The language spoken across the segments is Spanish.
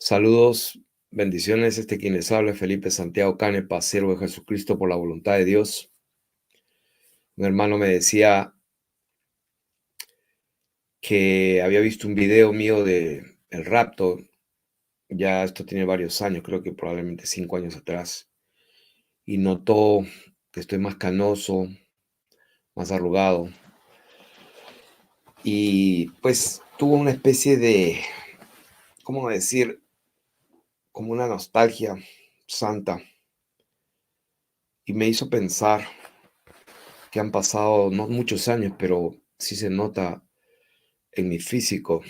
Saludos, bendiciones. Quien les habla es Felipe Santiago Canepa, siervo de Jesucristo por la voluntad de Dios. Un hermano me decía que había visto un video mío de el rapto. Ya esto tiene varios años, creo que probablemente 5 años atrás. Y notó que estoy más canoso, más arrugado. Y pues tuvo una especie de, ¿cómo decir? Como una nostalgia santa. Y me hizo pensar que han pasado no muchos años, pero sí se nota en mi físico.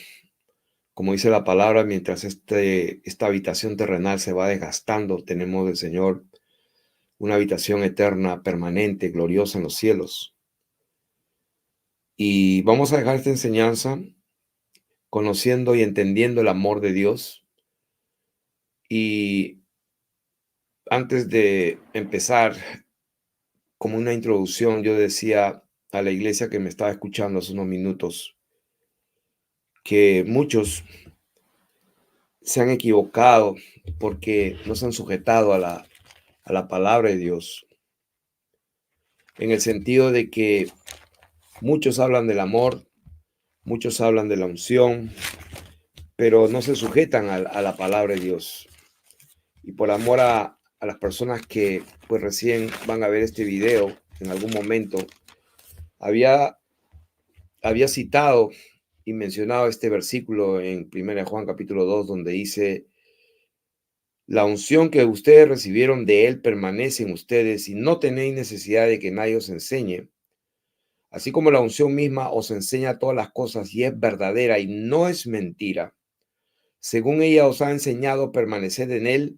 Como dice la palabra, mientras esta habitación terrenal se va desgastando, tenemos del Señor una habitación eterna, permanente, gloriosa en los cielos. Y vamos a dejar esta enseñanza conociendo y entendiendo el amor de Dios. Y antes de empezar, como una introducción, yo decía a la iglesia que me estaba escuchando hace unos minutos que muchos se han equivocado porque no se han sujetado a la palabra de Dios, en el sentido de que muchos hablan del amor, muchos hablan de la unción, pero no se sujetan a la palabra de Dios. Y por amor a las personas que pues recién van a ver este video en algún momento, había, había citado y mencionado este versículo en 1 Juan capítulo 2, donde dice: la unción que ustedes recibieron de Él permanece en ustedes y no tenéis necesidad de que nadie os enseñe. Así como la unción misma os enseña todas las cosas y es verdadera y no es mentira. Según ella os ha enseñado, permaneced en Él.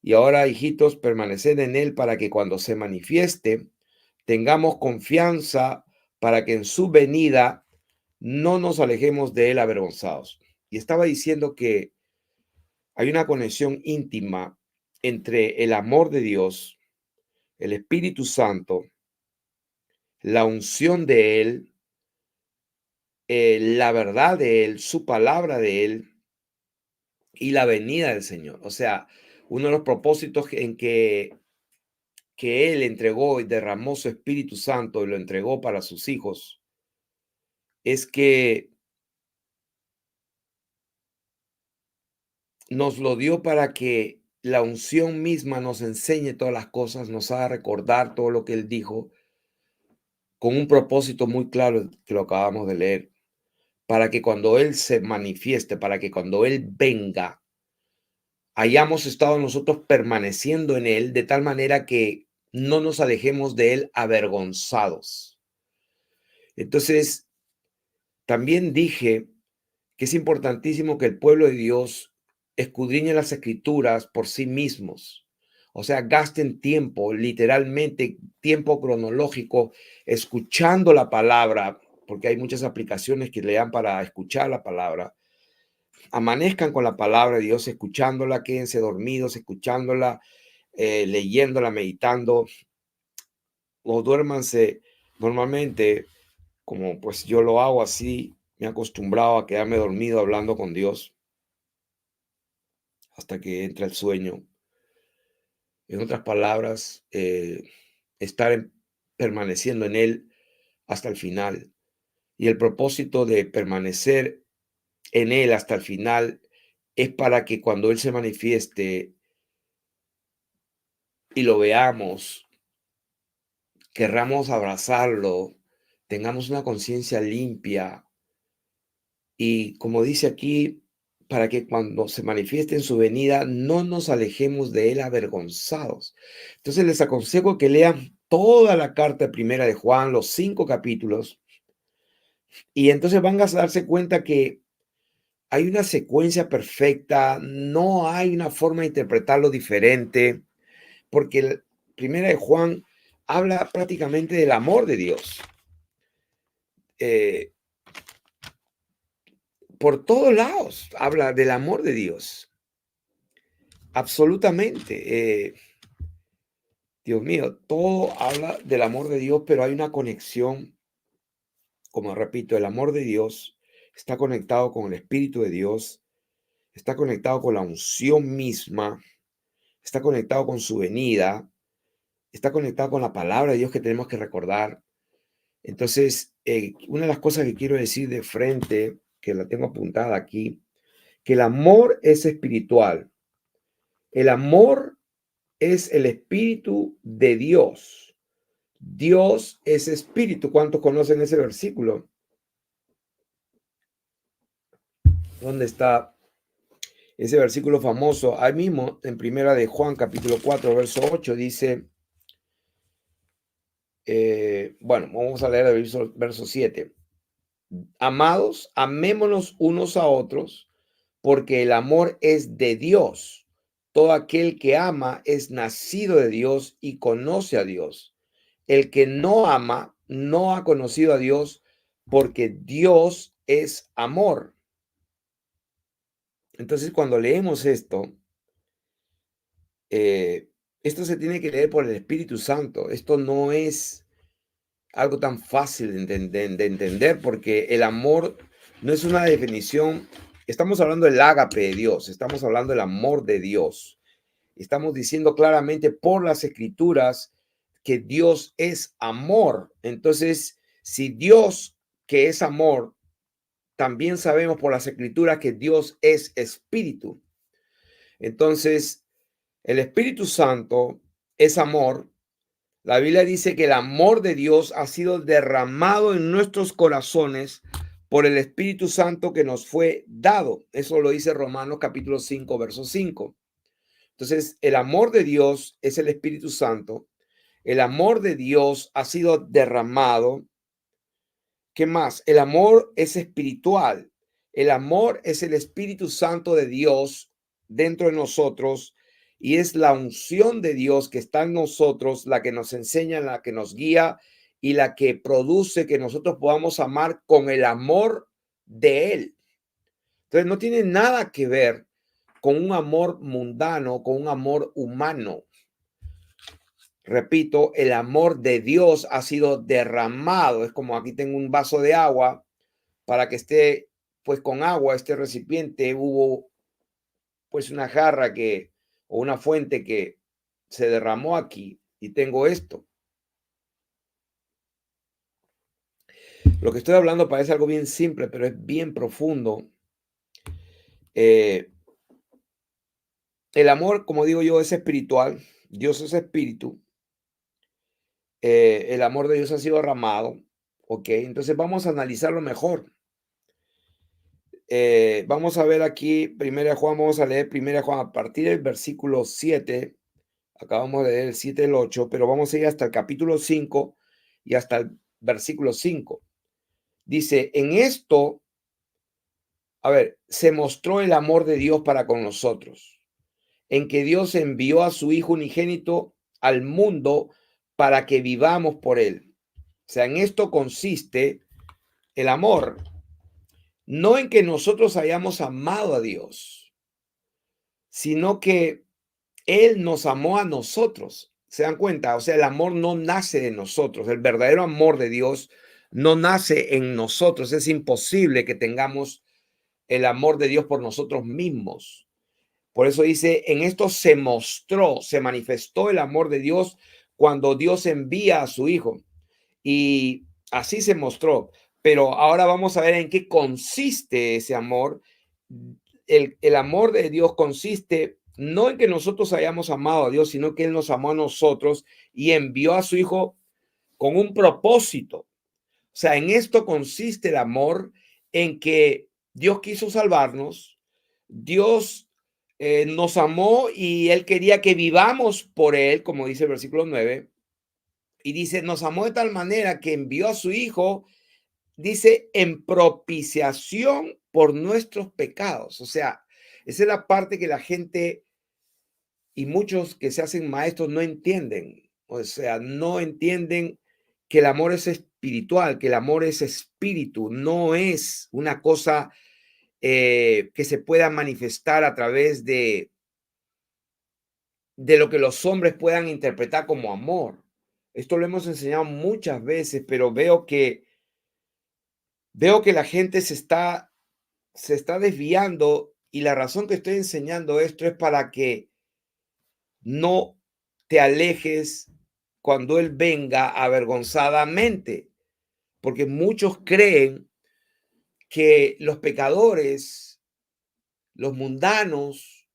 Y ahora, hijitos, permaneced en Él para que cuando se manifieste, tengamos confianza para que en su venida no nos alejemos de Él avergonzados. Y estaba diciendo que hay una conexión íntima entre el amor de Dios, el Espíritu Santo, la unción de Él, la verdad de Él, su palabra de Él y la venida del Señor. O sea, uno de los propósitos en que Él entregó y derramó su Espíritu Santo y lo entregó para sus hijos es que nos lo dio para que la unción misma nos enseñe todas las cosas, nos haga recordar todo lo que Él dijo, con un propósito muy claro que lo acabamos de leer, para que cuando Él se manifieste, para que cuando Él venga, hayamos estado nosotros permaneciendo en Él de tal manera que no nos alejemos de Él avergonzados. Entonces, también dije que es importantísimo que el pueblo de Dios escudriñe las escrituras por sí mismos. O sea, gasten tiempo, literalmente tiempo cronológico, escuchando la palabra, porque hay muchas aplicaciones que le dan para escuchar la palabra. Amanezcan con la palabra de Dios, escuchándola, quédense dormidos, escuchándola, leyéndola, meditando, o duérmanse normalmente, como pues yo lo hago así, me he acostumbrado a quedarme dormido hablando con Dios hasta que entra el sueño. En otras palabras, permaneciendo en Él hasta el final. Y el propósito de permanecer en Él hasta el final es para que cuando Él se manifieste y lo veamos, querramos abrazarlo, tengamos una conciencia limpia y, como dice aquí, para que cuando se manifieste en su venida no nos alejemos de él avergonzados. Entonces les aconsejo que lean toda la carta primera de Juan, los 5 capítulos, y entonces van a darse cuenta que hay una secuencia perfecta, no hay una forma de interpretarlo diferente, porque el primera de Juan habla prácticamente del amor de Dios. Eh, por todos lados habla del amor de Dios. Absolutamente. Dios mío, todo habla del amor de Dios, pero hay una conexión, como repito, el amor de Dios está conectado con el Espíritu de Dios está conectado con la unción misma, está conectado con su venida, está conectado con la palabra de Dios que tenemos que recordar. Entonces, una de las cosas que quiero decir de frente, que la tengo apuntada aquí, que el amor es espiritual. El amor es el espíritu de Dios. Dios es espíritu. ¿Cuántos conocen ese versículo? ¿Dónde está ese versículo famoso? Ahí mismo, en primera de Juan, capítulo 4, verso 8, dice, bueno, vamos a leer el verso 7. Amados, amémonos unos a otros, porque el amor es de Dios. Todo aquel que ama es nacido de Dios y conoce a Dios. El que no ama no ha conocido a Dios, porque Dios es amor. Entonces, cuando leemos esto se tiene que leer por el Espíritu Santo. Esto no es algo tan fácil de entender, porque el amor no es una definición. Estamos hablando del ágape de Dios, estamos hablando del amor de Dios. Estamos diciendo claramente por las escrituras que Dios es amor. Entonces, si Dios, que es amor, también sabemos por las escrituras que Dios es espíritu. Entonces, el Espíritu Santo es amor. La Biblia dice que el amor de Dios ha sido derramado en nuestros corazones por el Espíritu Santo que nos fue dado. Eso lo dice Romanos capítulo 5, verso 5. Entonces, el amor de Dios es el Espíritu Santo. El amor de Dios ha sido derramado. ¿Qué más? El amor es espiritual. El amor es el Espíritu Santo de Dios dentro de nosotros y es la unción de Dios que está en nosotros, la que nos enseña, la que nos guía y la que produce que nosotros podamos amar con el amor de Él. Entonces, no tiene nada que ver con un amor mundano, con un amor humano. Repito, el amor de Dios ha sido derramado. Es como aquí tengo un vaso de agua para que esté pues con agua este recipiente. Hubo pues una jarra o una fuente que se derramó aquí y tengo esto. Lo que estoy hablando parece algo bien simple, pero es bien profundo. Eh, el amor, como digo yo, es espiritual. Dios es espíritu. El amor de Dios ha sido derramado. Ok, entonces vamos a analizarlo mejor. Vamos a ver aquí, Primera Juan, vamos a leer Primera Juan a partir del versículo 7. Acabamos de leer el 7 y el 8, pero vamos a ir hasta el capítulo 5 y hasta el versículo 5. Dice, en esto, a ver, se mostró el amor de Dios para con nosotros, en que Dios envió a su Hijo unigénito al mundo para que vivamos por él. O sea, en esto consiste el amor, no en que nosotros hayamos amado a Dios, sino que Él nos amó a nosotros. ¿Se dan cuenta? O sea, el amor no nace de nosotros. El verdadero amor de Dios no nace en nosotros. Es imposible que tengamos el amor de Dios por nosotros mismos. Por eso dice, en esto se mostró, se manifestó el amor de Dios cuando Dios envía a su Hijo. Y así se mostró. Pero ahora vamos a ver en qué consiste ese amor. El amor de Dios consiste no en que nosotros hayamos amado a Dios, sino que Él nos amó a nosotros y envió a su Hijo con un propósito. O sea, en esto consiste el amor, en que Dios quiso salvarnos, Dios nos amó y Él quería que vivamos por Él, como dice el versículo 9, y dice, nos amó de tal manera que envió a su Hijo, dice, en propiciación por nuestros pecados. O sea, esa es la parte que la gente y muchos que se hacen maestros no entienden. O sea, no entienden que el amor es espiritual, que el amor es espíritu, no es una cosa que se pueda manifestar a través de lo que los hombres puedan interpretar como amor. Esto lo hemos enseñado muchas veces, pero veo que la gente se está desviando Y la razón que estoy enseñando esto es para que no te alejes cuando Él venga avergonzadamente, porque muchos creen que los pecadores, los mundanos,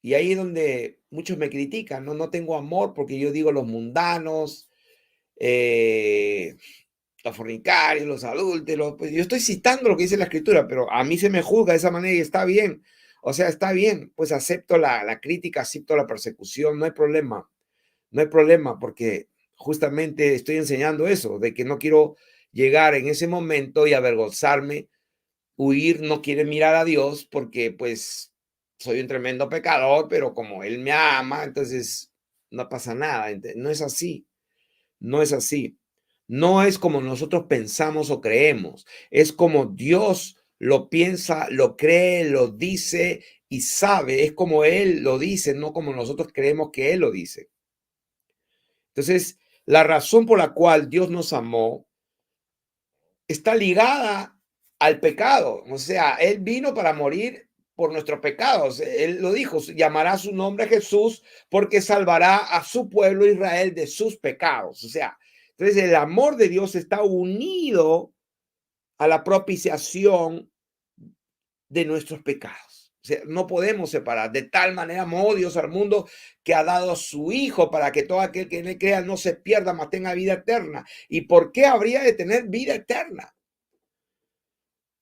y ahí es donde muchos me critican, no, no tengo amor porque yo digo los mundanos, eh, los fornicarios, los adúlteros, pues yo estoy citando lo que dice la escritura, pero a mí se me juzga de esa manera y está bien. O sea, está bien, pues acepto la crítica, acepto la persecución, no hay problema, no hay problema, porque justamente estoy enseñando eso, de que no quiero llegar en ese momento y avergonzarme, huir, no quiere mirar a Dios porque pues soy un tremendo pecador, pero como Él me ama, entonces no pasa nada. No es así, no es así. No es como nosotros pensamos o creemos, es como Dios lo piensa, lo cree, lo dice y sabe, es como Él lo dice, no como nosotros creemos que Él lo dice. Entonces, la razón por la cual Dios nos amó está ligada al pecado. O sea, Él vino para morir por nuestros pecados. Él lo dijo, llamará su nombre Jesús porque salvará a su pueblo Israel de sus pecados. O sea, entonces el amor de Dios está unido a la propiciación de nuestros pecados. O sea, no podemos separar. De tal manera amó Dios al mundo que ha dado a su Hijo para que todo aquel que en él crea no se pierda, mas tenga vida eterna. ¿Y por qué habría de tener vida eterna?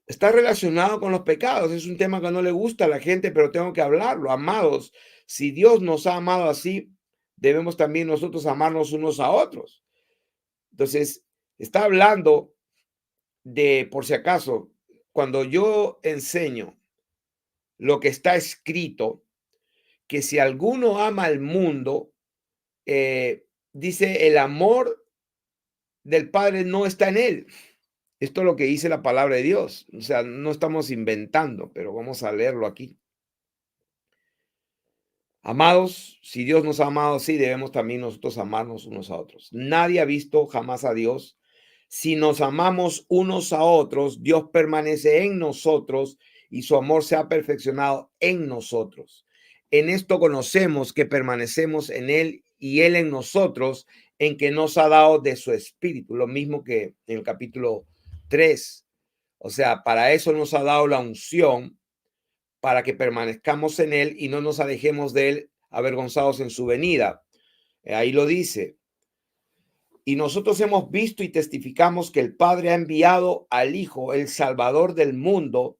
Está relacionado con los pecados. Es un tema que no le gusta a la gente, pero tengo que hablarlo. Amados, si Dios nos ha amado así, debemos también nosotros amarnos unos a otros. Entonces, está hablando de, por si acaso, cuando yo enseño lo que está escrito, que si alguno ama al mundo, dice el amor del Padre no está en él. Esto es lo que dice la palabra de Dios. O sea, no estamos inventando, pero vamos a leerlo aquí. Amados, si Dios nos ha amado así, debemos también nosotros amarnos unos a otros. Nadie ha visto jamás a Dios. Si nos amamos unos a otros, Dios permanece en nosotros y su amor se ha perfeccionado en nosotros. En esto conocemos que permanecemos en Él y Él en nosotros, en que nos ha dado de su espíritu, lo mismo que en el capítulo 3. O sea, para eso nos ha dado la unción, para que permanezcamos en Él y no nos alejemos de Él avergonzados en su venida. Ahí lo dice. Y nosotros hemos visto y testificamos que el Padre ha enviado al Hijo, el Salvador del mundo.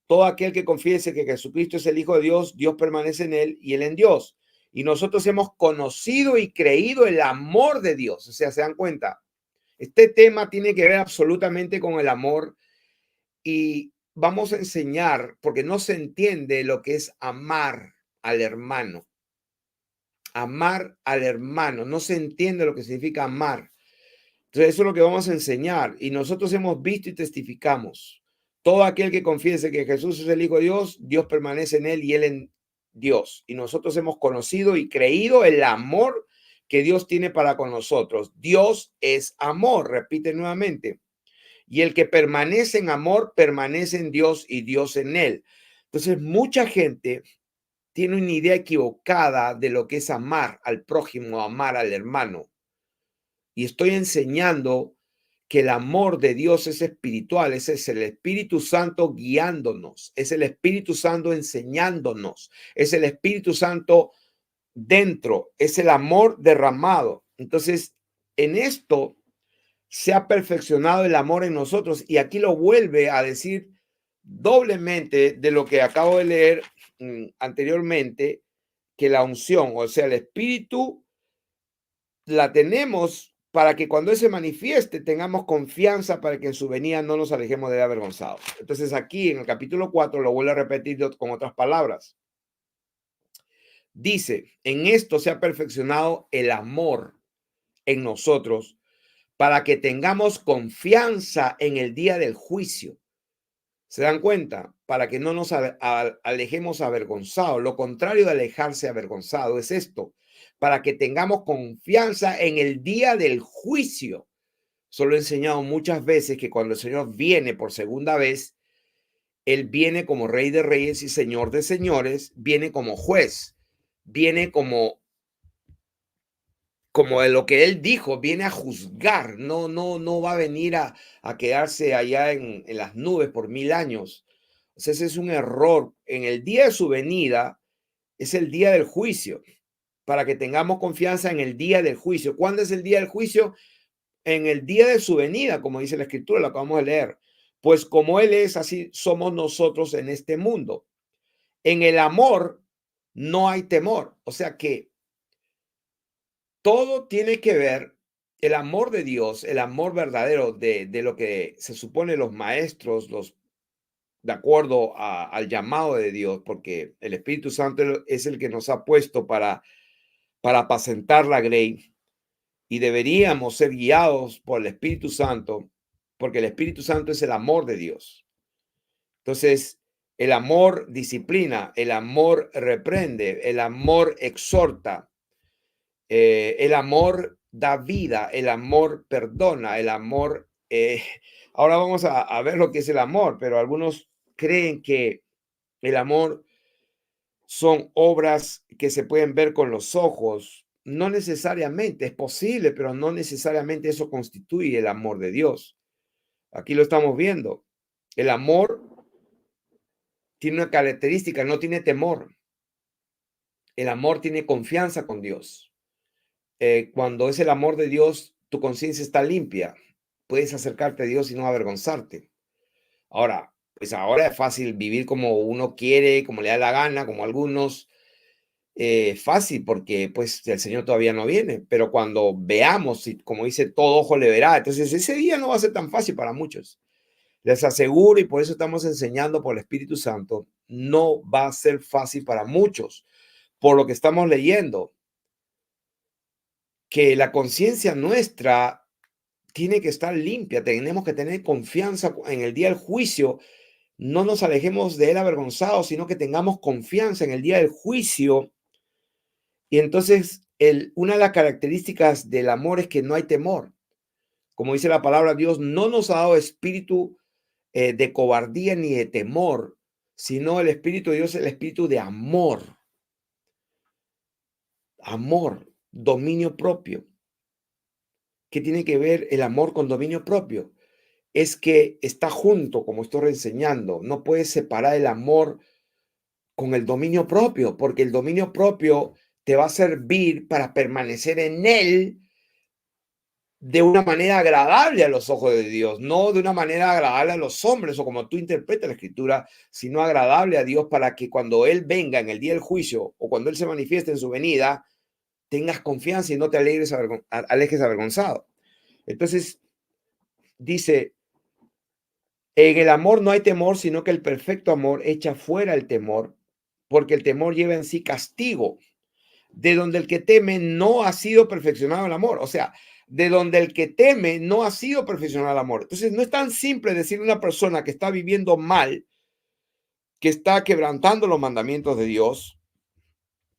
Todo aquel que confiese que Jesucristo es el Hijo de Dios, Dios permanece en Él y Él en Dios. Y nosotros hemos conocido y creído el amor de Dios. O sea, ¿se dan cuenta? Este tema tiene que ver absolutamente con el amor y vamos a enseñar, porque no se entiende lo que es amar al hermano. Amar al hermano, no se entiende lo que significa amar. Entonces, eso es lo que vamos a enseñar. Y nosotros hemos visto y testificamos. Todo aquel que confiese que Jesús es el Hijo de Dios, Dios permanece en él y él en Dios. Y nosotros hemos conocido y creído el amor que Dios tiene para con nosotros. Dios es amor, repite nuevamente. Y el que permanece en amor, permanece en Dios y Dios en él. Entonces, mucha gente tiene una idea equivocada de lo que es amar al prójimo, amar al hermano. Y estoy enseñando que el amor de Dios es espiritual, ese es el Espíritu Santo guiándonos, es el Espíritu Santo enseñándonos, es el Espíritu Santo dentro, es el amor derramado. Entonces, en esto se ha perfeccionado el amor en nosotros y aquí lo vuelve a decir doblemente de lo que acabo de leer anteriormente, que la unción, o sea, el Espíritu la tenemos para que cuando Él se manifieste tengamos confianza para que en su venida no nos alejemos de él avergonzados. Entonces aquí en el capítulo 4 lo vuelvo a repetir con otras palabras. Dice, en esto se ha perfeccionado el amor en nosotros para que tengamos confianza en el día del juicio. ¿Se dan cuenta? Para que no nos alejemos avergonzados. Lo contrario de alejarse avergonzado es esto, para que tengamos confianza en el día del juicio. Solo he enseñado muchas veces que cuando el Señor viene por segunda vez, Él viene como Rey de Reyes y Señor de Señores, viene como juez, viene como de lo que él dijo, viene a juzgar, no va a venir a quedarse allá en las nubes por 1000 años. O sea, ese es un error. En el día de su venida es el día del juicio, para que tengamos confianza en el día del juicio. ¿Cuándo es el día del juicio? En el día de su venida, como dice la Escritura, lo acabamos de leer. Pues como Él es, así somos nosotros en este mundo. En el amor no hay temor. O sea que todo tiene que ver, el amor de Dios, el amor verdadero de lo que se supone los maestros, de acuerdo al llamado de Dios, porque el Espíritu Santo es el que nos ha puesto para apacentar la grey y deberíamos ser guiados por el Espíritu Santo, porque el Espíritu Santo es el amor de Dios. Entonces, el amor disciplina, el amor reprende, el amor exhorta, el amor da vida, el amor perdona, el amor... ahora vamos a ver lo que es el amor, pero algunos creen que el amor son obras que se pueden ver con los ojos. No necesariamente, es posible, pero no necesariamente eso constituye el amor de Dios. Aquí lo estamos viendo. El amor tiene una característica, no tiene temor. El amor tiene confianza con Dios. Cuando es el amor de Dios, tu conciencia está limpia. Puedes acercarte a Dios y no avergonzarte. Ahora, pues ahora es fácil vivir como uno quiere, como le da la gana, como algunos. Fácil porque pues el Señor todavía no viene, pero cuando veamos, y como dice, todo ojo le verá, entonces ese día no va a ser tan fácil para muchos. Les aseguro, y por eso estamos enseñando por el Espíritu Santo, no va a ser fácil para muchos, por lo que estamos leyendo, que la conciencia nuestra tiene que estar limpia, tenemos que tener confianza en el día del juicio, no nos alejemos de él avergonzados, sino que tengamos confianza en el día del juicio. Y entonces, una de las características del amor es que no hay temor. Como dice la palabra, Dios no nos ha dado espíritu de cobardía ni de temor, sino el espíritu de Dios es el espíritu de amor. Amor, dominio propio. ¿Qué tiene que ver el amor con dominio propio? Es que está junto, como estoy enseñando. No puedes separar el amor con el dominio propio, porque el dominio propio te va a servir para permanecer en él de una manera agradable a los ojos de Dios, no de una manera agradable a los hombres o como tú interpretas la escritura, sino agradable a Dios para que cuando Él venga en el día del juicio o cuando Él se manifieste en su venida, tengas confianza y no te alejes avergonzado. Entonces, dice, en el amor no hay temor, sino que el perfecto amor echa fuera el temor, porque el temor lleva en sí castigo, de donde el que teme no ha sido perfeccionado el amor. O sea, de donde el que teme no ha sido perfeccionado el amor. Entonces, no es tan simple decirle a una persona que está viviendo mal, que está quebrantando los mandamientos de Dios,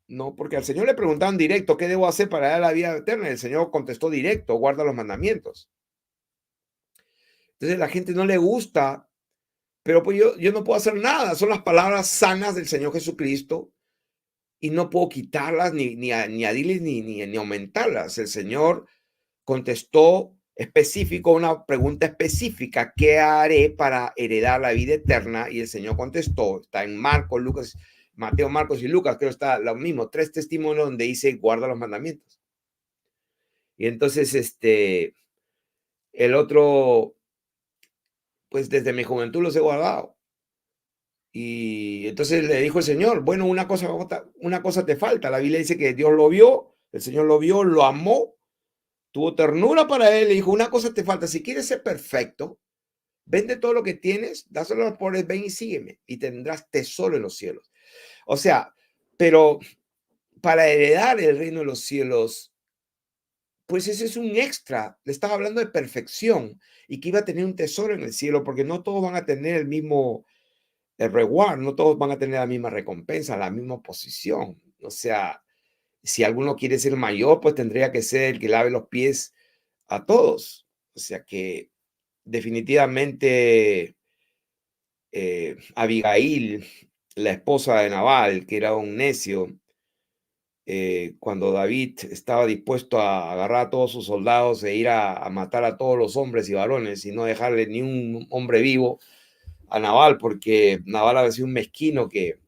no, porque al Señor le preguntaban directo, ¿qué debo hacer para dar la vida eterna? Y el Señor contestó directo, guarda los mandamientos. Entonces, la gente no le gusta, pero pues yo no puedo hacer nada. Son las palabras sanas del Señor Jesucristo y no puedo quitarlas, ni añadirles, ni aumentarlas. El Señor contestó específico, una pregunta específica, ¿qué haré para heredar la vida eterna? Y el Señor contestó, está en Marcos, Lucas, Mateo, Marcos y Lucas, creo que está lo mismo, 3 testimonios donde dice, guarda los mandamientos. Y entonces, el otro, pues desde mi juventud los he guardado. Y entonces le dijo el Señor, bueno, una cosa te falta. La Biblia dice que Dios lo vio, el Señor lo vio, lo amó, tuvo ternura para él, le dijo, una cosa te falta, si quieres ser perfecto, vende todo lo que tienes, dáselo a los pobres, ven y sígueme y tendrás tesoro en los cielos. O sea, pero para heredar el reino de los cielos, pues ese es un extra. Le estaba hablando de perfección y que iba a tener un tesoro en el cielo, porque no todos van a tener el reward, no todos van a tener la misma recompensa, la misma posición. O sea, si alguno quiere ser mayor, pues tendría que ser el que lave los pies a todos. O sea que definitivamente Abigail, la esposa de Nabal, que era un necio, cuando David estaba dispuesto a agarrar a todos sus soldados e ir a matar a todos los hombres y varones y no dejarle ni un hombre vivo a Nabal, porque Nabal había sido un mezquino que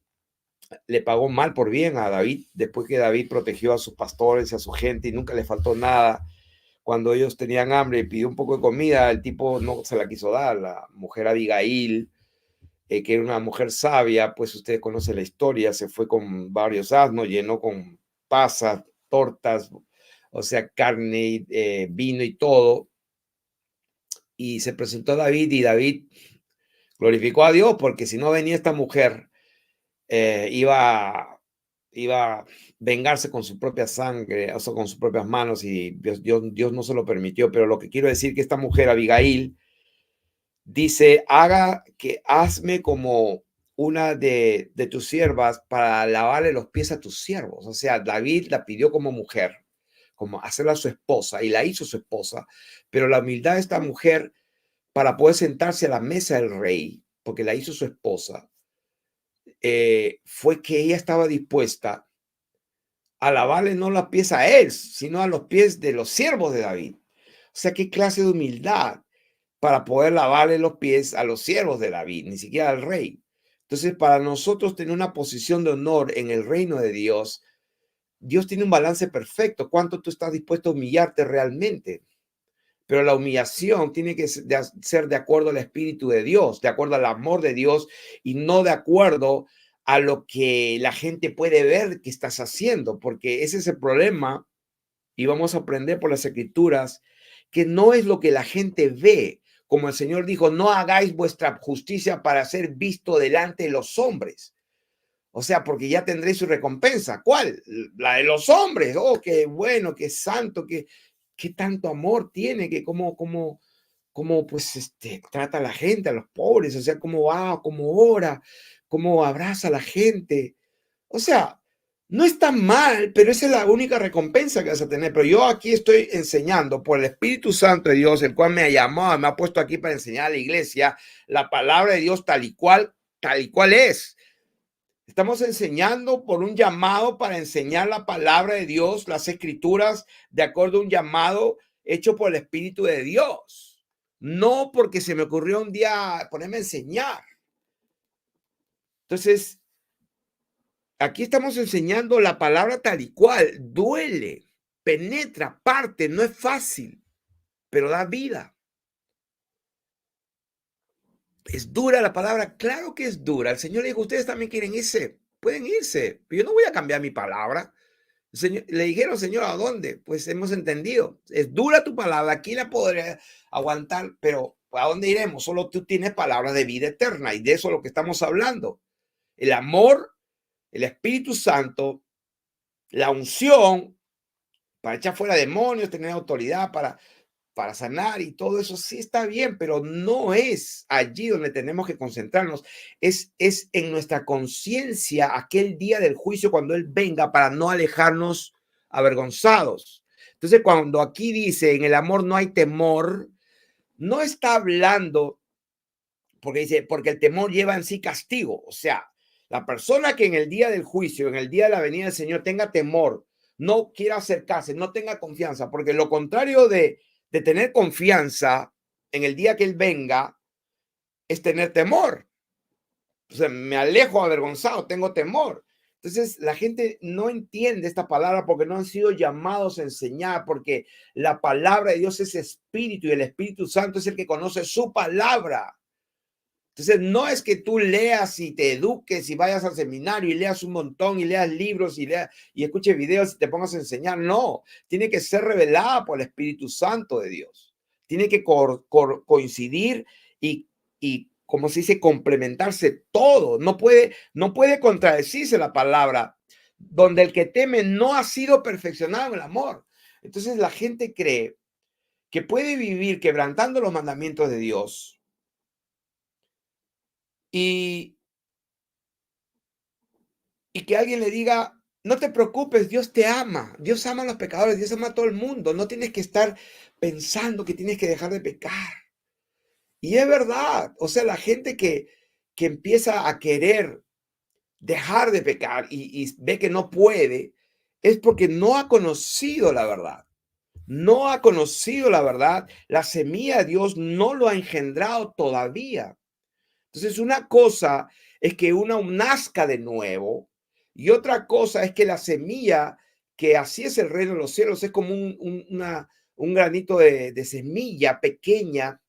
le pagó mal por bien a David, después que David protegió a sus pastores y a su gente y nunca le faltó nada. Cuando ellos tenían hambre y pidió un poco de comida, el tipo no se la quiso dar. La mujer Abigail, que era una mujer sabia, pues ustedes conocen la historia, se fue con varios asnos, llenó con pasas, tortas, o sea, carne, vino y todo, y se presentó a David y David glorificó a Dios porque si no venía esta mujer, iba a vengarse con su propia sangre, o sea, con sus propias manos y Dios no se lo permitió, pero lo que quiero decir que esta mujer, Abigail, dice, hazme como una de tus siervas para lavarle los pies a tus siervos. O sea, David la pidió como mujer, como hacerla su esposa, y la hizo su esposa. Pero la humildad de esta mujer para poder sentarse a la mesa del rey, porque la hizo su esposa, fue que ella estaba dispuesta a lavarle no los pies a él, sino a los pies de los siervos de David. O sea, qué clase de humildad para poder lavarle los pies a los siervos de David, ni siquiera al rey. Entonces, para nosotros tener una posición de honor en el reino de Dios, Dios tiene un balance perfecto. ¿Cuánto tú estás dispuesto a humillarte realmente? Pero la humillación tiene que ser de acuerdo al Espíritu de Dios, de acuerdo al amor de Dios y no de acuerdo a lo que la gente puede ver que estás haciendo, porque ese es el problema y vamos a aprender por las Escrituras que no es lo que la gente ve. Como el Señor dijo, no hagáis vuestra justicia para ser visto delante de los hombres. O sea, porque ya tendréis su recompensa. ¿Cuál? La de los hombres. Oh, qué bueno, qué santo, qué tanto amor tiene, que cómo pues trata a la gente, a los pobres, o sea, cómo va, cómo ora, cómo abraza a la gente. O sea, no está mal, pero esa es la única recompensa que vas a tener. Pero yo aquí estoy enseñando por el Espíritu Santo de Dios, el cual me ha llamado, me ha puesto aquí para enseñar a la iglesia la palabra de Dios tal y cual es. Estamos enseñando por un llamado para enseñar la palabra de Dios, las escrituras, de acuerdo a un llamado hecho por el Espíritu de Dios. No porque se me ocurrió un día ponerme a enseñar. Entonces, aquí estamos enseñando la palabra tal y cual. Duele, penetra, parte, no es fácil, pero da vida. ¿Es dura la palabra? Claro que es dura. El Señor le dijo, ustedes también quieren irse, pueden irse, pero yo no voy a cambiar mi palabra. Señor, le dijeron, Señor, ¿a dónde? Pues hemos entendido. Es dura tu palabra, aquí la podré aguantar, pero ¿a dónde iremos? Solo tú tienes palabras de vida eterna y de eso es lo que estamos hablando. El amor, el Espíritu Santo, la unción para echar fuera demonios, tener autoridad para sanar y todo eso sí está bien, pero no es allí donde tenemos que concentrarnos. Es en nuestra conciencia aquel día del juicio cuando Él venga para no alejarnos avergonzados. Entonces, cuando aquí dice en el amor no hay temor, no está hablando porque dice, porque el temor lleva en sí castigo. O sea, la persona que en el día del juicio, en el día de la venida del Señor, tenga temor, no quiera acercarse, no tenga confianza, porque lo contrario de tener confianza en el día que Él venga es tener temor. O sea, me alejo avergonzado, tengo temor. Entonces, la gente no entiende esta palabra porque no han sido llamados a enseñar, porque la palabra de Dios es espíritu y el Espíritu Santo es el que conoce su palabra. Entonces, no es que tú leas y te eduques y vayas al seminario y leas un montón y leas libros y escuches videos y te pongas a enseñar. No, tiene que ser revelada por el Espíritu Santo de Dios. Tiene que coincidir y, como se dice, complementarse todo. No puede contradecirse la palabra, donde el que teme no ha sido perfeccionado en el amor. Entonces, la gente cree que puede vivir quebrantando los mandamientos de Dios y que alguien le diga, no te preocupes, Dios te ama, Dios ama a los pecadores, Dios ama a todo el mundo, no tienes que estar pensando que tienes que dejar de pecar. Y es verdad, o sea, la gente que que empieza a querer dejar de pecar y ve que no puede, es porque no ha conocido la verdad. No ha conocido la verdad. La semilla de Dios no lo ha engendrado todavía. Entonces, una cosa es que uno nazca de nuevo y otra cosa es que la semilla, que así es el reino de los cielos, es como un granito de semilla pequeña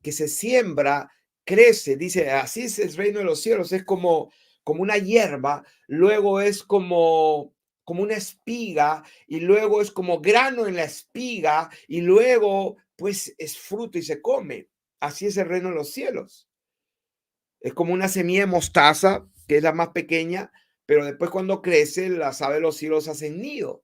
que se siembra, crece, dice, así es el reino de los cielos, es como una hierba, luego es como una espiga y luego es como grano en la espiga y luego pues es fruto y se come. Así es el reino de los cielos. Es como una semilla de mostaza, que es la más pequeña, pero después cuando crece, las aves de los cielos hacen nido.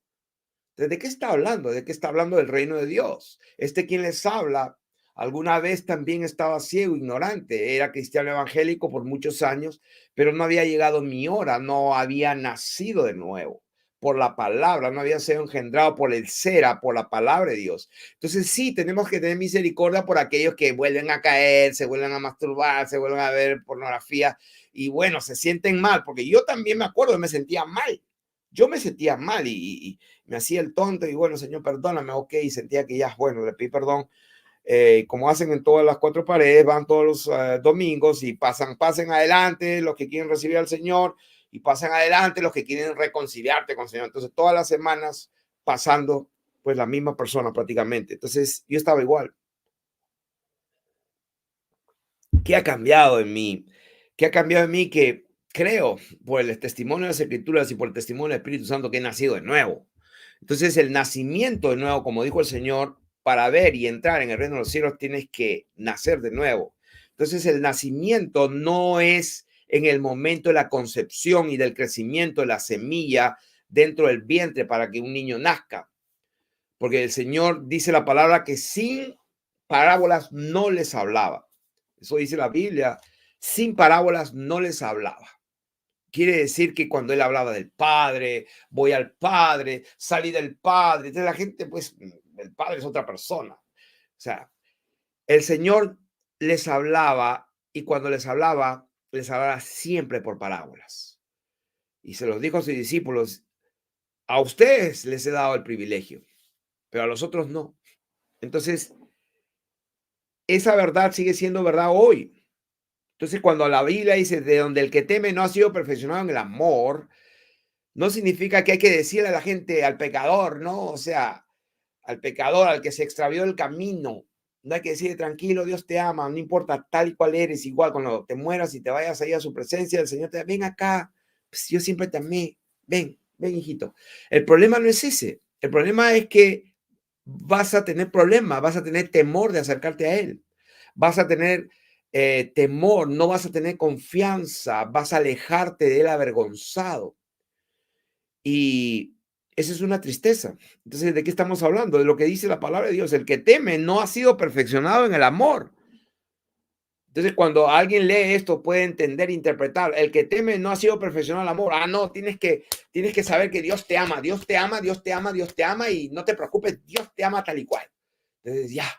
¿De qué está hablando? ¿De qué está hablando del reino de Dios? Quien les habla, alguna vez también estaba ciego, ignorante, era cristiano evangélico por muchos años, pero no había llegado mi hora, no había nacido de nuevo por la palabra, no había sido engendrado por el cera, por la palabra de Dios. Entonces sí, tenemos que tener misericordia por aquellos que vuelven a caer, se vuelven a masturbar, se vuelven a ver pornografía y bueno, se sienten mal, porque yo también me acuerdo, me sentía mal. Yo me sentía mal y me hacía el tonto y bueno, Señor, perdóname, ok, y sentía que ya, bueno, le pedí perdón. Como hacen en todas las cuatro paredes, van todos los domingos y pasen adelante los que quieren recibir al Señor y pasan adelante los que quieren reconciliarte con el Señor. Entonces, todas las semanas pasando, pues la misma persona prácticamente. Entonces, yo estaba igual. ¿Qué ha cambiado en mí? ¿Qué ha cambiado en mí? Que creo por el testimonio de las Escrituras y por el testimonio del Espíritu Santo que he nacido de nuevo. Entonces, el nacimiento de nuevo, como dijo el Señor, para ver y entrar en el reino de los cielos tienes que nacer de nuevo. Entonces, el nacimiento no es en el momento de la concepción y del crecimiento de la semilla dentro del vientre para que un niño nazca. Porque el Señor dice la palabra que sin parábolas no les hablaba. Eso dice la Biblia. Sin parábolas no les hablaba. Quiere decir que cuando él hablaba del Padre, voy al Padre, salí del Padre, entonces la gente, pues, el Padre es otra persona. O sea, el Señor les hablaba y cuando les hablaba siempre por parábolas. Y se los dijo a sus discípulos, a ustedes les he dado el privilegio, pero a los otros no. Entonces, esa verdad sigue siendo verdad hoy. Entonces, cuando la Biblia dice, de donde el que teme no ha sido perfeccionado en el amor, no significa que hay que decirle a la gente, al pecador, ¿no? O sea, al pecador, al que se extravió el camino. No hay que decirle, tranquilo, Dios te ama, no importa tal y cual eres, igual cuando te mueras y te vayas ahí a su presencia, el Señor te dice, ven acá, pues yo siempre te amé, ven, hijito. El problema no es ese, el problema es que vas a tener problemas, vas a tener temor de acercarte a Él, vas a tener temor, no vas a tener confianza, vas a alejarte de Él avergonzado. Y esa es una tristeza. Entonces, ¿de qué estamos hablando? De lo que dice la palabra de Dios. El que teme no ha sido perfeccionado en el amor. Entonces, cuando alguien lee esto, puede entender, interpretar. El que teme no ha sido perfeccionado en el amor. Ah, no, tienes que saber que Dios te ama, Dios te ama, Dios te ama, Dios te ama y no te preocupes, Dios te ama tal y cual. Entonces, ya,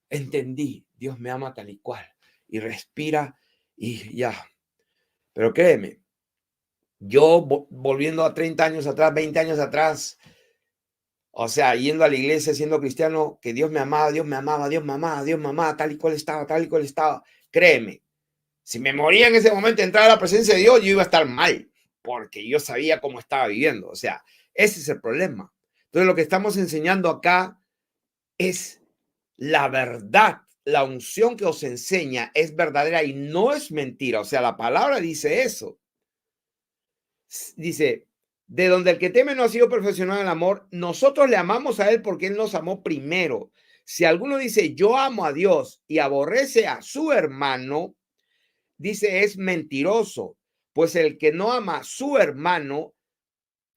entendí, Dios me ama tal y cual. Y respira y ya. Pero créeme, yo volviendo a 30 años atrás, 20 años atrás, o sea, yendo a la iglesia, siendo cristiano, que Dios me amaba, Dios me amaba, Dios me amaba, Dios me amaba, tal y cual estaba, tal y cual estaba. Créeme, si me moría en ese momento de entrar a la presencia de Dios, yo iba a estar mal, porque yo sabía cómo estaba viviendo. O sea, ese es el problema. Entonces, lo que estamos enseñando acá es la verdad. La unción que os enseña es verdadera y no es mentira. O sea, la palabra dice eso. Dice, de donde el que teme no ha sido perfeccionado en el amor, nosotros le amamos a Él porque Él nos amó primero. Si alguno dice, yo amo a Dios y aborrece a su hermano, dice, es mentiroso, pues el que no ama a su hermano,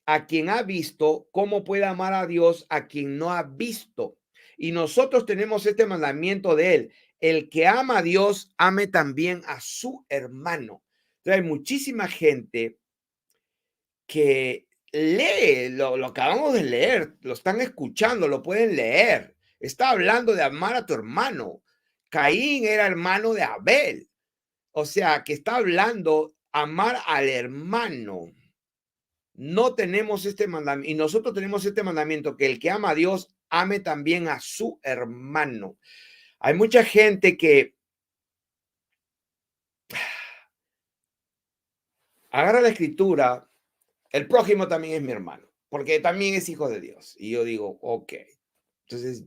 a quien ha visto, ¿cómo puede amar a Dios a quien no ha visto? Y nosotros tenemos este mandamiento de Él, el que ama a Dios, ame también a su hermano. Entonces, hay muchísima gente que lee lo acabamos de leer, lo están escuchando, lo pueden leer. Está hablando de amar a tu hermano. Caín era hermano de Abel. O sea, que está hablando amar al hermano. No tenemos este mandamiento, y nosotros tenemos este mandamiento, que el que ama a Dios, ame también a su hermano. Hay mucha gente que agarra la escritura, el prójimo también es mi hermano, porque también es hijo de Dios. Y yo digo, ok, entonces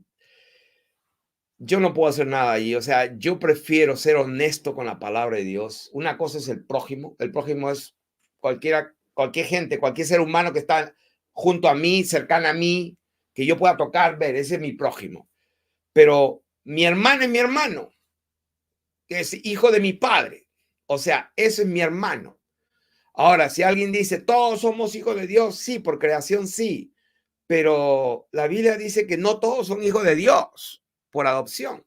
yo no puedo hacer nada ahí. O sea, yo prefiero ser honesto con la palabra de Dios. Una cosa es el prójimo es cualquier gente, cualquier ser humano que está junto a mí, cercana a mí, que yo pueda tocar, ver, ese es mi prójimo. Pero mi hermano es mi hermano, que es hijo de mi padre. O sea, ese es mi hermano. Ahora, si alguien dice, todos somos hijos de Dios, sí, por creación sí, pero la Biblia dice que no todos son hijos de Dios por adopción.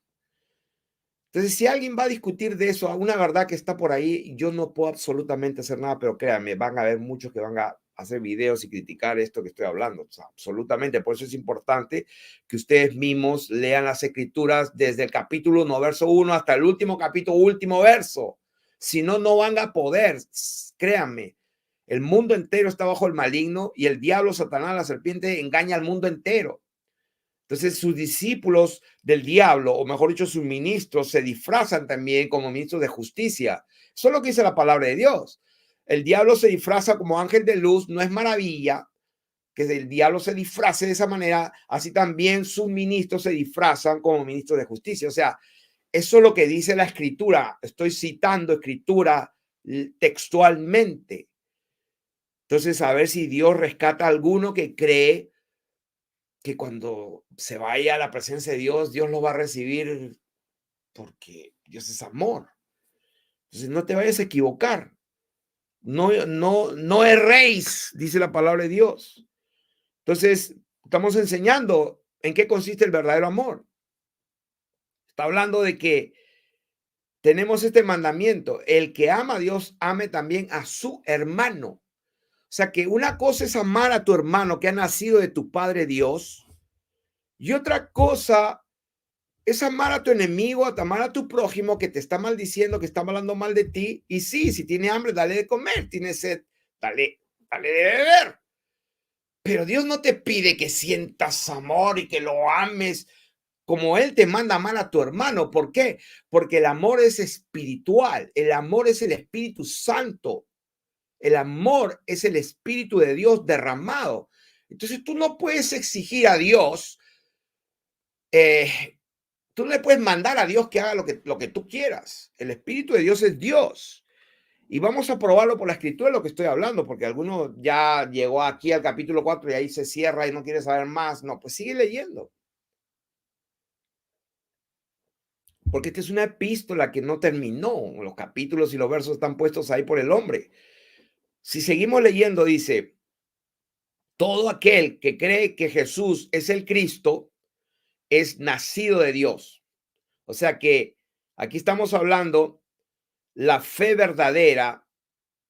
Entonces, si alguien va a discutir de eso, una verdad que está por ahí, yo no puedo absolutamente hacer nada, pero créanme, van a haber muchos que van a hacer videos y criticar esto que estoy hablando. O sea, absolutamente. Por eso es importante que ustedes mismos lean las escrituras desde el capítulo 1, verso 1, hasta el último capítulo, último verso. Si no, no van a poder. Créanme, el mundo entero está bajo el maligno y el diablo, Satanás, la serpiente, engaña al mundo entero. Entonces sus discípulos del diablo, o mejor dicho, sus ministros, se disfrazan también como ministros de justicia. Eso es lo que dice la palabra de Dios. El diablo se disfraza como ángel de luz, no es maravilla que el diablo se disfrace de esa manera, así también sus ministros se disfrazan como ministros de justicia. O sea, eso es lo que dice la escritura. Estoy citando escritura textualmente. Entonces, a ver si Dios rescata a alguno que cree que cuando se vaya a la presencia de Dios, Dios lo va a recibir porque Dios es amor. Entonces no te vayas a equivocar. No erréis, dice la palabra de Dios. Entonces, estamos enseñando en qué consiste el verdadero amor. Está hablando de que tenemos este mandamiento: el que ama a Dios, ame también a su hermano. O sea que una cosa es amar a tu hermano que ha nacido de tu Padre Dios, y otra cosa es amar a tu enemigo, amar a tu prójimo que te está maldiciendo, que está hablando mal de ti. Y sí, si tiene hambre, dale de comer, tiene sed, dale de beber. Pero Dios no te pide que sientas amor y que lo ames como Él te manda amar a tu hermano. ¿Por qué? Porque el amor es espiritual, el amor es el Espíritu Santo, el amor es el Espíritu de Dios derramado. Entonces tú no puedes exigir a Dios, tú no le puedes mandar a Dios que haga lo que tú quieras. El Espíritu de Dios es Dios. Y vamos a probarlo por la escritura de lo que estoy hablando, porque alguno ya llegó aquí al capítulo 4 y ahí se cierra y no quiere saber más. No, pues sigue leyendo. Porque esta es una epístola que no terminó. Los capítulos y los versos están puestos ahí por el hombre. Si seguimos leyendo, dice, todo aquel que cree que Jesús es el Cristo es nacido de Dios. O sea que aquí estamos hablando, la fe verdadera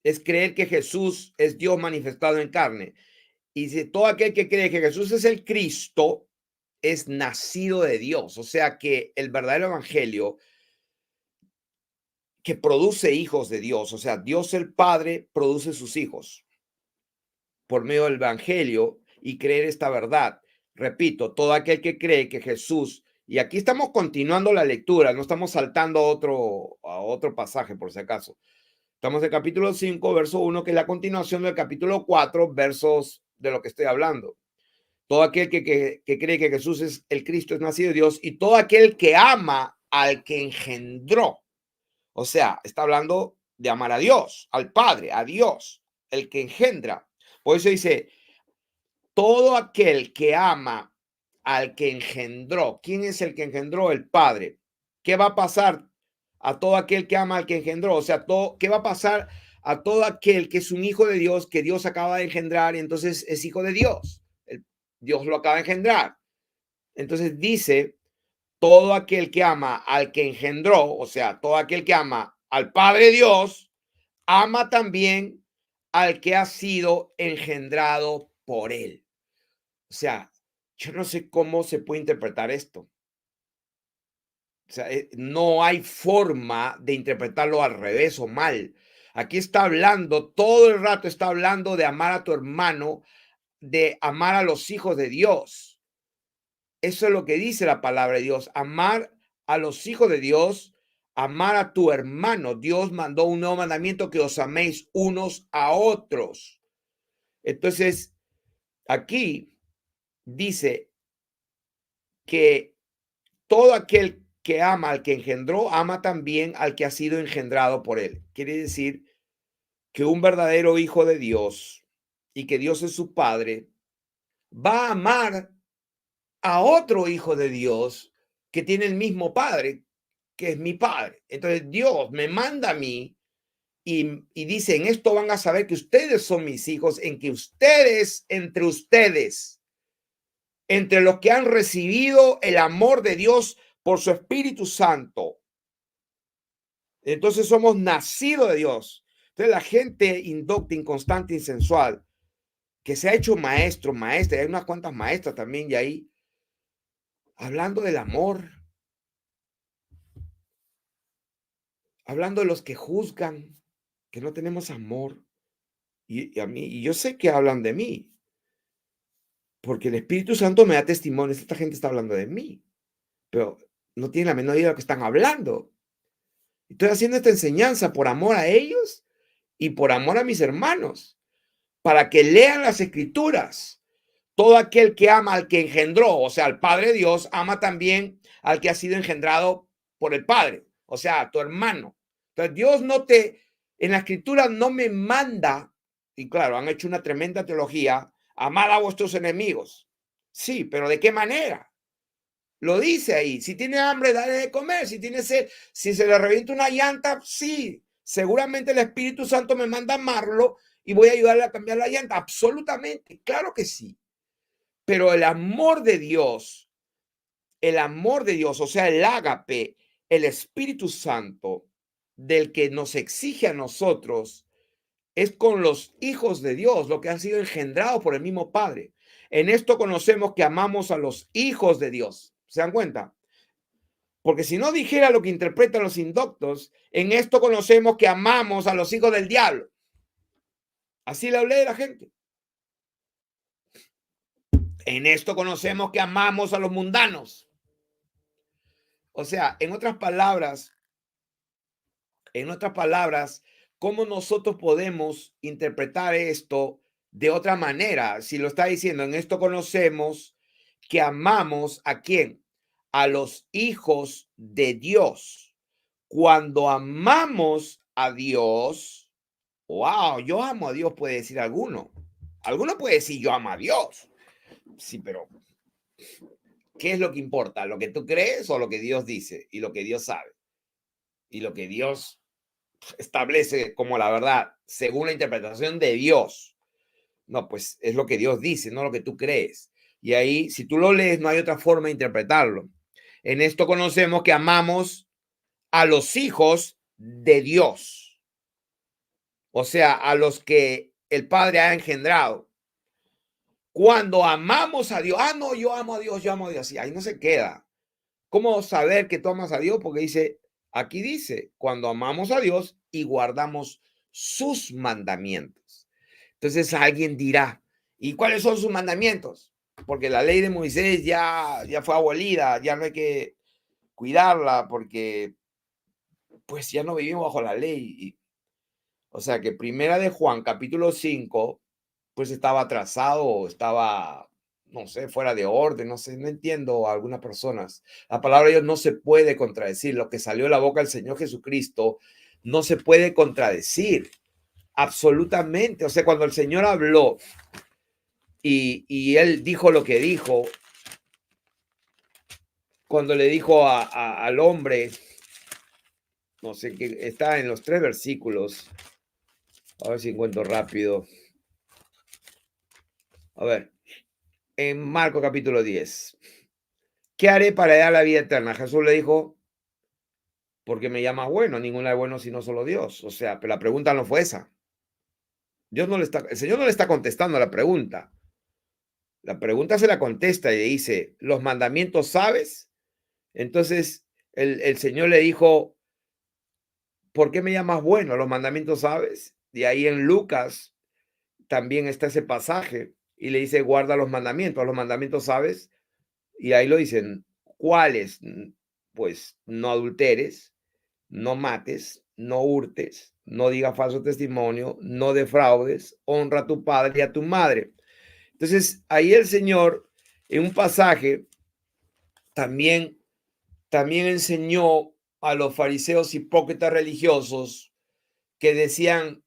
es creer que Jesús es Dios manifestado en carne. Y si todo aquel que cree que Jesús es el Cristo es nacido de Dios. O sea que el verdadero evangelio que produce hijos de Dios, o sea, Dios el Padre produce sus hijos por medio del evangelio y creer esta verdad. Repito, todo aquel que cree que Jesús, y aquí estamos continuando la lectura, no estamos saltando a otro pasaje por si acaso. Estamos en capítulo 5, verso 1, que es la continuación del capítulo 4, versos de lo que estoy hablando. Todo aquel que cree que Jesús es el Cristo es nacido de Dios, y todo aquel que ama al que engendró. O sea, está hablando de amar a Dios, al Padre, a Dios, el que engendra. Por eso dice, todo aquel que ama al que engendró. ¿Quién es el que engendró? El Padre. ¿Qué va a pasar a todo aquel que ama al que engendró? O sea, ¿qué va a pasar a todo aquel que es un hijo de Dios, que Dios acaba de engendrar y entonces es hijo de Dios? Dios lo acaba de engendrar. Entonces dice, todo aquel que ama al que engendró, o sea, todo aquel que ama al Padre Dios, ama también al que ha sido engendrado por él. O sea, yo no sé cómo se puede interpretar esto, O sea, no hay forma de interpretarlo al revés o mal. Aquí está hablando, todo el rato está hablando de amar a tu hermano, de amar a los hijos de Dios. Eso es lo que dice la palabra de Dios, amar a los hijos de Dios, amar a tu hermano. Dios mandó un nuevo mandamiento, que os améis unos a otros. Entonces, aquí dice que todo aquel que ama al que engendró, ama también al que ha sido engendrado por él. Quiere decir que un verdadero hijo de Dios y que Dios es su padre, va a amar a otro hijo de Dios que tiene el mismo padre, que es mi padre. Entonces Dios me manda a mí y dice, en esto van a saber que ustedes son mis hijos, en que ustedes, entre los que han recibido el amor de Dios por su Espíritu Santo, entonces somos nacidos de Dios. Entonces la gente indocta, inconstante, insensual, que se ha hecho maestro, maestra, hay unas cuantas maestras también y ahí, hablando del amor, hablando de los que juzgan, que no tenemos amor. Y a mí, y yo sé que hablan de mí, porque el Espíritu Santo me da testimonio, esta gente está hablando de mí, pero no tienen la menor idea de lo que están hablando. Estoy haciendo esta enseñanza por amor a ellos y por amor a mis hermanos, para que lean las Escrituras. Todo aquel que ama al que engendró, o sea, al Padre Dios, ama también al que ha sido engendrado por el Padre, o sea, a tu hermano. Entonces, Dios en la Escritura no me manda, y claro, han hecho una tremenda teología, amad a vuestros enemigos. Sí, pero ¿de qué manera? Lo dice ahí. Si tiene hambre, dale de comer. Si tiene sed, si se le revienta una llanta, sí. Seguramente el Espíritu Santo me manda a amarlo y voy a ayudarle a cambiar la llanta. Absolutamente, claro que sí. Pero el amor de Dios, o sea, el ágape, el Espíritu Santo, del que nos exige a nosotros, es con los hijos de Dios, lo que han sido engendrados por el mismo Padre. En esto conocemos que amamos a los hijos de Dios. ¿Se dan cuenta? Porque si no dijera lo que interpretan los indoctos, en esto conocemos que amamos a los hijos del diablo. Así le hablé de la gente. En esto conocemos que amamos a los mundanos. O sea, en otras palabras, ¿cómo nosotros podemos interpretar esto de otra manera? Si lo está diciendo, en esto conocemos que amamos ¿a quién? A los hijos de Dios. Cuando amamos a Dios, wow, yo amo a Dios, puede decir alguno. Alguno puede decir yo amo a Dios. Sí, pero ¿qué es lo que importa? ¿Lo que tú crees o lo que Dios dice y lo que Dios sabe? Y lo que Dios establece como la verdad, según la interpretación de Dios. No, pues es lo que Dios dice, no lo que tú crees. Y ahí, si tú lo lees, no hay otra forma de interpretarlo. En esto conocemos que amamos a los hijos de Dios. O sea, a los que el Padre ha engendrado. Cuando amamos a Dios, no, yo amo a Dios, yo amo a Dios. Y ahí no se queda. ¿Cómo saber que tú amas a Dios? Porque aquí dice, cuando amamos a Dios y guardamos sus mandamientos. Entonces alguien dirá, ¿y cuáles son sus mandamientos? Porque la ley de Moisés ya fue abolida, ya no hay que cuidarla porque pues ya no vivimos bajo la ley. O sea que Primera de Juan, capítulo 5, pues estaba atrasado, estaba, no sé, fuera de orden, no sé, no entiendo a algunas personas. La palabra de Dios no se puede contradecir. Lo que salió de la boca del Señor Jesucristo no se puede contradecir. Absolutamente. O sea, cuando el Señor habló y él dijo lo que dijo, cuando le dijo al hombre, no sé, que está en los 3 versículos, a ver si encuentro rápido. A ver, en Marcos capítulo 10. ¿Qué haré para dar la vida eterna? Jesús le dijo, porque me llamas bueno, ninguno es bueno sino solo Dios. O sea, pero la pregunta no fue esa. El Señor no le está contestando a la pregunta. La pregunta se la contesta y le dice, ¿los mandamientos sabes? Entonces, el Señor le dijo, ¿por qué me llamas bueno? Los mandamientos sabes. Y ahí en Lucas también está ese pasaje y le dice, guarda los mandamientos sabes. Y ahí lo dicen, ¿cuáles? Pues no adulteres, no mates, no hurtes, no digas falso testimonio, no defraudes, honra a tu padre y a tu madre. Entonces, ahí el Señor, en un pasaje, también, también enseñó a los fariseos hipócritas religiosos que decían,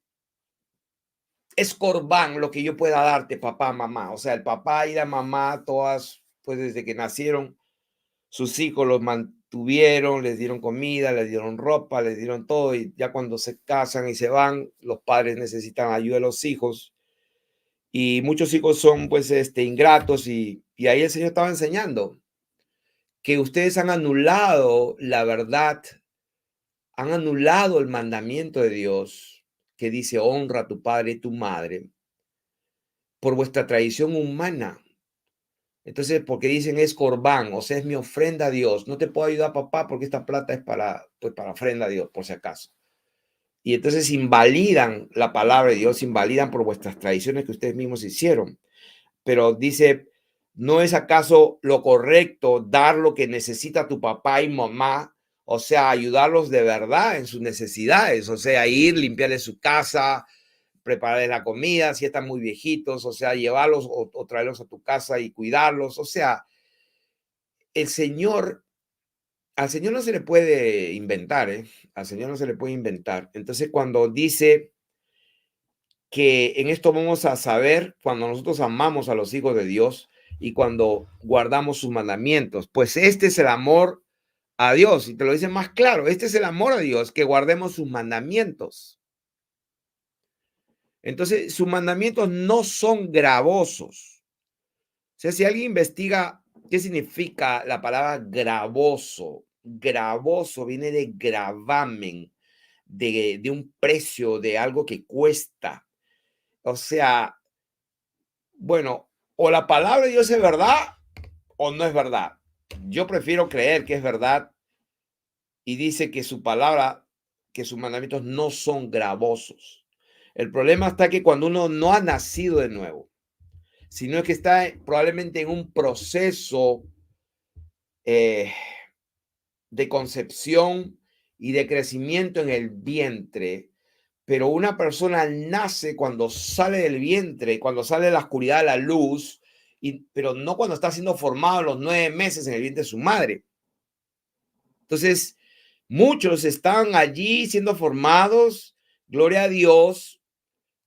es corbán lo que yo pueda darte, papá, mamá. O sea, el papá y la mamá, todas, pues desde que nacieron, sus hijos los mantuvieron, les dieron comida, les dieron ropa, les dieron todo. Y ya cuando se casan y se van, los padres necesitan ayuda de los hijos. Y muchos hijos son, pues, ingratos. Y ahí el Señor estaba enseñando que ustedes han anulado la verdad, han anulado el mandamiento de Dios que dice honra a tu padre y tu madre por vuestra tradición humana. Entonces, porque dicen es corbán, o sea, es mi ofrenda a Dios. No te puedo ayudar, papá, porque esta plata es para, pues, para ofrenda a Dios, por si acaso. Y entonces invalidan la palabra de Dios, invalidan por vuestras tradiciones que ustedes mismos hicieron. Pero dice, ¿no es acaso lo correcto dar lo que necesita tu papá y mamá? O sea, ayudarlos de verdad en sus necesidades, o sea, ir, limpiarles su casa, prepararles la comida, si están muy viejitos, o sea, llevarlos o traerlos a tu casa y cuidarlos. O sea, el Señor, al Señor no se le puede inventar, ¿eh? Al Señor no se le puede inventar. Entonces, cuando dice que en esto vamos a saber cuando nosotros amamos a los hijos de Dios y cuando guardamos sus mandamientos, pues este es el amor a Dios. Y te lo dice más claro, este es el amor a Dios, que guardemos sus mandamientos. Entonces, sus mandamientos no son gravosos. O sea, si alguien investiga qué significa la palabra gravoso, gravoso viene de gravamen, de un precio, de algo que cuesta. O sea, bueno, o la palabra de Dios es verdad o no es verdad. Yo prefiero creer que es verdad y dice que su palabra, que sus mandamientos no son gravosos. El problema está que cuando uno no ha nacido de nuevo, sino que está probablemente en un proceso eh, de concepción y de crecimiento en el vientre, pero una persona nace cuando sale del vientre, cuando sale de la oscuridad a la luz, pero no cuando está siendo formado a los 9 meses en el vientre de su madre. Entonces, muchos están allí siendo formados, gloria a Dios.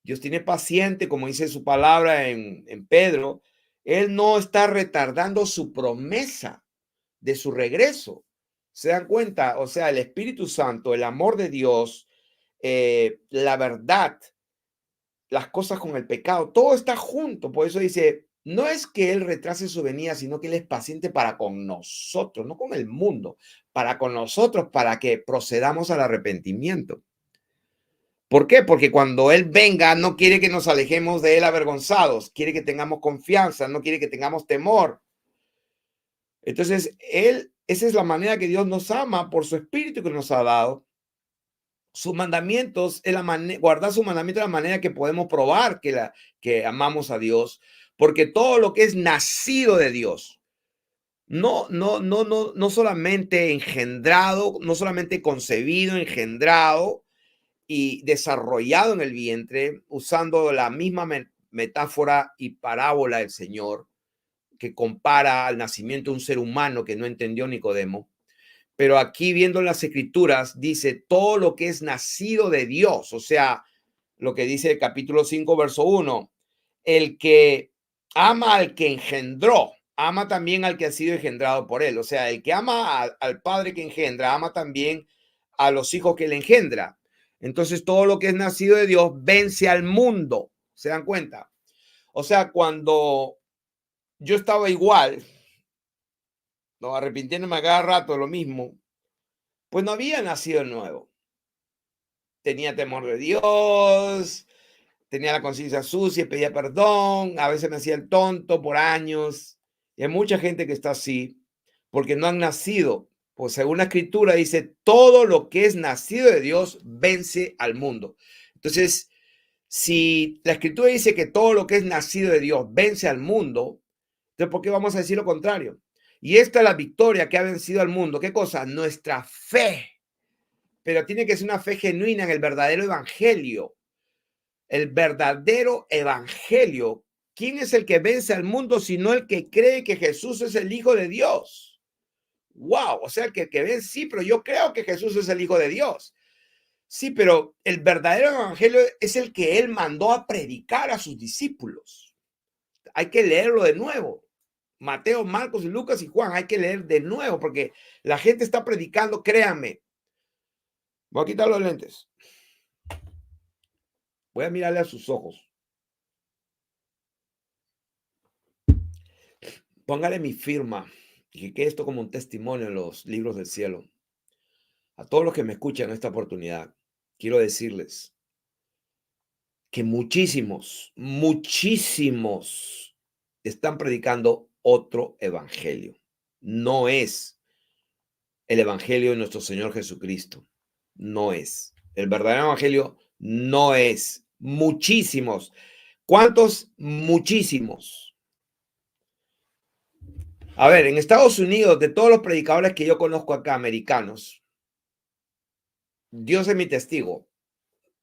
Dios tiene paciente, como dice su palabra en Pedro. Él no está retardando su promesa de su regreso. ¿Se dan cuenta? O sea, el Espíritu Santo, el amor de Dios, la verdad, las cosas con el pecado, todo está junto. Por eso dice, no es que Él retrase su venida, sino que Él es paciente para con nosotros, no con el mundo, para con nosotros, para que procedamos al arrepentimiento. ¿Por qué? Porque cuando Él venga, no quiere que nos alejemos de Él avergonzados, quiere que tengamos confianza, no quiere que tengamos temor. Entonces, esa es la manera que Dios nos ama por su Espíritu que nos ha dado. Sus mandamientos, es guardar sus mandamientos es la manera que podemos probar que amamos a Dios, porque todo lo que es nacido de Dios, no solamente engendrado, no solamente concebido, engendrado y desarrollado en el vientre, usando la misma metáfora y parábola del Señor, que compara al nacimiento de un ser humano que no entendió Nicodemo. Pero aquí viendo las escrituras dice todo lo que es nacido de Dios, o sea, lo que dice el capítulo 5, verso 1, el que ama al que engendró, ama también al que ha sido engendrado por él. O sea, el que ama al padre que engendra, ama también a los hijos que le engendra. Entonces, todo lo que es nacido de Dios vence al mundo. ¿Se dan cuenta? O sea, cuando yo estaba igual, no, arrepintiéndome a cada rato de lo mismo, pues no había nacido de nuevo. Tenía temor de Dios, tenía la conciencia sucia, pedía perdón, a veces me hacía el tonto por años. Y hay mucha gente que está así porque no han nacido. Pues según la escritura dice, todo lo que es nacido de Dios vence al mundo. Entonces, si la escritura dice que todo lo que es nacido de Dios vence al mundo, entonces ¿por qué vamos a decir lo contrario? Y esta es la victoria que ha vencido al mundo. ¿Qué cosa? Nuestra fe. Pero tiene que ser una fe genuina en el verdadero evangelio. El verdadero evangelio. ¿Quién es el que vence al mundo sino el que cree que Jesús es el Hijo de Dios? Wow, o sea, el que ve, sí, pero yo creo que Jesús es el Hijo de Dios. Sí, pero el verdadero evangelio es el que él mandó a predicar a sus discípulos. Hay que leerlo de nuevo. Mateo, Marcos, Lucas y Juan, hay que leer de nuevo porque la gente está predicando, créanme. Voy a quitar los lentes. Voy a mirarle a sus ojos. Póngale mi firma y que quede esto como un testimonio en los libros del cielo. A todos los que me escuchan en esta oportunidad, quiero decirles que muchísimos están predicando otro evangelio. No es el evangelio de nuestro Señor Jesucristo. No es. El verdadero evangelio no es. Muchísimos. ¿Cuántos? Muchísimos. A ver, en Estados Unidos, de todos los predicadores que yo conozco acá, americanos, Dios es mi testigo.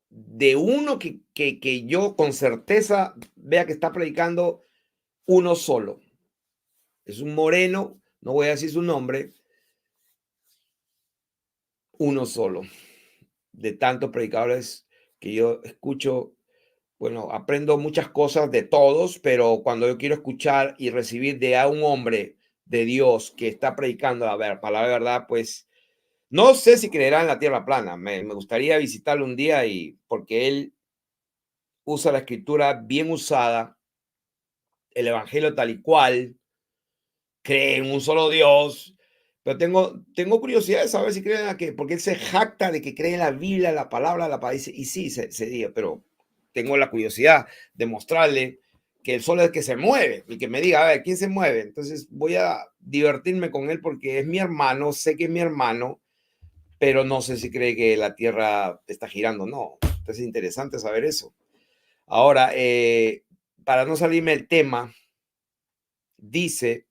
De uno que yo con certeza vea que está predicando, uno solo. Es un moreno, no voy a decir su nombre, uno solo. De tantos predicadores que yo escucho, bueno, aprendo muchas cosas de todos, pero cuando yo quiero escuchar y recibir de a un hombre de Dios que está predicando la palabra de verdad, pues no sé si creerá en la tierra plana. Me gustaría visitarlo un día y porque él usa la escritura bien usada, el evangelio tal y cual, cree en un solo Dios, pero tengo curiosidad de saber si creen a qué, porque él se jacta de que cree en la Biblia, la palabra, y sí, se diga, pero tengo la curiosidad de mostrarle que el sol es el que se mueve, y que me diga, a ver, ¿quién se mueve? Entonces voy a divertirme con él porque es mi hermano, sé que es mi hermano, pero no sé si cree que la Tierra está girando, no. Entonces es interesante saber eso. Ahora, para no salirme del tema, dice,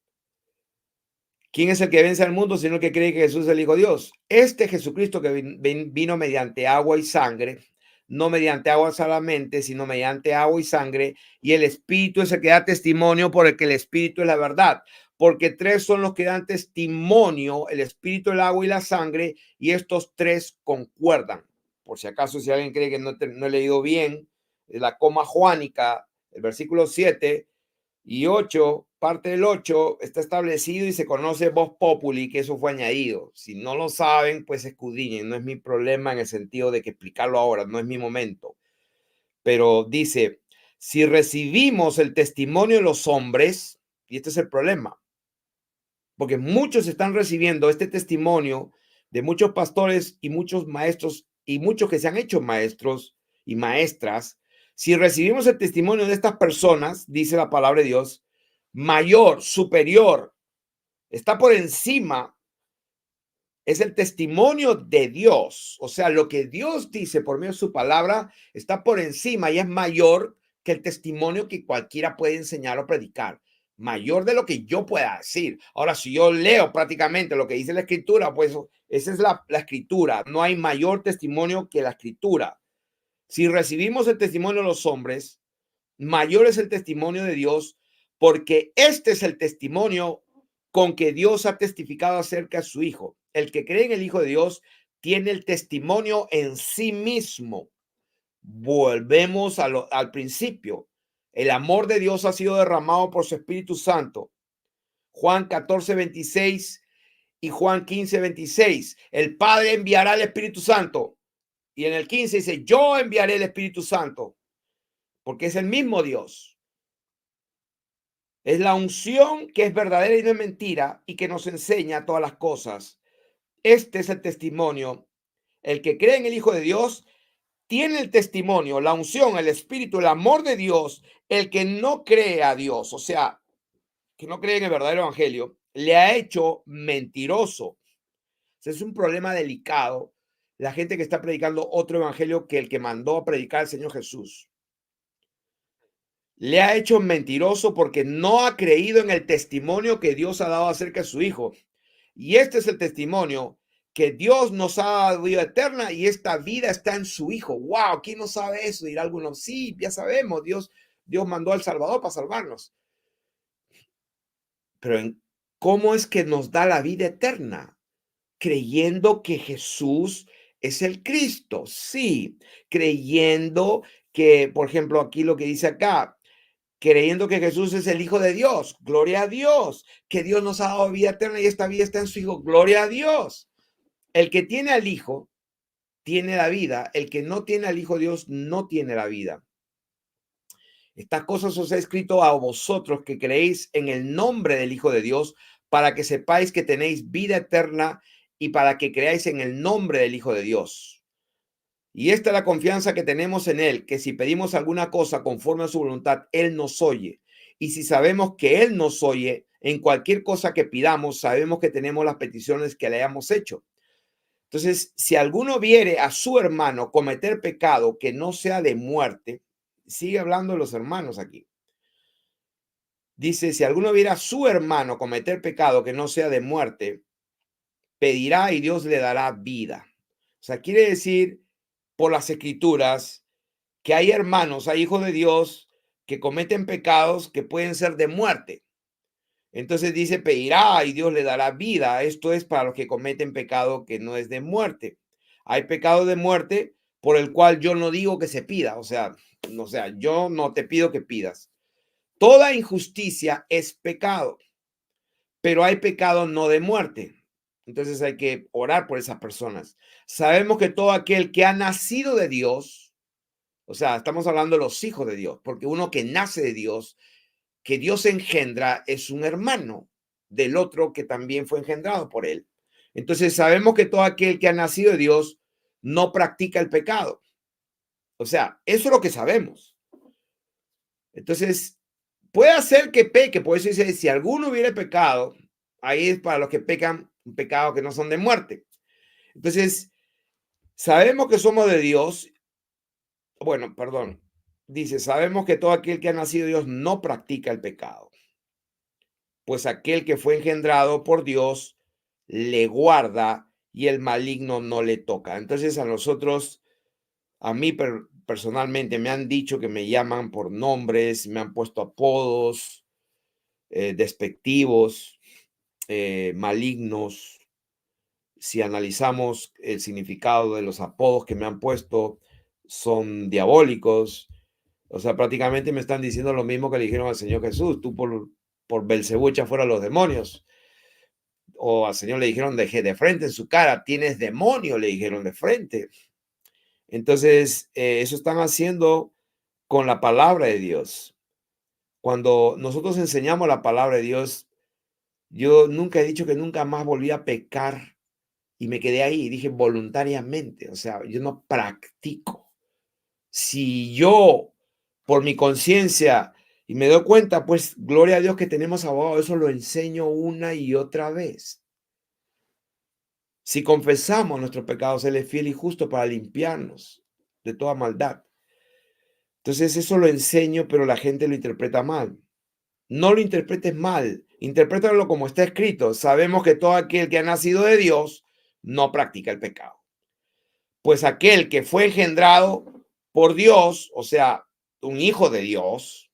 ¿quién es el que vence al mundo sino el que cree que Jesús es el Hijo de Dios? Este Jesucristo que vino mediante agua y sangre, no mediante agua solamente, sino mediante agua y sangre, y el Espíritu es el que da testimonio por el que el Espíritu es la verdad. Porque tres son los que dan testimonio, el Espíritu, el agua y la sangre, y estos tres concuerdan. Por si acaso, si alguien cree que no he leído bien, la coma juánica, el versículo 7 y 8, parte del 8, está establecido y se conoce vox populi, que eso fue añadido. Si no lo saben, pues escudriñen. No es mi problema en el sentido de que explicarlo ahora, no es mi momento. Pero dice, si recibimos el testimonio de los hombres, y este es el problema, porque muchos están recibiendo este testimonio de muchos pastores y muchos maestros y muchos que se han hecho maestros y maestras. Si recibimos el testimonio de estas personas, dice la palabra de Dios, mayor, superior, está por encima, es el testimonio de Dios. O sea, lo que Dios dice por medio de su palabra está por encima y es mayor que el testimonio que cualquiera puede enseñar o predicar. Mayor de lo que yo pueda decir. Ahora, si yo leo prácticamente lo que dice la escritura, pues esa es la escritura. No hay mayor testimonio que la escritura. Si recibimos el testimonio de los hombres, mayor es el testimonio de Dios, porque este es el testimonio con que Dios ha testificado acerca de su Hijo. El que cree en el Hijo de Dios tiene el testimonio en sí mismo. Volvemos al principio. El amor de Dios ha sido derramado por su Espíritu Santo. Juan 14:26 y Juan 15:26. El Padre enviará el Espíritu Santo. Y en el 15 dice, yo enviaré el Espíritu Santo, porque es el mismo Dios. Es la unción que es verdadera y no es mentira y que nos enseña todas las cosas. Este es el testimonio. El que cree en el Hijo de Dios tiene el testimonio, la unción, el Espíritu, el amor de Dios. El que no cree a Dios, o sea, que no cree en el verdadero evangelio, le ha hecho mentiroso. sea, es un problema delicado la gente que está predicando otro evangelio que el que mandó a predicar el Señor Jesús. Le ha hecho mentiroso porque no ha creído en el testimonio que Dios ha dado acerca de su Hijo. Y este es el testimonio, que Dios nos ha dado vida eterna y esta vida está en su Hijo. ¡Wow! ¿Quién no sabe eso? Dirá alguno, sí, ya sabemos, Dios mandó al Salvador para salvarnos. Pero ¿cómo es que nos da la vida eterna? Creyendo que Jesús es el Cristo, sí, creyendo que, por ejemplo, aquí lo que dice acá, creyendo que Jesús es el Hijo de Dios, gloria a Dios, que Dios nos ha dado vida eterna y esta vida está en su Hijo, gloria a Dios. El que tiene al Hijo tiene la vida, el que no tiene al Hijo de Dios no tiene la vida. Estas cosas os he escrito a vosotros que creéis en el nombre del Hijo de Dios, para que sepáis que tenéis vida eterna y para que creáis en el nombre del Hijo de Dios. Y esta es la confianza que tenemos en Él, que si pedimos alguna cosa conforme a su voluntad, Él nos oye. Y si sabemos que Él nos oye, en cualquier cosa que pidamos, sabemos que tenemos las peticiones que le hayamos hecho. Entonces, si alguno viere a su hermano cometer pecado que no sea de muerte, sigue hablando de los hermanos aquí. Dice, si alguno viera a su hermano cometer pecado que no sea de muerte, pedirá y Dios le dará vida. O sea, quiere decir por las escrituras que hay hermanos, hay hijos de Dios que cometen pecados que pueden ser de muerte. Entonces dice, pedirá y Dios le dará vida. Esto es para los que cometen pecado que no es de muerte. Hay pecado de muerte por el cual yo no digo que se pida. O sea, yo no te pido que pidas. Toda injusticia es pecado, pero hay pecado no de muerte. Entonces hay que orar por esas personas. Sabemos que todo aquel que ha nacido de Dios, o sea, estamos hablando de los hijos de Dios, porque uno que nace de Dios, que Dios engendra, es un hermano del otro que también fue engendrado por él. Entonces sabemos que todo aquel que ha nacido de Dios no practica el pecado. O sea, eso es lo que sabemos. Entonces, puede hacer que peque, por eso dice, si alguno hubiera pecado, ahí es para los que pecan un pecado que no son de muerte. Entonces, sabemos que somos de Dios. Bueno, perdón. Dice, sabemos que todo aquel que ha nacido de Dios no practica el pecado, pues aquel que fue engendrado por Dios le guarda y el maligno no le toca. Entonces a nosotros, a mí personalmente me han dicho que me llaman por nombres, me han puesto apodos despectivos, malignos. Si analizamos el significado de los apodos que me han puesto, son diabólicos. O sea, prácticamente me están diciendo lo mismo que le dijeron al Señor Jesús. Tú por Belcebú echa fuera a los demonios. O al Señor le dijeron de frente en su cara, tienes demonio, le dijeron de frente. Entonces, eso están haciendo con la palabra de Dios. Cuando nosotros enseñamos la palabra de Dios, yo nunca he dicho que nunca más volví a pecar y me quedé ahí, dije voluntariamente, o sea, yo no practico. Si yo, por mi conciencia, y me doy cuenta, pues gloria a Dios que tenemos abogado, eso lo enseño una y otra vez. Si confesamos nuestros pecados, Él es fiel y justo para limpiarnos de toda maldad. Entonces eso lo enseño, pero la gente lo interpreta mal. No lo interpretes mal, interprétalo como está escrito. Sabemos que todo aquel que ha nacido de Dios no practica el pecado. Pues aquel que fue engendrado por Dios, o sea, un hijo de Dios,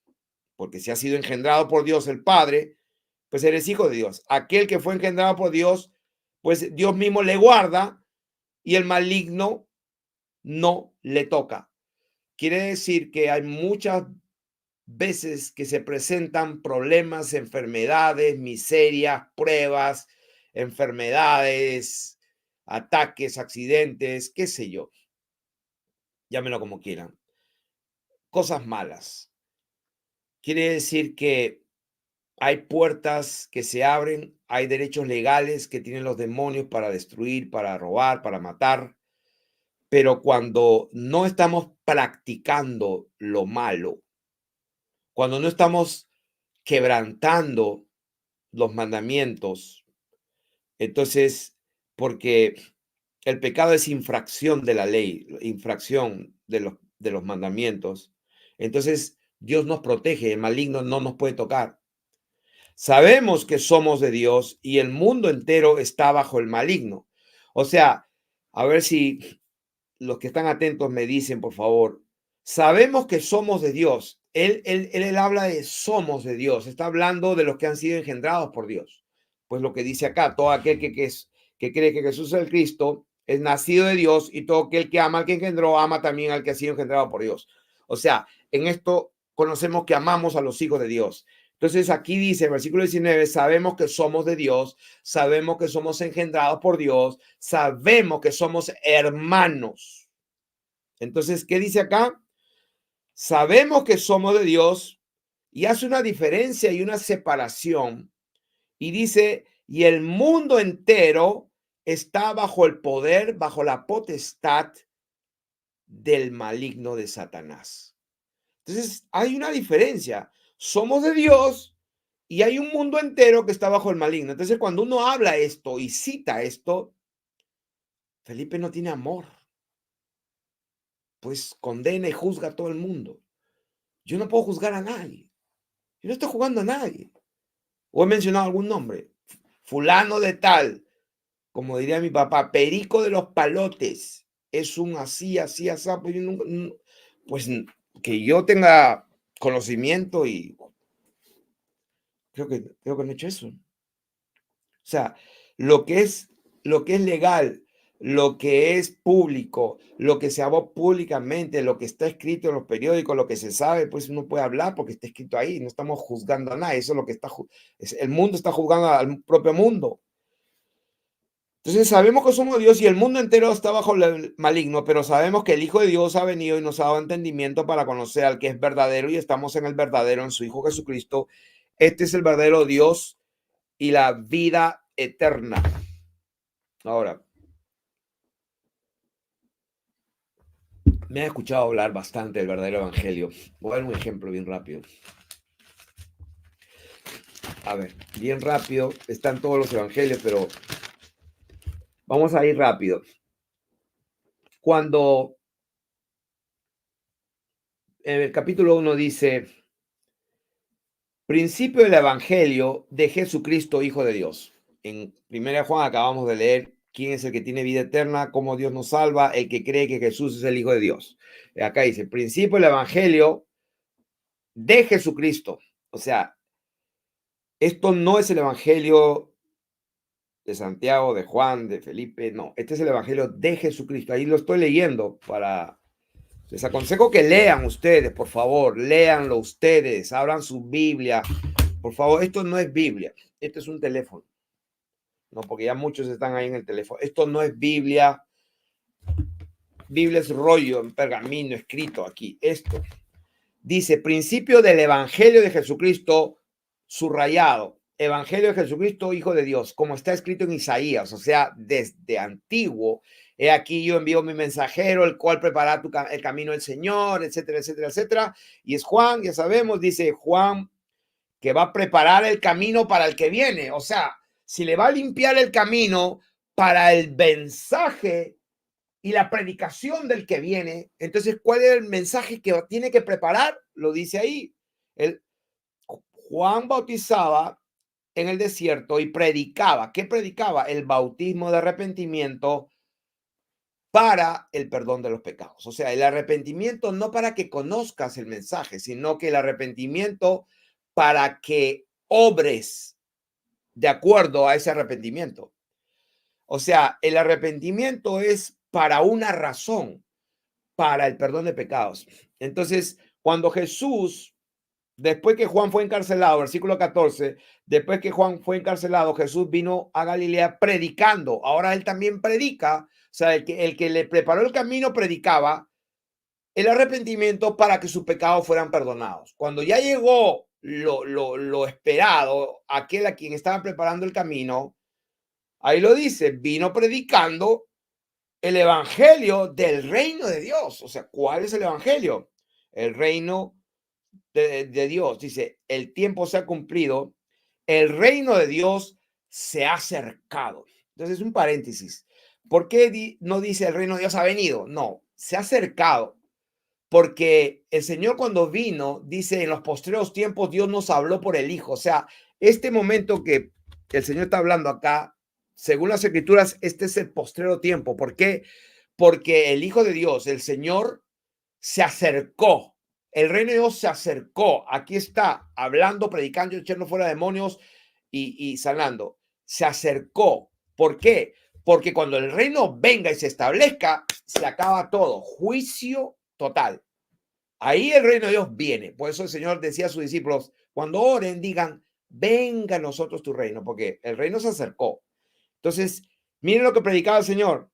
porque si ha sido engendrado por Dios el Padre, pues eres hijo de Dios. Aquel que fue engendrado por Dios, pues Dios mismo le guarda y el maligno no le toca. Quiere decir que hay muchas veces que se presentan problemas, enfermedades, miserias, pruebas, enfermedades, ataques, accidentes, qué sé yo, llámenlo como quieran, cosas malas. Quiere decir que hay puertas que se abren, hay derechos legales que tienen los demonios para destruir, para robar, para matar. Pero cuando no estamos practicando lo malo, cuando no estamos quebrantando los mandamientos, entonces porque el pecado es infracción de la ley, infracción de los mandamientos. Entonces, Dios nos protege, el maligno no nos puede tocar. Sabemos que somos de Dios y el mundo entero está bajo el maligno. O sea, a ver si los que están atentos me dicen, por favor, sabemos que somos de Dios. Él habla de somos de Dios, está hablando de los que han sido engendrados por Dios. Pues lo que dice acá, todo aquel que cree que Jesús es el Cristo es nacido de Dios y todo aquel que ama al que engendró, ama también al que ha sido engendrado por Dios. O sea, en esto conocemos que amamos a los hijos de Dios. Entonces aquí dice, versículo 19, sabemos que somos de Dios, sabemos que somos engendrados por Dios, sabemos que somos hermanos. Entonces, ¿qué dice acá? Sabemos que somos de Dios y hace una diferencia y una separación. Y dice, y el mundo entero está bajo el poder, bajo la potestad del maligno de Satanás. Entonces, hay una diferencia. Somos de Dios y hay un mundo entero que está bajo el maligno. Entonces, cuando uno habla esto y cita esto, Felipe no tiene amor, pues condena y juzga a todo el mundo. Yo no puedo juzgar a nadie. Yo no estoy jugando a nadie. O he mencionado algún nombre. Fulano de tal, como diría mi papá, Perico de los Palotes. Es un así, así, así. Pues, yo nunca, pues que yo tenga conocimiento y creo que no he hecho eso. O sea, lo que es, lo que es legal, lo que es público, lo que se habló públicamente, lo que está escrito en los periódicos, lo que se sabe, pues uno puede hablar porque está escrito ahí. No estamos juzgando a nadie. Eso es lo que está, el mundo está juzgando al propio mundo. Entonces sabemos que somos Dios y el mundo entero está bajo el maligno, pero sabemos que el Hijo de Dios ha venido y nos ha dado entendimiento para conocer al que es verdadero y estamos en el verdadero, en su Hijo Jesucristo. Este es el verdadero Dios y la vida eterna. Ahora, me han escuchado hablar bastante del verdadero evangelio. Voy a dar un ejemplo bien rápido. A ver, bien rápido, están todos los evangelios, pero vamos a ir rápido. Cuando en el capítulo 1 dice, principio del evangelio de Jesucristo, Hijo de Dios. En 1 Juan acabamos de leer quién es el que tiene vida eterna, cómo Dios nos salva, el que cree que Jesús es el Hijo de Dios. Acá dice, principio del evangelio de Jesucristo. O sea, esto no es el evangelio de Santiago, de Juan, de Felipe, no, este es el evangelio de Jesucristo. Ahí lo estoy leyendo para... Les aconsejo que lean ustedes, por favor, léanlo ustedes, abran su Biblia. Por favor, esto no es Biblia, esto es un teléfono. No, porque ya muchos están ahí en el teléfono. Esto no es Biblia. Biblia es rollo en pergamino escrito aquí. Esto dice principio del evangelio de Jesucristo, subrayado. Evangelio de Jesucristo, Hijo de Dios, como está escrito en Isaías, o sea, desde antiguo. He aquí yo envío mi mensajero, el cual prepara el camino del Señor, etcétera, etcétera, etcétera. Y es Juan, ya sabemos, dice Juan, que va a preparar el camino para el que viene. O sea, si le va a limpiar el camino para el mensaje y la predicación del que viene, entonces, ¿cuál es el mensaje que tiene que preparar? Lo dice ahí. Juan bautizaba en el desierto y predicaba. ¿Qué predicaba? El bautismo de arrepentimiento para el perdón de los pecados. O sea, el arrepentimiento no para que conozcas el mensaje, sino que el arrepentimiento para que obres de acuerdo a ese arrepentimiento. O sea, el arrepentimiento es para una razón, para el perdón de pecados. Entonces, cuando Jesús, después que Juan fue encarcelado, versículo 14, después que Juan fue encarcelado, Jesús vino a Galilea predicando. Ahora él también predica, o sea, el que le preparó el camino predicaba el arrepentimiento para que sus pecados fueran perdonados. Cuando ya llegó lo esperado, aquel a quien estaba preparando el camino, ahí lo dice, vino predicando el evangelio del reino de Dios. O sea, ¿cuál es el evangelio? El reino de Dios. Dice, el tiempo se ha cumplido, el reino de Dios se ha acercado. Entonces, un paréntesis. ¿Por qué no dice el reino de Dios ha venido? No, se ha acercado. Porque el Señor cuando vino, dice, en los postreros tiempos Dios nos habló por el Hijo. O sea, este momento que el Señor está hablando acá, según las Escrituras, este es el postrero tiempo. ¿Por qué? Porque el Hijo de Dios, el Señor, se acercó. El reino de Dios se acercó. Aquí está, hablando, predicando, echando fuera demonios y sanando. Se acercó. ¿Por qué? Porque cuando el reino venga y se establezca, se acaba todo. Juicio total. Ahí el reino de Dios viene. Por eso el Señor decía a sus discípulos, cuando oren, digan, venga a nosotros tu reino, porque el reino se acercó. Entonces, miren lo que predicaba el Señor.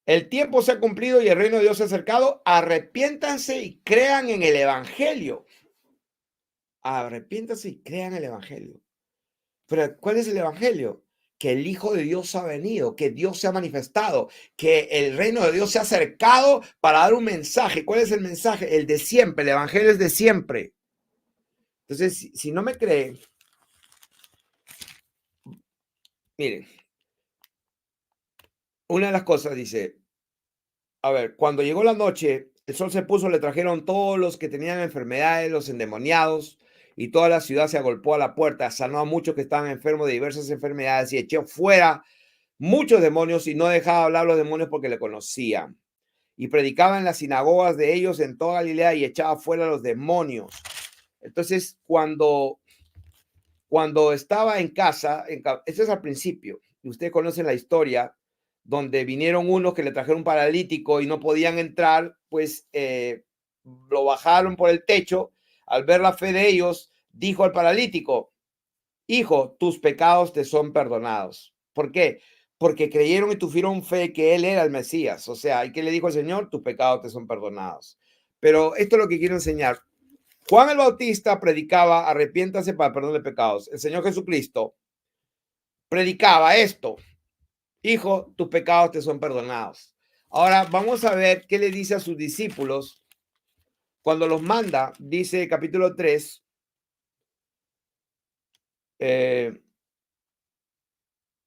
El tiempo se ha cumplido y el reino de Dios se ha acercado. Arrepiéntanse y crean en el evangelio. Arrepiéntanse y crean el evangelio. Pero ¿cuál es el evangelio? Que el Hijo de Dios ha venido, que Dios se ha manifestado, que el reino de Dios se ha acercado para dar un mensaje. ¿Cuál es el mensaje? El de siempre, el evangelio es de siempre. Entonces, si no me creen, miren, una de las cosas dice, a ver, cuando llegó la noche, el sol se puso, le trajeron todos los que tenían enfermedades, los endemoniados, y toda la ciudad se agolpó a la puerta, sanó a muchos que estaban enfermos de diversas enfermedades y echó fuera muchos demonios y no dejaba hablar los demonios porque le conocían. Y predicaba en las sinagogas de ellos en toda Galilea y echaba fuera los demonios. Entonces, cuando estaba en casa, esto es al principio, y ustedes conocen la historia, donde vinieron unos que le trajeron un paralítico y no podían entrar, pues lo bajaron por el techo. Al ver la fe de ellos, dijo al paralítico, hijo, tus pecados te son perdonados. ¿Por qué? Porque creyeron y tuvieron fe que él era el Mesías. O sea, ¿y qué le dijo el Señor? Tus pecados te son perdonados. Pero esto es lo que quiero enseñar. Juan el Bautista predicaba, arrepiéntase para el perdón de pecados. El Señor Jesucristo predicaba esto. Hijo, tus pecados te son perdonados. Ahora vamos a ver qué le dice a sus discípulos cuando los manda. Dice capítulo 3.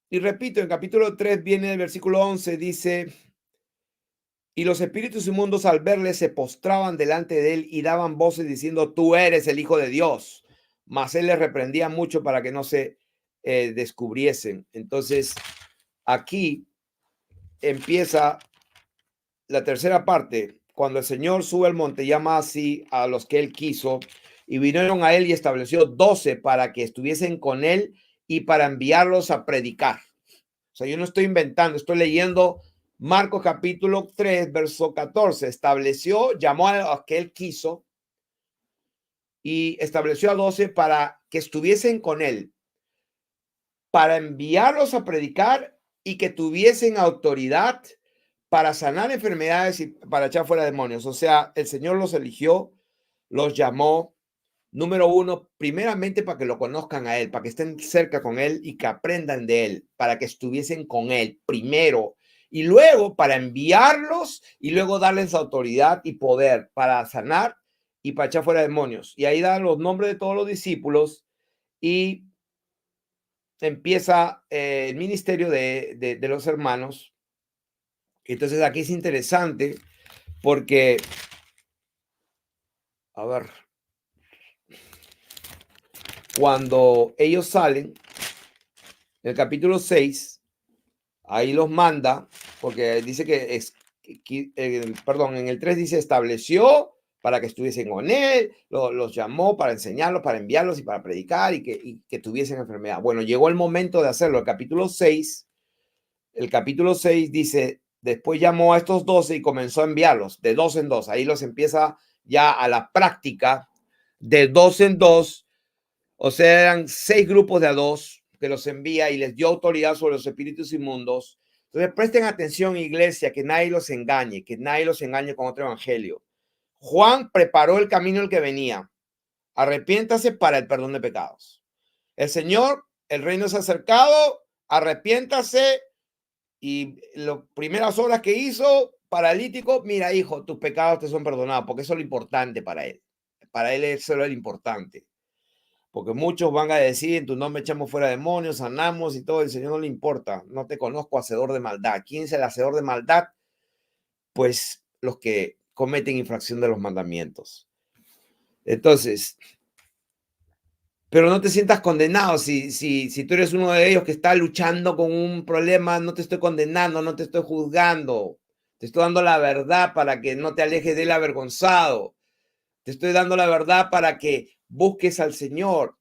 Y repito, en capítulo 3 viene el versículo 11, dice, y los espíritus inmundos al verle se postraban delante de él y daban voces diciendo, tú eres el Hijo de Dios. Mas él les reprendía mucho para que no se descubriesen. Entonces, aquí empieza la tercera parte. Cuando el Señor sube al monte, llama así a los que él quiso y vinieron a él y estableció 12 para que estuviesen con él y para enviarlos a predicar. O sea, yo no estoy inventando, estoy leyendo Marcos capítulo 3, verso 14. Estableció, llamó a los que él quiso y estableció a 12 para que estuviesen con él, para enviarlos a predicar y que tuviesen autoridad para sanar enfermedades y para echar fuera demonios. O sea, el Señor los eligió, los llamó, número uno, primeramente para que lo conozcan a él, para que estén cerca con él y que aprendan de él, para que estuviesen con él primero, y luego para enviarlos y luego darles autoridad y poder para sanar y para echar fuera demonios. Y ahí dan los nombres de todos los discípulos y empieza el ministerio de los hermanos. Entonces aquí es interesante porque, a ver, cuando ellos salen, en el capítulo 6, ahí los manda, porque dice que perdón, en el 3 dice estableció para que estuviesen con él, los llamó para enseñarlos, para enviarlos y para predicar y que tuviesen enfermedad. Bueno, llegó el momento de hacerlo. El capítulo 6 dice, después llamó a estos 12 y comenzó a enviarlos de dos en dos. Ahí los empieza ya a la práctica de dos en dos. O sea, eran 6 grupos de a 2 que los envía y les dio autoridad sobre los espíritus inmundos. Entonces, presten atención, iglesia, que nadie los engañe, con otro evangelio. Juan preparó el camino el que venía. Arrepiéntase para el perdón de pecados. El Señor, el reino se ha acercado, arrepiéntase y las primeras obras que hizo, paralítico, mira, hijo, tus pecados te son perdonados, porque eso es lo importante para él. Para él eso era lo importante. Porque muchos van a decir, en tu nombre echamos fuera demonios, sanamos y todo, el Señor no le importa. No te conozco, hacedor de maldad. ¿Quién es el hacedor de maldad? Pues los que cometen infracción de los mandamientos. Entonces, pero no te sientas condenado. Si tú eres uno de ellos que está luchando con un problema, no te estoy condenando, no te estoy juzgando. Te estoy dando la verdad para que no te alejes de él avergonzado. Te estoy dando la verdad para que busques al Señor.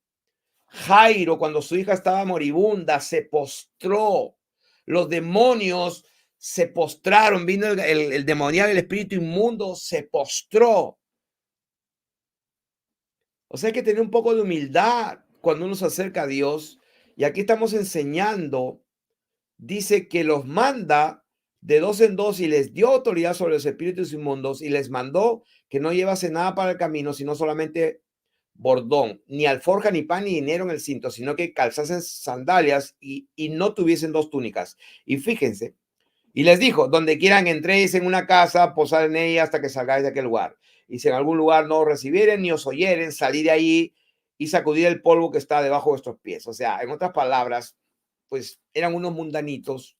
Jairo, cuando su hija estaba moribunda, se postró. Los demonios se postraron. Vino el demoniado, el espíritu inmundo, se postró. O sea, hay que tener un poco de humildad cuando uno se acerca a Dios. Y aquí estamos enseñando, dice que los manda de dos en dos y les dio autoridad sobre los espíritus inmundos y les mandó que no llevase nada para el camino, sino solamente bordón, ni alforja, ni pan, ni dinero en el cinto, sino que calzasen sandalias y no tuviesen dos túnicas. Y fíjense, y les dijo, donde quieran entréis en una casa, posad en ella hasta que salgáis de aquel lugar. Y si en algún lugar no os recibieren ni os oyeren, salid de ahí y sacudid el polvo que está debajo de vuestros pies. O sea, en otras palabras, pues eran unos mundanitos,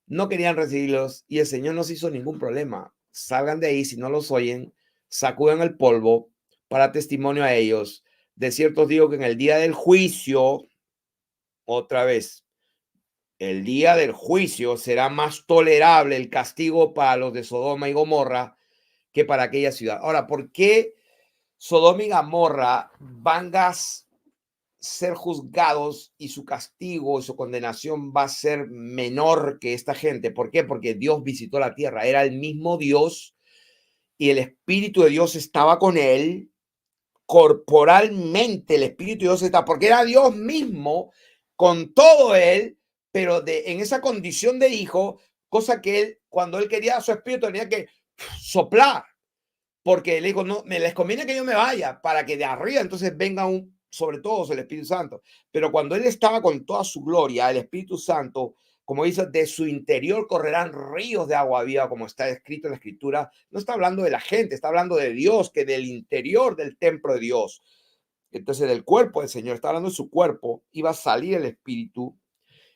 no querían recibirlos y el Señor no se hizo ningún problema. Salgan de ahí, si no los oyen, sacudan el polvo para testimonio a ellos. De cierto os digo que en el día del juicio, otra vez, el día del juicio será más tolerable el castigo para los de Sodoma y Gomorra que para aquella ciudad. Ahora, ¿por qué Sodoma y Gomorra van a ser juzgados y su castigo y su condenación va a ser menor que esta gente? ¿Por qué? Porque Dios visitó la tierra, era el mismo Dios y el Espíritu de Dios estaba con él. Corporalmente el Espíritu de Dios está, porque era Dios mismo con todo él, pero en esa condición de hijo, cosa que él, cuando él quería a su espíritu, tenía que soplar, porque le dijo, no, me les conviene que yo me vaya para que de arriba entonces venga sobre todos el Espíritu Santo. Pero cuando él estaba con toda su gloria, el Espíritu Santo, como dice, de su interior correrán ríos de agua viva, como está escrito en la Escritura. No está hablando de la gente, está hablando de Dios, que del interior del templo de Dios, entonces del cuerpo del Señor, está hablando de su cuerpo, iba a salir el Espíritu.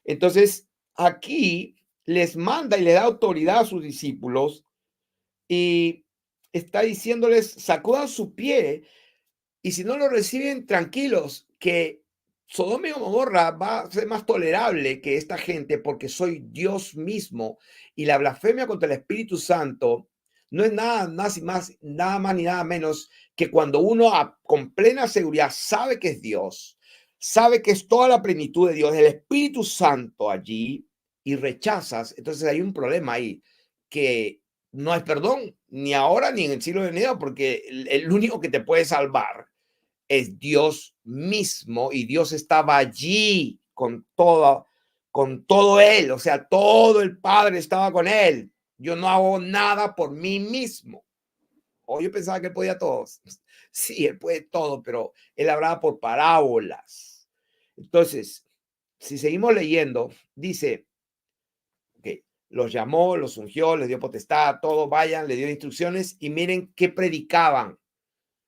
Entonces, aquí les manda y le da autoridad a sus discípulos y está diciéndoles, sacudan su pie y si no lo reciben, tranquilos, que Sodoma y Gomorra va a ser más tolerable que esta gente porque soy Dios mismo y la blasfemia contra el Espíritu Santo no es nada más ni nada menos que cuando uno con plena seguridad sabe que es Dios, sabe que es toda la plenitud de Dios, el Espíritu Santo allí y rechazas, entonces hay un problema ahí que no hay perdón, ni ahora ni en el siglo venidero, porque el único que te puede salvar es Dios mismo y Dios estaba allí con todo él, o sea, todo el Padre estaba con él. Yo no hago nada por mí mismo. O yo pensaba que él podía todo. Sí, él puede todo, pero él hablaba por parábolas. Entonces, si seguimos leyendo, dice que los llamó, los ungió, les dio potestad, todo, vayan, le dio instrucciones y miren qué predicaban.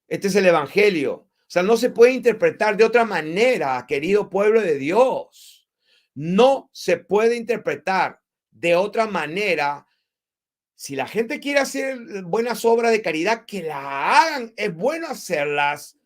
Este es el evangelio. O sea, no se puede interpretar de otra manera, querido pueblo de Dios. No se puede interpretar de otra manera. Si la gente quiere hacer buenas obras de caridad, que la hagan. Es bueno hacerlas.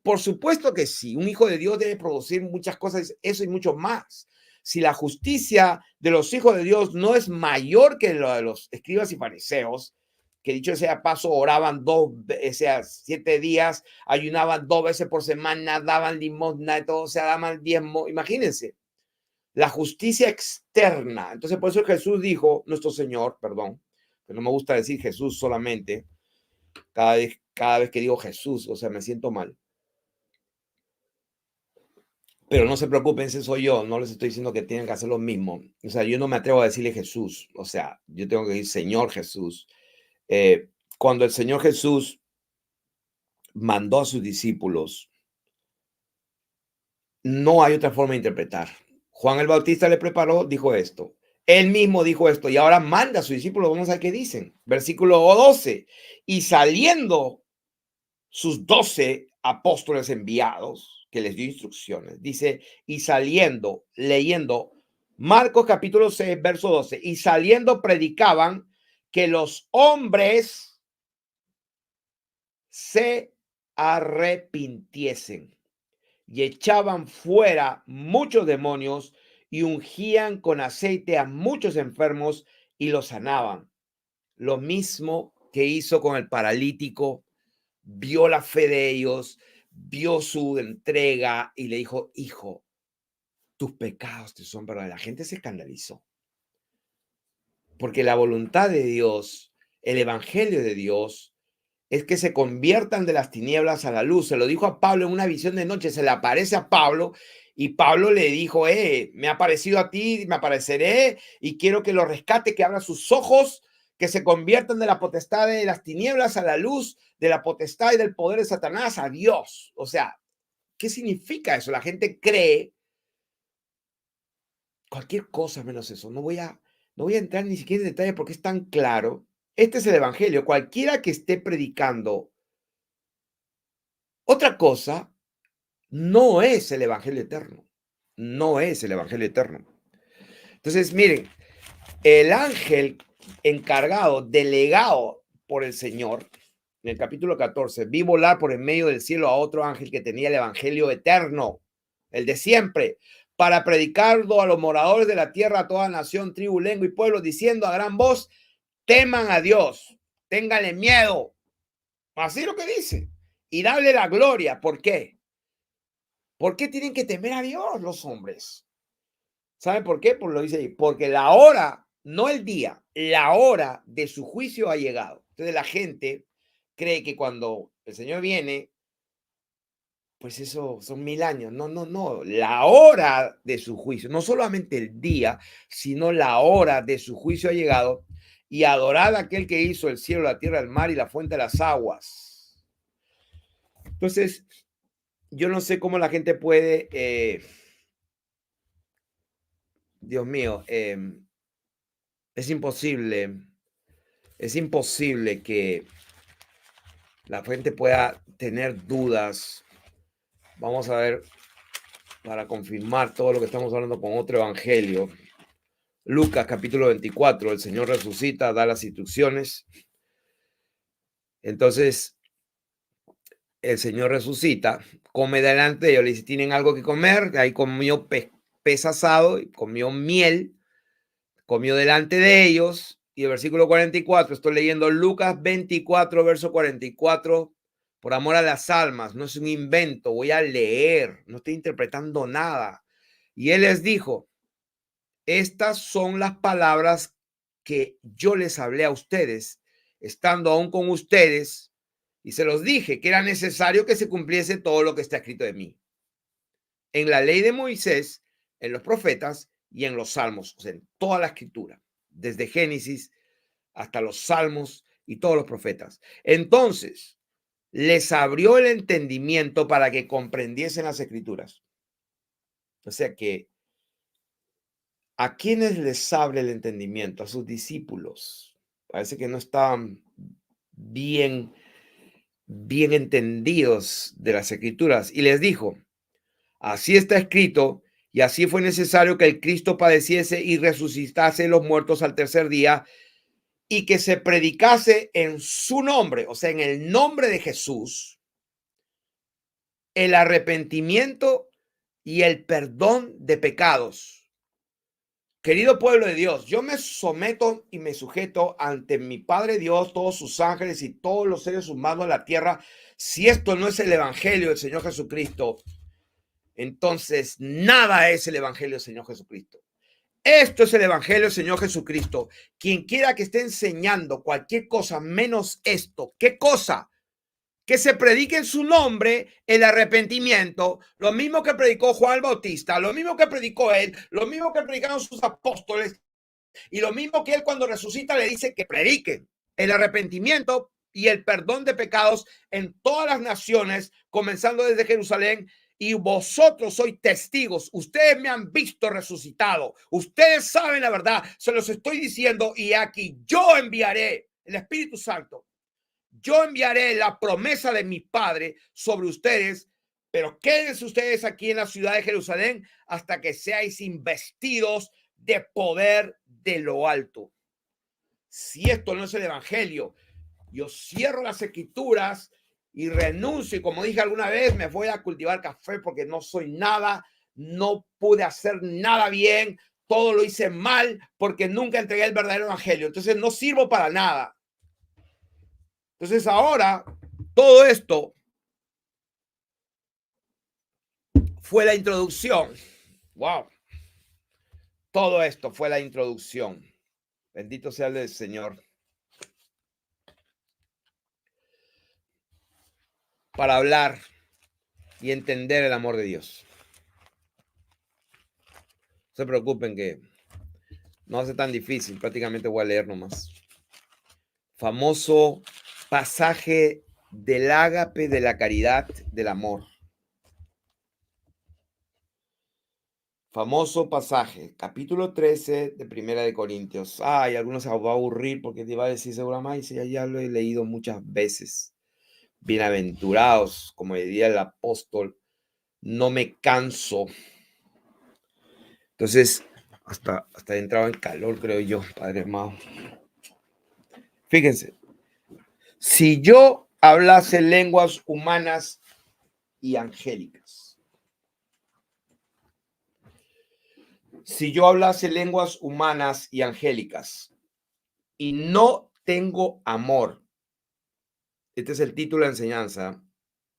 Por supuesto que sí. Un hijo de Dios debe producir muchas cosas, eso y mucho más. Si la justicia de los hijos de Dios no es mayor que lo de los escribas y fariseos, que dicho sea paso, oraban 7 días, ayunaban 2 veces por semana, daban limosna y todo, o sea, daban diezmo. Imagínense, la justicia externa. Entonces, por eso Jesús dijo, nuestro Señor, perdón, que no me gusta decir Jesús solamente, cada vez que digo Jesús, o sea, me siento mal. Pero no se preocupen, ese soy yo, no les estoy diciendo que tienen que hacer lo mismo. O sea, yo no me atrevo a decirle Jesús, o sea, yo tengo que decir Señor Jesús. Cuando el Señor Jesús mandó a sus discípulos, no hay otra forma de interpretar. Juan el Bautista le preparó, dijo esto. Él mismo dijo esto y ahora manda a sus discípulos. Vamos a ver qué dicen. Versículo 12. Y saliendo sus 12 apóstoles enviados, que les dio instrucciones. Dice, y saliendo, leyendo Marcos capítulo 6, verso 12, y saliendo predicaban que los hombres se arrepintiesen y echaban fuera muchos demonios y ungían con aceite a muchos enfermos y los sanaban. Lo mismo que hizo con el paralítico, vio la fe de ellos, vio su entrega y le dijo, hijo, tus pecados te son perdonados. La gente se escandalizó. Porque la voluntad de Dios, el evangelio de Dios, es que se conviertan de las tinieblas a la luz. Se lo dijo a Pablo en una visión de noche, se le aparece a Pablo y Pablo le dijo, me ha aparecido a ti, me apareceré y quiero que lo rescate, que abra sus ojos, que se conviertan de la potestad de las tinieblas a la luz, de la potestad y del poder de Satanás a Dios. O sea, ¿qué significa eso? La gente cree cualquier cosa menos eso. No voy a entrar ni siquiera en detalle porque es tan claro. Este es el evangelio. Cualquiera que esté predicando otra cosa no es el evangelio eterno. No es el evangelio eterno. Entonces, miren, el ángel encargado, delegado por el Señor, en el capítulo 14, vi volar por en medio del cielo a otro ángel que tenía el evangelio eterno, el de siempre, para predicarlo a los moradores de la tierra, a toda nación, tribu, lengua y pueblo, diciendo a gran voz, teman a Dios, ténganle miedo. Así es lo que dice. Y darle la gloria. ¿Por qué? ¿Por qué tienen que temer a Dios los hombres? ¿Saben por qué? Pues lo dice ahí. Porque la hora, no el día, la hora de su juicio ha llegado. Entonces la gente cree que cuando el Señor viene, pues eso son 1000 años. No, no, no. La hora de su juicio, no solamente el día, sino la hora de su juicio ha llegado. Y adorad a aquel que hizo el cielo, la tierra, el mar y la fuente de las aguas. Entonces, yo no sé cómo la gente puede, Dios mío, es imposible que la gente pueda tener dudas. Vamos a ver, para confirmar todo lo que estamos hablando con otro evangelio. Lucas capítulo 24, el Señor resucita, da las instrucciones. Entonces, el Señor resucita, come delante de ellos, le dice, ¿tienen algo que comer? Ahí comió pez asado, y comió miel, comió delante de ellos. Y el versículo 44, estoy leyendo Lucas 24, verso 44, por amor a las almas, no es un invento, voy a leer, no estoy interpretando nada. Y él les dijo, estas son las palabras que yo les hablé a ustedes, estando aún con ustedes, y se los dije que era necesario que se cumpliese todo lo que está escrito de mí. En la ley de Moisés, en los profetas y en los salmos, o sea, en toda la escritura, desde Génesis hasta los salmos y todos los profetas. Entonces, les abrió el entendimiento para que comprendiesen las escrituras. O sea que, ¿a quiénes les abre el entendimiento? A sus discípulos. Parece que no estaban bien entendidos de las escrituras. Y les dijo, así está escrito, y así fue necesario que el Cristo padeciese y resucitase los muertos al tercer día, y que se predicase en su nombre, o sea, en el nombre de Jesús, el arrepentimiento y el perdón de pecados. Querido pueblo de Dios, yo me someto y me sujeto ante mi Padre Dios, todos sus ángeles y todos los seres humanos de la tierra. Si esto no es el evangelio del Señor Jesucristo, entonces nada es el evangelio del Señor Jesucristo. Esto es el evangelio del Señor Jesucristo. Quien quiera que esté enseñando cualquier cosa menos esto, ¿qué cosa? Que se predique en su nombre el arrepentimiento, lo mismo que predicó Juan el Bautista, lo mismo que predicó él, lo mismo que predicaron sus apóstoles y lo mismo que él cuando resucita le dice que prediquen el arrepentimiento y el perdón de pecados en todas las naciones, comenzando desde Jerusalén. Y vosotros sois testigos, ustedes me han visto resucitado, ustedes saben la verdad, se los estoy diciendo, y aquí yo enviaré el Espíritu Santo. Yo enviaré la promesa de mi Padre sobre ustedes Pero quédense ustedes aquí en la ciudad de Jerusalén hasta que seáis investidos de poder de lo alto. Si esto no es el evangelio, yo cierro las escrituras y renuncio. Y como dije alguna vez, me voy a cultivar café porque no soy nada, no pude hacer nada bien, todo lo hice mal porque nunca entregué el verdadero evangelio. Entonces no sirvo para nada. Entonces ahora todo esto fue la introducción. Wow. Todo esto fue la introducción. Bendito sea el Señor. Para hablar y entender el amor de Dios. No se preocupen que no hace tan difícil. Prácticamente voy a leer nomás. Famoso pasaje del ágape, de la caridad, del amor. Famoso pasaje, capítulo 13 de Primera de Corintios. Ay, algunos se va a aburrir porque te iba a decir seguramente, ya lo he leído muchas veces. Bienaventurados, como diría el apóstol, no me canso. Entonces, hasta he entrado en calor, creo yo, Padre amado. Fíjense, si yo hablase lenguas humanas y angélicas, si yo hablase lenguas humanas y angélicas y no tengo amor, este es el título de la enseñanza,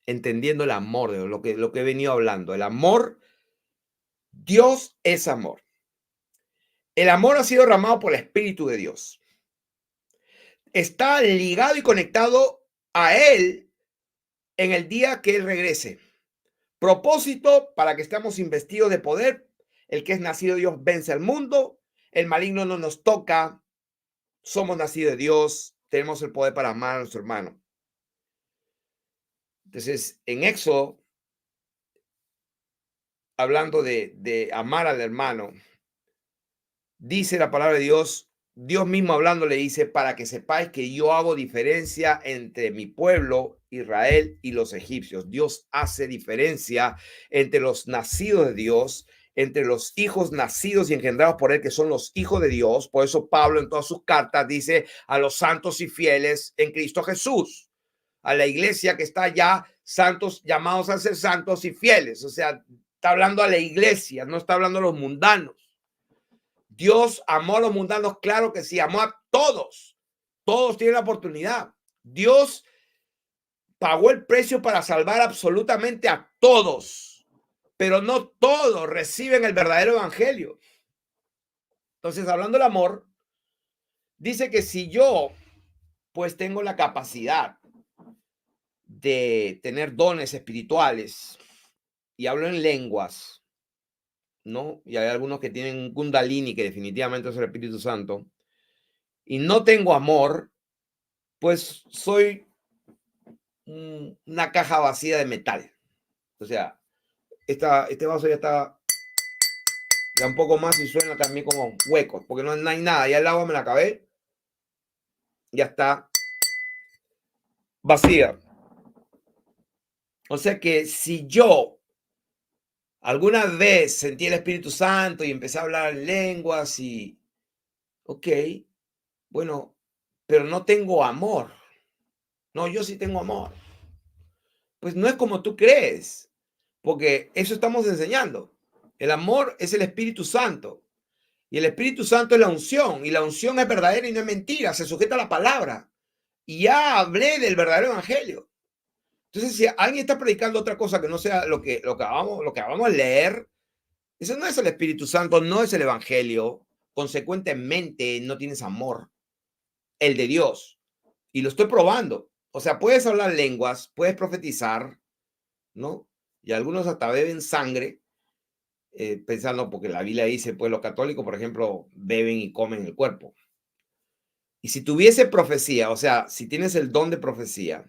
entendiendo el amor, de lo que he venido hablando. El amor, Dios es amor. El amor ha sido derramado por el Espíritu de Dios. Está ligado y conectado a Él en el día que Él regrese. Propósito para que estemos investidos de poder. El que es nacido de Dios vence al mundo. El maligno no nos toca. Somos nacidos de Dios. Tenemos el poder para amar a nuestro hermano. Entonces, en Éxodo, hablando de amar al hermano, dice la palabra de Dios, Dios mismo hablando le dice, para que sepáis que yo hago diferencia entre mi pueblo, Israel, y los egipcios. Dios hace diferencia entre los nacidos de Dios, entre los hijos nacidos y engendrados por él, que son los hijos de Dios. Por eso Pablo en todas sus cartas dice a los santos y fieles en Cristo Jesús, a la iglesia que está ya santos, llamados a ser santos y fieles. O sea, está hablando a la iglesia, no está hablando a los mundanos. Dios amó a los mundanos, claro que sí, amó a todos. Todos tienen la oportunidad. Dios pagó el precio para salvar absolutamente a todos, pero no todos reciben el verdadero evangelio. Entonces, hablando del amor, dice que si yo, pues tengo la capacidad de tener dones espirituales y hablo en lenguas, ¿no? Y hay algunos que tienen un Kundalini, que definitivamente es el Espíritu Santo, y no tengo amor, pues soy una caja vacía de metal. O sea, este vaso ya está ya un poco más y suena también como huecos, porque no hay nada. Ya el agua me la acabé, ya está vacía. O sea que si yo alguna vez sentí el Espíritu Santo y empecé a hablar en lenguas y, ok, bueno, pero no tengo amor. No, yo sí tengo amor. Pues no es como tú crees, porque eso estamos enseñando. El amor es el Espíritu Santo. Y el Espíritu Santo es la unción. Y la unción es verdadera y no es mentira. Se sujeta a la palabra. Y ya hablé del verdadero evangelio. Entonces, si alguien está predicando otra cosa que no sea lo que vamos a leer, eso no es el Espíritu Santo, no es el evangelio. Consecuentemente, no tienes amor. El de Dios. Y lo estoy probando. O sea, puedes hablar lenguas, puedes profetizar, ¿no? Y algunos hasta beben sangre, pensando, porque la Biblia dice, pues los católicos, por ejemplo, beben y comen el cuerpo. Y si tuviese profecía, o sea, si tienes el don de profecía,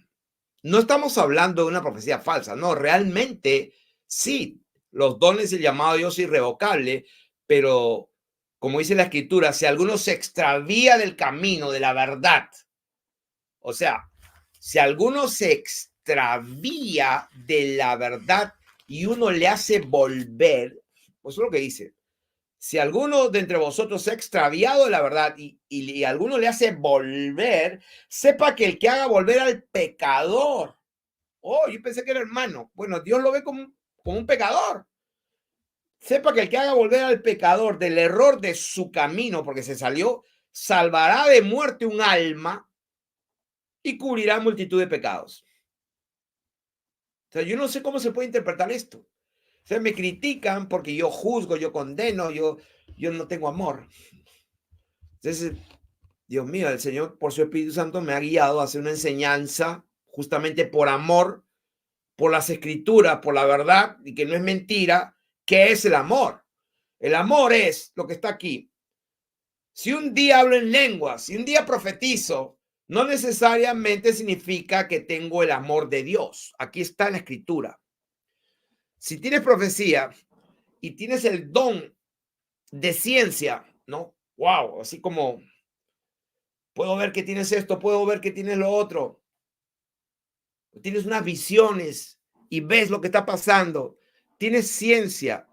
no estamos hablando de una profecía falsa, no, realmente sí, los dones y el llamado de Dios es irrevocable, pero como dice la escritura, si alguno se extravía del camino, de la verdad, o sea, si alguno se extravía de la verdad y uno le hace volver, pues eso es lo que dice. Si alguno de entre vosotros se ha extraviado de la verdad y alguno le hace volver, sepa que el que haga volver al pecador. Oh, yo pensé que era hermano. Bueno, Dios lo ve como un pecador. Sepa que el que haga volver al pecador del error de su camino, porque se salió, salvará de muerte un alma y cubrirá multitud de pecados. O sea, yo no sé cómo se puede interpretar esto. O sea, me critican porque yo juzgo, yo condeno, yo no tengo amor. Entonces, Dios mío, el Señor por su Espíritu Santo me ha guiado a hacer una enseñanza justamente por amor, por las escrituras, por la verdad, y que no es mentira, que es el amor. El amor es lo que está aquí. Si un día hablo en lenguas, si un día profetizo, no necesariamente significa que tengo el amor de Dios. Aquí está en la escritura. Si tienes profecía y tienes el don de ciencia, ¿no? Wow, así como puedo ver que tienes esto, puedo ver que tienes lo otro. Tienes unas visiones y ves lo que está pasando. Tienes ciencia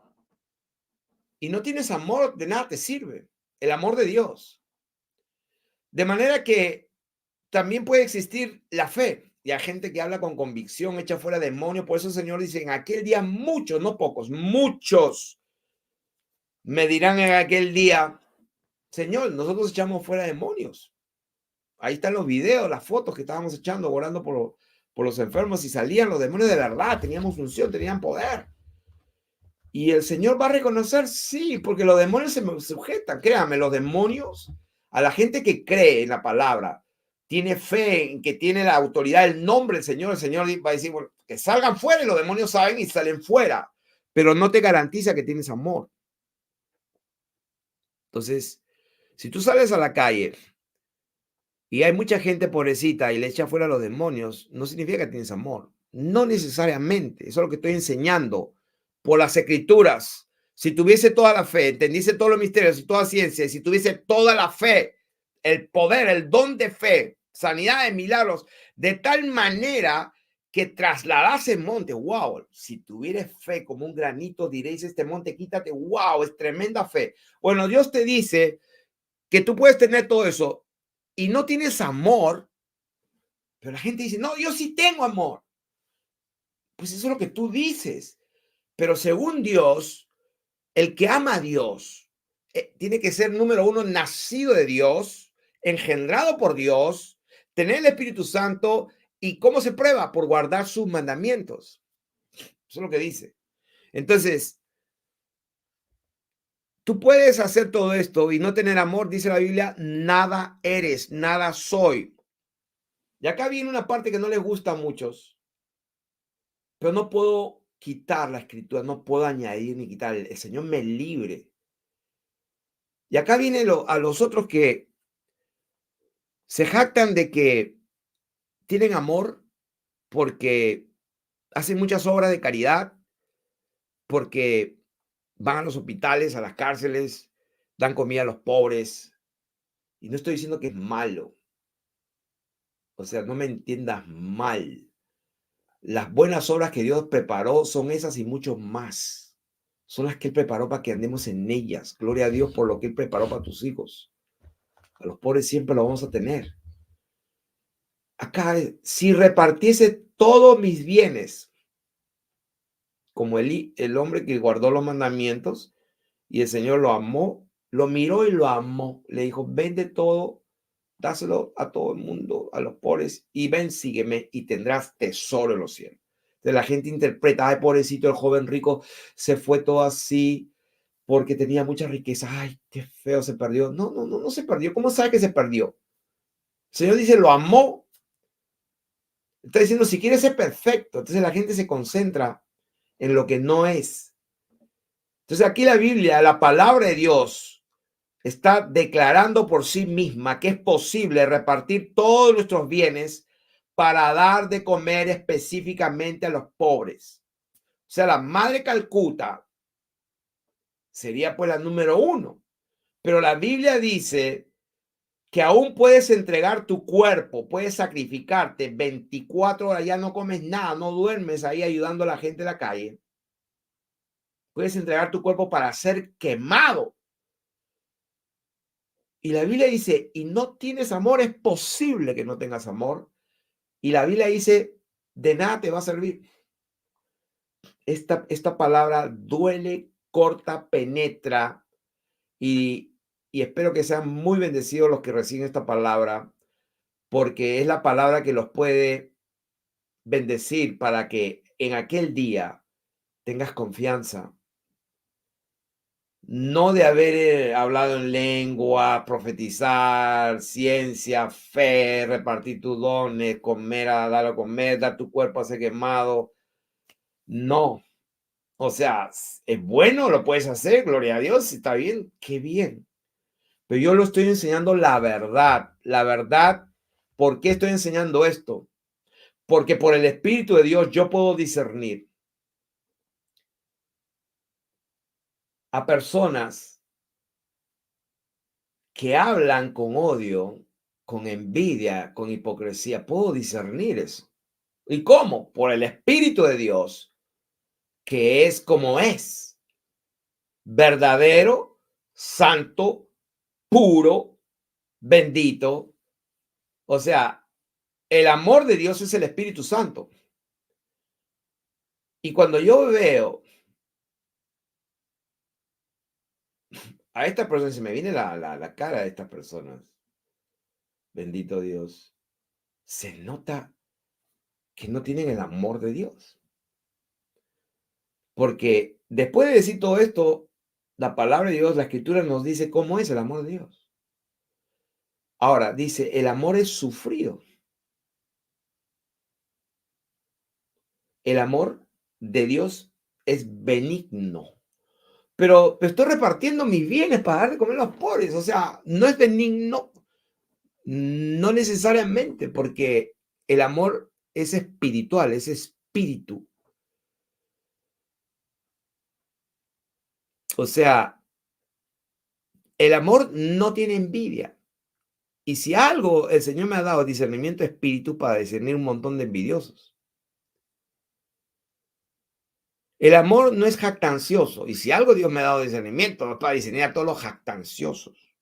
y no tienes amor, de nada te sirve. El amor de Dios. De manera que también puede existir la fe. Y hay gente que habla con convicción, echa fuera demonios. Por eso el Señor dice, en aquel día muchos, no pocos, muchos me dirán en aquel día, Señor, nosotros echamos fuera demonios. Ahí están los videos, las fotos que estábamos echando, orando por los enfermos y salían los demonios de verdad, tenían función, tenían poder. Y el Señor va a reconocer, sí, porque los demonios se me sujetan. Créanme, los demonios, a la gente que cree en la palabra, tiene fe en que tiene la autoridad, el nombre del Señor, el Señor va a decir, bueno, que salgan fuera y los demonios saben y salen fuera, pero no te garantiza que tienes amor. Entonces, si tú sales a la calle y hay mucha gente pobrecita y le echa fuera a los demonios, no significa que tienes amor. No necesariamente. Eso es lo que estoy enseñando por las escrituras. Si tuviese toda la fe, entendiese todos los misterios y toda ciencia, y si tuviese toda la fe, el poder, el don de fe, sanidad de milagros, de tal manera que trasladase monte, wow, si tuvieras fe como un granito, diréis este monte, quítate, wow, es tremenda fe. Bueno, Dios te dice que tú puedes tener todo eso y no tienes amor, pero la gente dice, no, yo sí tengo amor. Pues eso es lo que tú dices. Pero según Dios, el que ama a Dios tiene que ser, número uno, nacido de Dios, engendrado por Dios, tener el Espíritu Santo. ¿Y cómo se prueba? Por guardar sus mandamientos. Eso es lo que dice. Entonces, tú puedes hacer todo esto y no tener amor, dice la Biblia, nada eres, nada soy. Y acá viene una parte que no les gusta a muchos, pero no puedo quitar la escritura, no puedo añadir ni quitar. El Señor me libre. Y acá viene a los otros que se jactan de que tienen amor porque hacen muchas obras de caridad, porque van a los hospitales, a las cárceles, dan comida a los pobres. Y no estoy diciendo que es malo. O sea, no me entiendas mal. Las buenas obras que Dios preparó son esas y mucho más. Son las que Él preparó para que andemos en ellas. Gloria a Dios por lo que Él preparó para tus hijos. A los pobres siempre lo vamos a tener. Acá, si repartiese todos mis bienes, como el hombre que guardó los mandamientos, y el Señor lo amó, lo miró y lo amó. Le dijo, vende todo, dáselo a todo el mundo, a los pobres, y ven, sígueme, y tendrás tesoro en los cielos. Entonces la gente interpreta, ay, pobrecito, el joven rico se fue todo así porque tenía mucha riqueza. Ay, qué feo, se perdió. No, no, no, no se perdió. ¿Cómo sabe que se perdió? El Señor dice, lo amó. Está diciendo, si quieres ser perfecto. Entonces la gente se concentra en lo que no es. Entonces aquí la Biblia, la palabra de Dios, está declarando por sí misma que es posible repartir todos nuestros bienes para dar de comer específicamente a los pobres. O sea, la Madre Calcuta sería pues la número uno. Pero la Biblia dice que aún puedes entregar tu cuerpo, puedes sacrificarte 24 horas, ya no comes nada, no duermes ahí ayudando a la gente en la calle. Puedes entregar tu cuerpo para ser quemado. Y la Biblia dice, y no tienes amor, es posible que no tengas amor. Y la Biblia dice, de nada te va a servir. Esta palabra duele, corta, penetra y espero que sean muy bendecidos los que reciben esta palabra, porque es la palabra que los puede bendecir para que en aquel día tengas confianza. No de haber hablado en lengua, profetizar, ciencia, fe, repartir tus dones, comer, a dar a comer, dar tu cuerpo a ser quemado. No. O sea, es bueno, lo puedes hacer, gloria a Dios, está bien, qué bien. Pero yo lo estoy enseñando la verdad. La verdad, ¿por qué estoy enseñando esto? Porque por el Espíritu de Dios yo puedo discernir a personas que hablan con odio, con envidia, con hipocresía. Puedo discernir eso. ¿Y cómo? Por el Espíritu de Dios, que es como es. Verdadero, santo, puro, bendito. O sea, el amor de Dios es el Espíritu Santo. Y cuando yo veo a esta persona, se me viene la cara de estas personas, bendito Dios, se nota que no tienen el amor de Dios. Porque después de decir todo esto, la palabra de Dios, la escritura nos dice cómo es el amor de Dios. Ahora, dice, el amor es sufrido. El amor de Dios es benigno. Pero estoy repartiendo mis bienes para dar de comer a los pobres. O sea, no es benigno. No necesariamente, porque el amor es espiritual, es espíritu. O sea, el amor no tiene envidia. Y si algo el Señor me ha dado discernimiento de espíritu para discernir un montón de envidiosos. El amor no es jactancioso. Y si algo Dios me ha dado discernimiento es para discernir a todos los jactanciosos.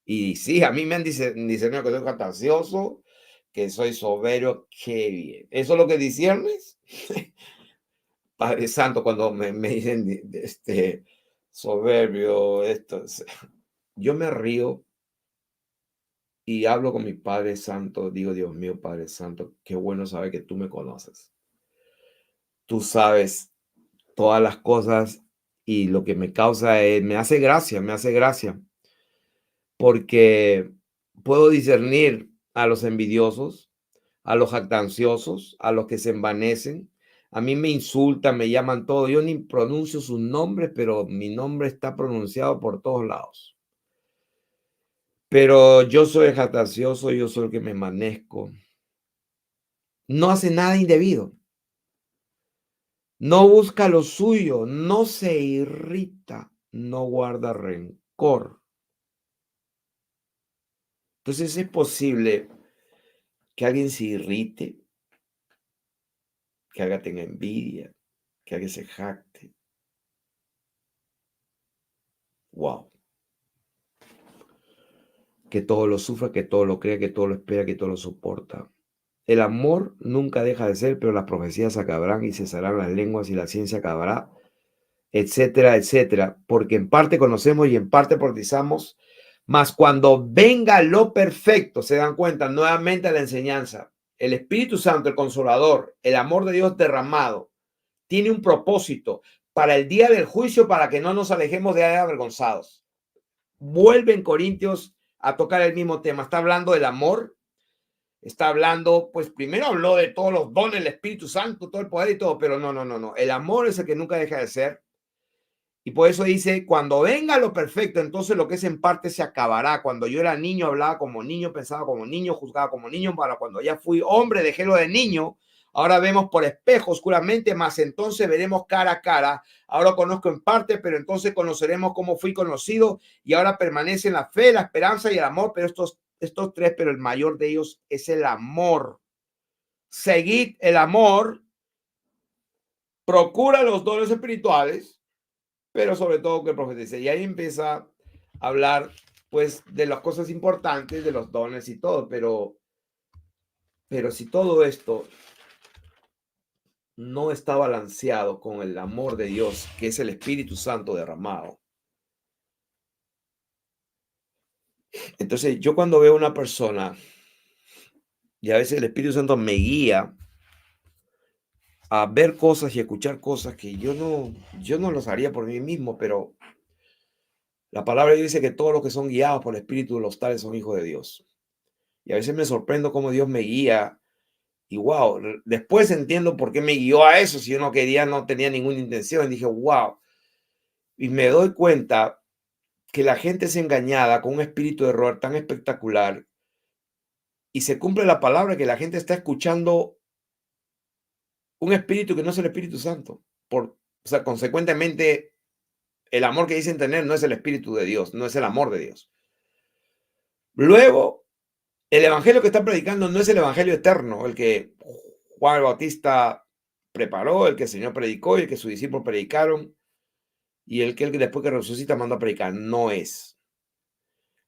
Y sí, a mí me han discernido que soy jactancioso, que soy soberbio. Qué bien. ¿Eso es lo que disiernes? Padre Santo, cuando me dicen soberbio, yo me río y hablo con mi Padre Santo, digo, Dios mío, Padre Santo, qué bueno saber que tú me conoces. Tú sabes todas las cosas y lo que me causa me hace gracia, porque puedo discernir a los envidiosos, a los jactanciosos, a los que se envanecen. A mí me insultan, me llaman todo. Yo ni pronuncio sus nombres, pero mi nombre está pronunciado por todos lados. Pero yo soy el jactancioso, yo soy el que me envanezco. No hace nada indebido. No busca lo suyo, no se irrita, no guarda rencor. Entonces es posible que alguien se irrite, que alguien tenga envidia, que alguien se jacte. Wow. Que todo lo sufra, que todo lo crea, que todo lo espera, que todo lo soporta. El amor nunca deja de ser, pero las profecías acabarán y cesarán las lenguas y la ciencia acabará, etcétera, etcétera. Porque en parte conocemos y en parte profetizamos, mas cuando venga lo perfecto, se dan cuenta nuevamente la enseñanza. El Espíritu Santo, el Consolador, el amor de Dios derramado, tiene un propósito para el día del juicio, para que no nos alejemos de ahí avergonzados. Vuelve en Corintios a tocar el mismo tema. Está hablando del amor. Está hablando, pues primero habló de todos los dones, el Espíritu Santo, todo el poder y todo, pero no. El amor es el que nunca deja de ser. Y por eso dice, cuando venga lo perfecto, entonces lo que es en parte se acabará. Cuando yo era niño, hablaba como niño, pensaba como niño, juzgaba como niño. Para cuando ya fui hombre, dejé lo de niño. Ahora vemos por espejo oscuramente, mas entonces veremos cara a cara. Ahora conozco en parte, pero entonces conoceremos cómo fui conocido. Y ahora permanecen la fe, la esperanza y el amor, pero estos tres, pero el mayor de ellos es el amor. Seguid el amor, procura los dones espirituales, pero sobre todo que profetice. Y ahí empieza a hablar, pues, de las cosas importantes, de los dones y todo, pero si todo esto no está balanceado con el amor de Dios, que es el Espíritu Santo derramado. Entonces, yo cuando veo una persona, y a veces el Espíritu Santo me guía a ver cosas y escuchar cosas que yo no los haría por mí mismo, pero la palabra dice que todos los que son guiados por el Espíritu, los tales son hijos de Dios. Y a veces me sorprendo cómo Dios me guía. Y wow, después entiendo por qué me guió a eso. Si yo no quería, no tenía ninguna intención. Dije, wow. Y me doy cuenta que la gente es engañada con un espíritu de error tan espectacular y se cumple la palabra que la gente está escuchando un espíritu que no es el Espíritu Santo. O sea, consecuentemente, el amor que dicen tener no es el Espíritu de Dios, no es el amor de Dios. Luego, el evangelio que están predicando no es el evangelio eterno, el que Juan el Bautista preparó, el que el Señor predicó y el que sus discípulos predicaron y el que después que resucita mandó a predicar. No es.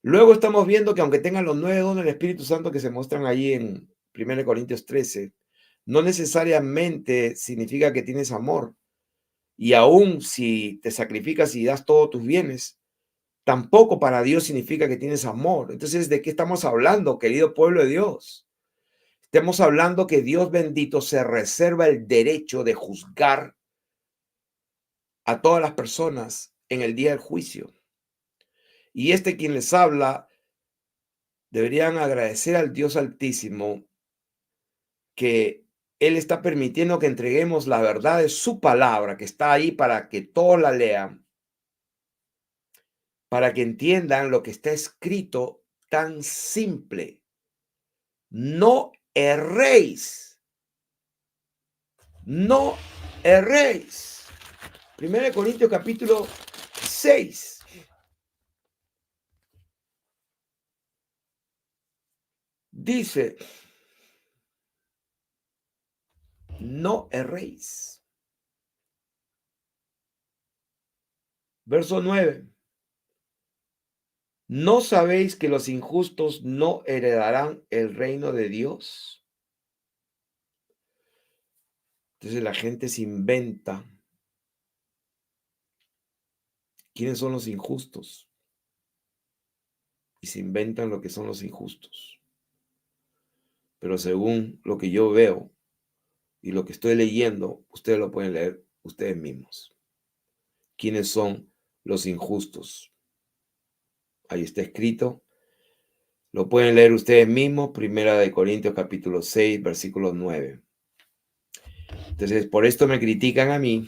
Luego estamos viendo que aunque tengan los 9 dones del Espíritu Santo que se muestran ahí en 1 Corintios 13, no necesariamente significa que tienes amor. Y aún si te sacrificas y das todos tus bienes, tampoco para Dios significa que tienes amor. Entonces, ¿de qué estamos hablando, querido pueblo de Dios? Estamos hablando que Dios bendito se reserva el derecho de juzgar a todas las personas en el día del juicio. Y quien les habla, deberían agradecer al Dios Altísimo que Él está permitiendo que entreguemos la verdad de su palabra, que está ahí para que todos la lean, para que entiendan lo que está escrito tan simple. No erréis. No erréis. 1 Corintios capítulo 6. Dice, no erréis. Verso 9. ¿No sabéis que los injustos no heredarán el reino de Dios? Entonces la gente se inventa. ¿Quiénes son los injustos? Y se inventan lo que son los injustos. Pero según lo que yo veo y lo que estoy leyendo, ustedes lo pueden leer ustedes mismos. ¿Quiénes son los injustos? Ahí está escrito. Lo pueden leer ustedes mismos, 1 Corintios capítulo 6, versículo 9. Entonces, por esto me critican a mí,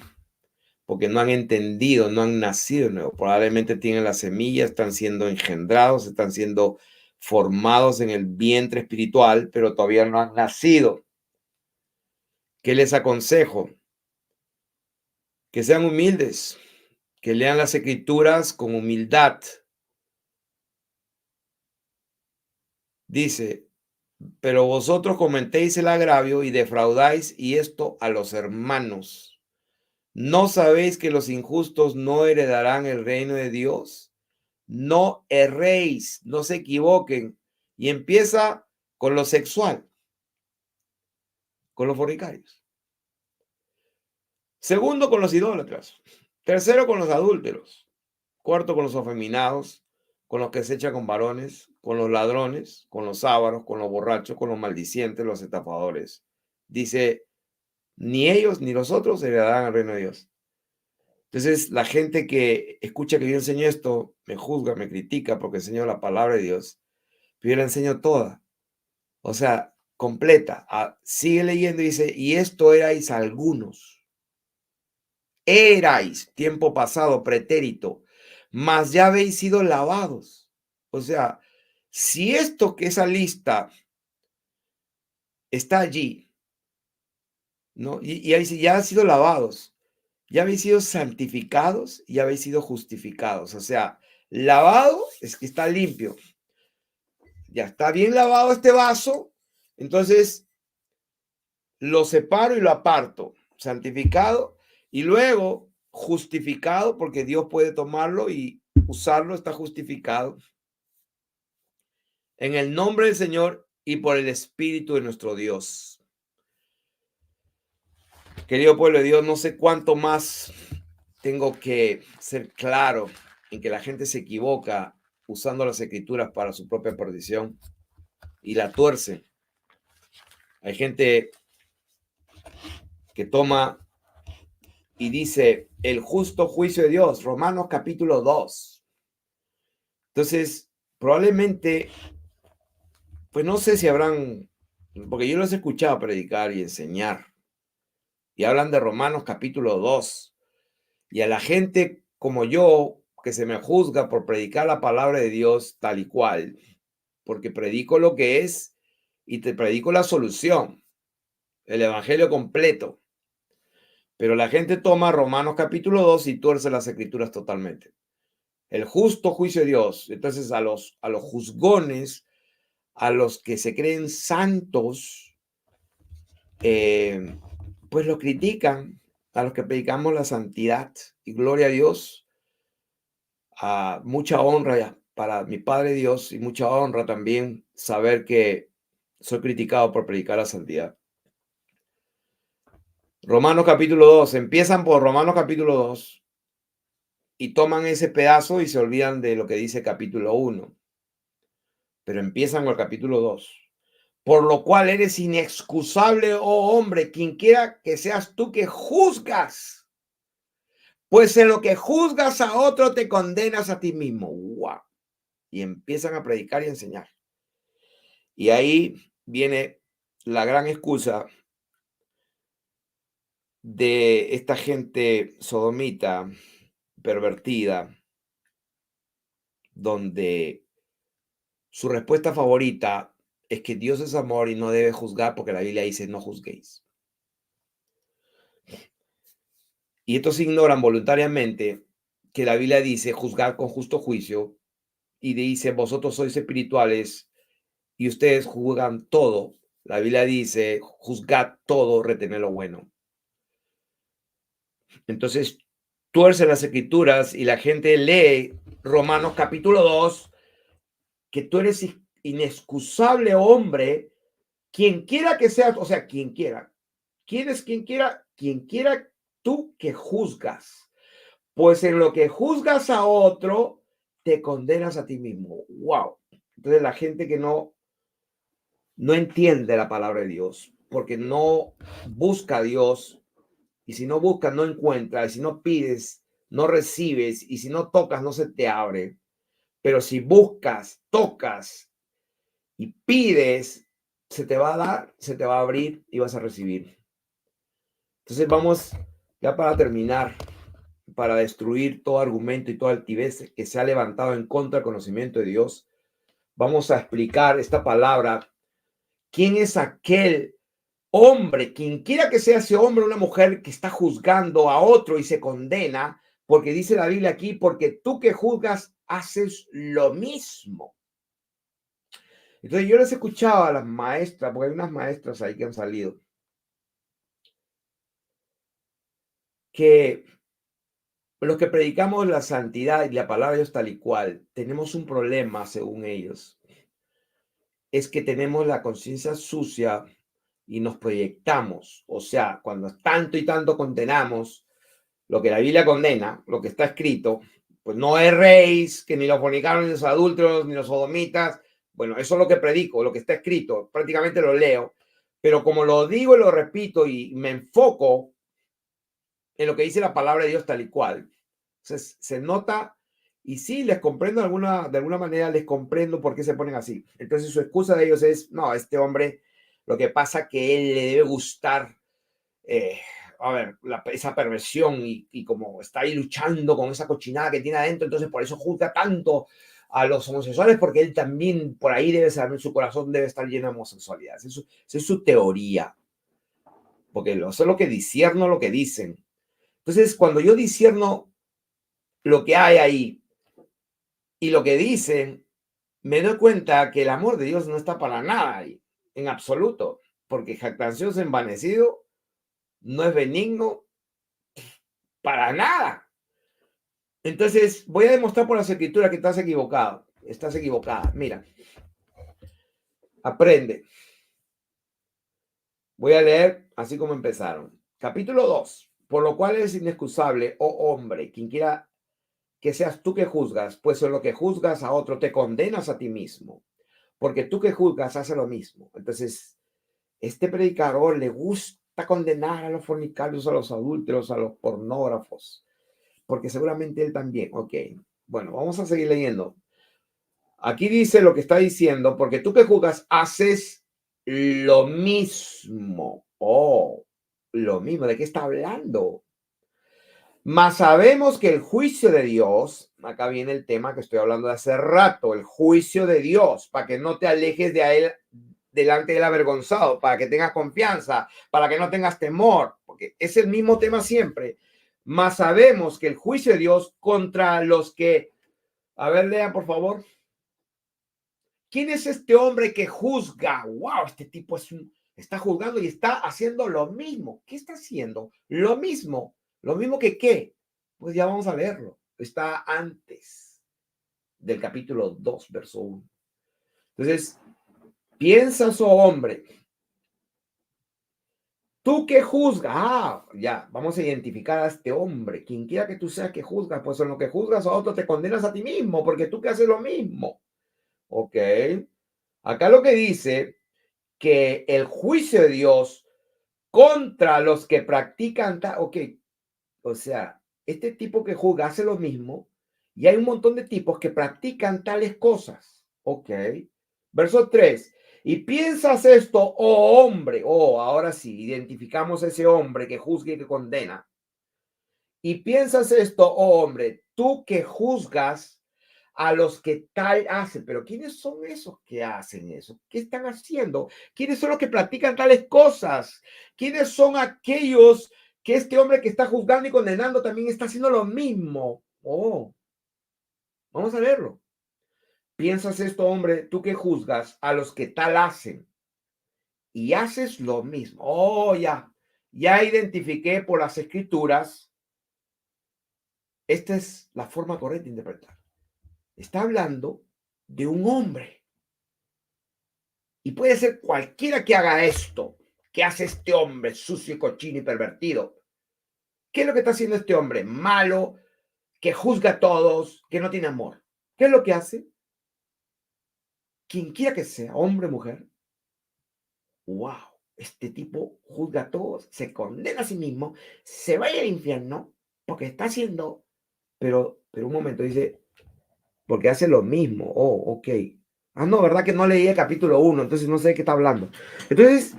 porque no han entendido, no han nacido de nuevo. Probablemente tienen la semilla, están siendo engendrados, están siendo formados en el vientre espiritual, pero todavía no han nacido. ¿Qué les aconsejo? Que sean humildes, que lean las escrituras con humildad. Dice, pero vosotros cometéis el agravio y defraudáis y esto a los hermanos. ¿No sabéis que los injustos no heredarán el reino de Dios? No erréis, no se equivoquen. Y empieza con lo sexual, con los fornicarios. Segundo, con los idólatras. Tercero, con los adúlteros. Cuarto, con los afeminados, con los que se echan con varones, con los ladrones, con los ávaros, con los borrachos, con los maldicientes, los estafadores. Dice, ni ellos ni los otros heredarán el reino de Dios. Entonces, la gente que escucha que yo enseño esto, me juzga, me critica porque enseño la palabra de Dios, pero yo la enseño toda. O sea, completa. Sigue leyendo y dice, y esto erais algunos. Erais, tiempo pasado, pretérito, mas ya habéis sido lavados. O sea, si esto que esa lista está allí, ¿no? Y ahí sí, ya han sido lavados, ya habéis sido santificados y ya habéis sido justificados. O sea, lavado es que está limpio. Ya está bien lavado este vaso, entonces lo separo y lo aparto, santificado y luego justificado porque Dios puede tomarlo y usarlo, está justificado en el nombre del Señor y por el Espíritu de nuestro Dios. Querido pueblo de Dios, no sé cuánto más tengo que ser claro en que la gente se equivoca usando las escrituras para su propia perdición y la tuerce. Hay gente que toma y dice el justo juicio de Dios, Romanos capítulo 2. Entonces, probablemente, pues no sé si habrán, porque yo los he escuchado predicar y enseñar, y hablan de Romanos capítulo 2, y a la gente como yo, que se me juzga por predicar la palabra de Dios tal y cual, porque predico lo que es y te predico la solución, el evangelio completo. Pero la gente toma Romanos capítulo 2 y tuerce las escrituras totalmente. El justo juicio de Dios. Entonces a los juzgones, a los que se creen santos, pues lo critican, a los que predicamos la santidad y gloria a Dios, a mucha honra para mi Padre Dios y mucha honra también saber que soy criticado por predicar la santidad. Romanos capítulo 2, empiezan por Romanos capítulo 2 y toman ese pedazo y se olvidan de lo que dice capítulo 1, pero empiezan con el capítulo 2. Por lo cual eres inexcusable, oh hombre, quien quiera que seas tú que juzgas, pues en lo que juzgas a otro te condenas a ti mismo. ¡Wow! Y empiezan a predicar y enseñar. Y ahí viene la gran excusa de esta gente sodomita, pervertida, donde su respuesta favorita es que Dios es amor y no debe juzgar porque la Biblia dice no juzguéis. Y estos ignoran voluntariamente que la Biblia dice juzgar con justo juicio y dice vosotros sois espirituales y ustedes juzgan todo. La Biblia dice juzgad todo, retener lo bueno. Entonces tuerce las escrituras y la gente lee Romanos capítulo 2, que tú eres inexcusable hombre, quien quiera que seas, o sea, quien quiera. ¿Quién es quien quiera? Quien quiera tú que juzgas. Pues en lo que juzgas a otro, te condenas a ti mismo. ¡Wow! Entonces la gente que no entiende la palabra de Dios, porque no busca a Dios, y si no buscas, no encuentras, y si no pides, no recibes, y si no tocas, no se te abre. Pero si buscas, tocas y pides, se te va a dar, se te va a abrir y vas a recibir. Entonces vamos, ya para terminar, para destruir todo argumento y toda altivez que se ha levantado en contra del conocimiento de Dios, vamos a explicar esta palabra. ¿Quién es aquel hombre, quien quiera que sea ese hombre o una mujer que está juzgando a otro y se condena? Porque dice la Biblia aquí, porque tú que juzgas haces lo mismo. Entonces yo les escuchaba a las maestras, porque hay unas maestras ahí que han salido, que los que predicamos la santidad y la palabra de Dios tal y cual, tenemos un problema, según ellos, es que tenemos la conciencia sucia y nos proyectamos. O sea, cuando tanto y tanto condenamos lo que la Biblia condena, lo que está escrito, pues no erréis, que ni los fornicarios, ni los adúlteros, ni los sodomitas. Bueno, eso es lo que predico, lo que está escrito, prácticamente lo leo, pero como lo digo y lo repito y me enfoco en lo que dice la palabra de Dios tal y cual, entonces se nota, y sí, les comprendo de alguna manera, les comprendo por qué se ponen así. Entonces su excusa de ellos es, no, este hombre, lo que pasa que él le debe gustar, a ver, esa perversión y como está ahí luchando con esa cochinada que tiene adentro, entonces por eso juzga tanto a los homosexuales, porque él también por ahí debe saber, su corazón debe estar lleno de homosexualidad. Esa es su teoría. porque eso es lo que discierno lo que dicen. Entonces, cuando yo discierno lo que hay ahí y lo que dicen, me doy cuenta que el amor de Dios no está para nada ahí, en absoluto, porque jactancioso envanecido no es benigno para nada. Entonces, voy a demostrar por las escrituras que estás equivocado. Estás equivocada. Mira, aprende. Voy a leer así como empezaron. Capítulo 2. Por lo cual es inexcusable, oh hombre, quien quiera que seas tú que juzgas, pues en lo que juzgas a otro te condenas a ti mismo, porque tú que juzgas hace lo mismo. Entonces, este predicador le gusta condenar a los fornicarios, a los adúlteros, a los pornógrafos, porque seguramente él también. Ok, bueno, vamos a seguir leyendo. Aquí dice lo que está diciendo, porque tú que juzgas haces lo mismo. Oh, lo mismo. ¿De qué está hablando? Mas sabemos que el juicio de Dios, acá viene el tema que estoy hablando de hace rato, el juicio de Dios, para que no te alejes de él delante del avergonzado, para que tengas confianza, para que no tengas temor, porque es el mismo tema siempre. Mas sabemos que el juicio de Dios contra los que, a ver, lean por favor. ¿Quién es este hombre que juzga? Wow, este tipo está juzgando y está haciendo lo mismo. ¿Qué está haciendo? Lo mismo. ¿Lo mismo que qué? Pues ya vamos a leerlo. Está antes del capítulo 2, verso 1. Entonces, piensas, oh hombre, tú que juzgas. Ya, vamos a identificar a este hombre. Quien quiera que tú seas que juzgas, pues en lo que juzgas a otro te condenas a ti mismo, porque tú que haces lo mismo. Ok. Acá lo que dice que el juicio de Dios contra los que practican, ok, o sea, este tipo que juzga hace lo mismo y hay un montón de tipos que practican tales cosas, ok. Verso 3, y piensas esto, oh hombre, oh, ahora sí, identificamos a ese hombre que juzga y que condena. Y piensas esto, oh hombre, tú que juzgas a los que tal hacen. Pero ¿quiénes son esos que hacen eso? ¿Qué están haciendo? ¿Quiénes son los que practican tales cosas? ¿Quiénes son aquellos que este hombre que está juzgando y condenando también está haciendo lo mismo? Oh, vamos a verlo. Piensas esto, hombre, tú que juzgas a los que tal hacen y haces lo mismo. Oh, ya identifiqué por las escrituras. Esta es la forma correcta de interpretar. Está hablando de un hombre. Y puede ser cualquiera que haga esto, que hace este hombre sucio y cochino y pervertido. ¿Qué es lo que está haciendo este hombre? Malo, que juzga a todos, que no tiene amor. ¿Qué es lo que hace? Quien quiera que sea, hombre o mujer, wow, este tipo juzga a todos, se condena a sí mismo, se va al infierno porque está haciendo, pero un momento, dice, porque hace lo mismo. Oh, ok. No, ¿verdad que no leí el capítulo 1? Entonces no sé de qué está hablando. Entonces,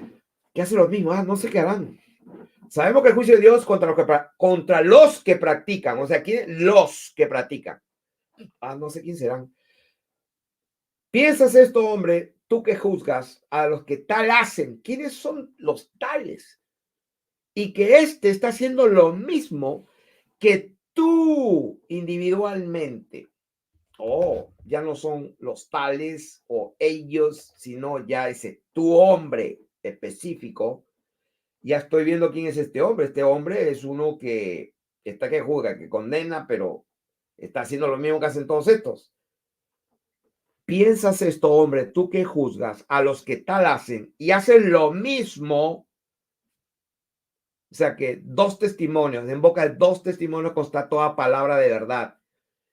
¿qué hace lo mismo? No sé qué harán. Sabemos que el juicio de Dios contra los que practican. O sea, ¿quién? Los que practican. No sé quién serán. Piensas esto, hombre, tú que juzgas a los que tal hacen. ¿Quiénes son los tales? Y que éste está haciendo lo mismo que tú individualmente. Oh, ya no son los tales o ellos, sino ya ese tu hombre específico. Ya estoy viendo quién es este hombre. Este hombre es uno que está que juzga, que condena, pero está haciendo lo mismo que hacen todos estos. Piensas esto, hombre, tú que juzgas a los que tal hacen y hacen lo mismo. O sea que dos testimonios, en boca de dos testimonios consta toda palabra de verdad.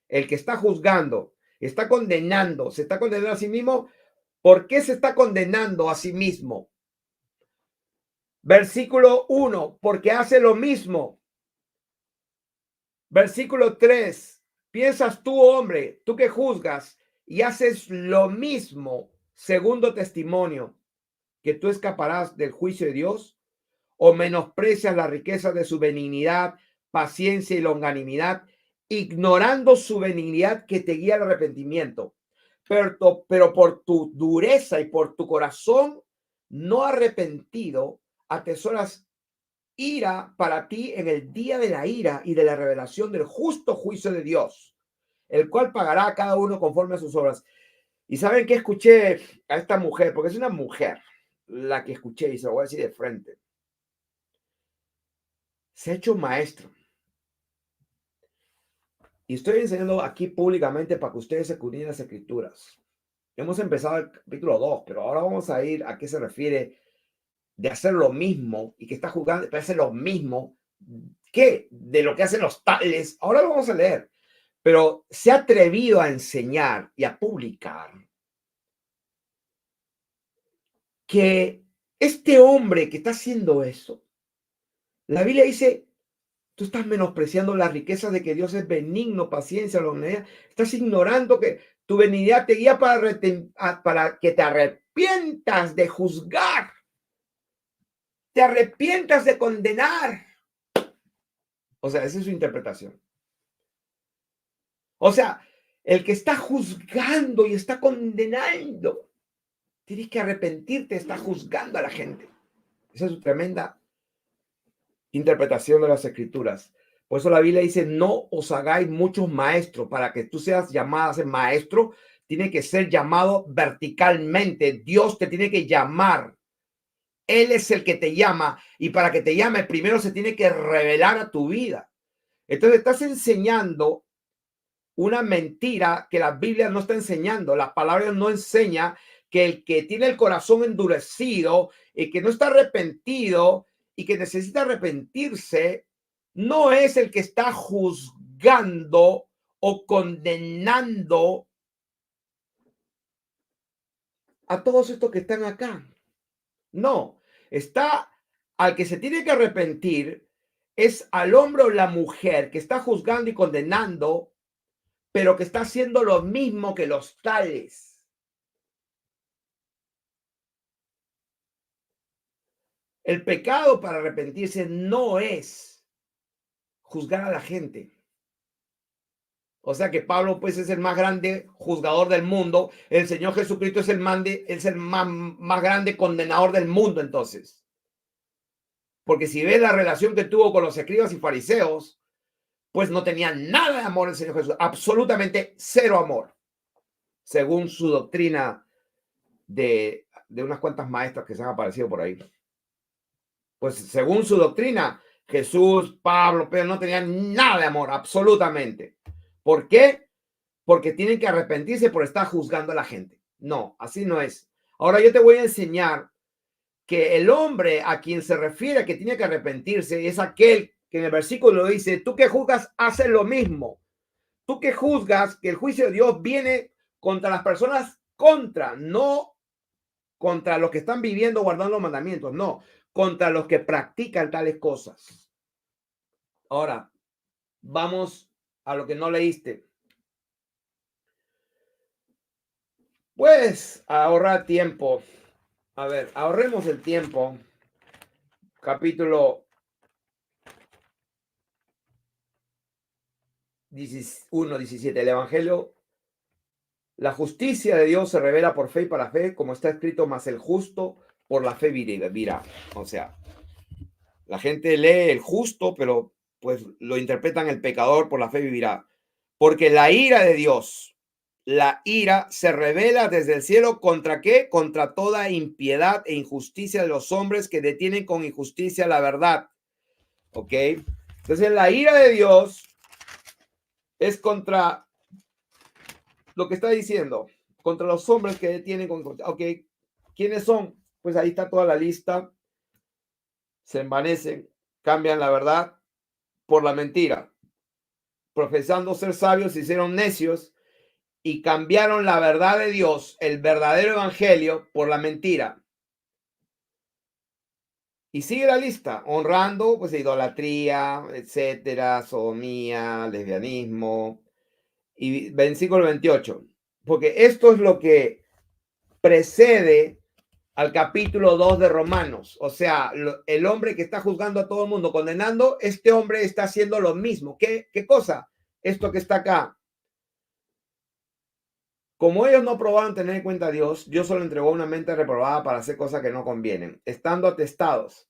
El que está juzgando, está condenando, se está condenando a sí mismo. ¿Por qué se está condenando a sí mismo? Versículo 1, porque hace lo mismo. Versículo 3, piensas tú, hombre, tú que juzgas y haces lo mismo. Segundo testimonio, que tú escaparás del juicio de Dios o menosprecias la riqueza de su benignidad, paciencia y longanimidad, ignorando su benignidad que te guía al arrepentimiento. Pero por tu dureza y por tu corazón no arrepentido, atesoras ira para ti en el día de la ira y de la revelación del justo juicio de Dios, el cual pagará a cada uno conforme a sus obras. Y saben que escuché a esta mujer, porque es una mujer la que escuché, y se lo voy a decir de frente. Se ha hecho maestro. Y estoy enseñando aquí públicamente para que ustedes se escudriñen las escrituras. Hemos empezado el capítulo 2, pero ahora vamos a ir a qué se refiere de hacer lo mismo y que está jugando, parece lo mismo que de lo que hacen los tales. Ahora lo vamos a leer, pero se ha atrevido a enseñar y a publicar que este hombre que está haciendo eso, la Biblia dice, tú estás menospreciando las riquezas de que Dios es benigno, paciencia, longanimidad. Estás ignorando que tu benignidad te guía para que te arrepientas de juzgar, te arrepientas de condenar. O sea, esa es su interpretación. O sea, el que está juzgando y está condenando, tienes que arrepentirte, está juzgando a la gente. Esa es su tremenda interpretación de las escrituras. Por eso la Biblia dice, no os hagáis muchos maestros. Para que tú seas llamado a ser maestro, tiene que ser llamado verticalmente. Dios te tiene que llamar. Él es el que te llama. Y para que te llame, primero se tiene que revelar a tu vida. Entonces estás enseñando una mentira que la Biblia no está enseñando. La palabra no enseña que el que tiene el corazón endurecido y que no está arrepentido y que necesita arrepentirse, no es el que está juzgando o condenando a todos estos que están acá. No, está al que se tiene que arrepentir, es al hombre o la mujer que está juzgando y condenando, pero que está haciendo lo mismo que los tales. El pecado para arrepentirse no es juzgar a la gente. O sea que Pablo pues es el más grande juzgador del mundo. El Señor Jesucristo es el más grande condenador del mundo entonces. Porque si ves la relación que tuvo con los escribas y fariseos, pues no tenía nada de amor el Señor Jesús. Absolutamente cero amor. Según su doctrina de unas cuantas maestras que se han aparecido por ahí. Pues según su doctrina, Jesús, Pablo, Pedro no tenían nada de amor, absolutamente. ¿Por qué? Porque tienen que arrepentirse por estar juzgando a la gente. No, así no es. Ahora yo te voy a enseñar que el hombre a quien se refiere que tiene que arrepentirse es aquel que en el versículo dice, tú que juzgas, haces lo mismo. Tú que juzgas que el juicio de Dios viene contra las personas no contra los que están viviendo guardando los mandamientos, no, contra los que practican tales cosas. Ahora, vamos a lo que no leíste. Pues ahorrar tiempo. A ver, ahorremos el tiempo. Capítulo 1:17. El Evangelio. La justicia de Dios se revela por fe y para fe, como está escrito, más el justo por la fe vivirá. O sea, la gente lee el justo, pero pues lo interpretan el pecador por la fe vivirá. Porque la ira de Dios, la ira se revela desde el cielo contra qué? Contra toda impiedad e injusticia de los hombres que detienen con injusticia la verdad. ¿Ok? Entonces la ira de Dios es contra lo que está diciendo, contra los hombres que detienen con injusticia. ¿Ok? ¿Quiénes son? Pues ahí está toda la lista. Se envanecen, cambian la verdad por la mentira. Profesando ser sabios, se hicieron necios y cambiaron la verdad de Dios, el verdadero evangelio, por la mentira. Y sigue la lista, honrando, pues, idolatría, etcétera, sodomía, lesbianismo. Y versículo 28. Porque esto es lo que precede al capítulo 2 de Romanos. O sea, el hombre que está juzgando a todo el mundo, condenando, este hombre está haciendo lo mismo. ¿Qué cosa? Esto que está acá. Como ellos no probaron tener en cuenta a Dios, Dios solo entregó una mente reprobada para hacer cosas que no convienen, estando atestados.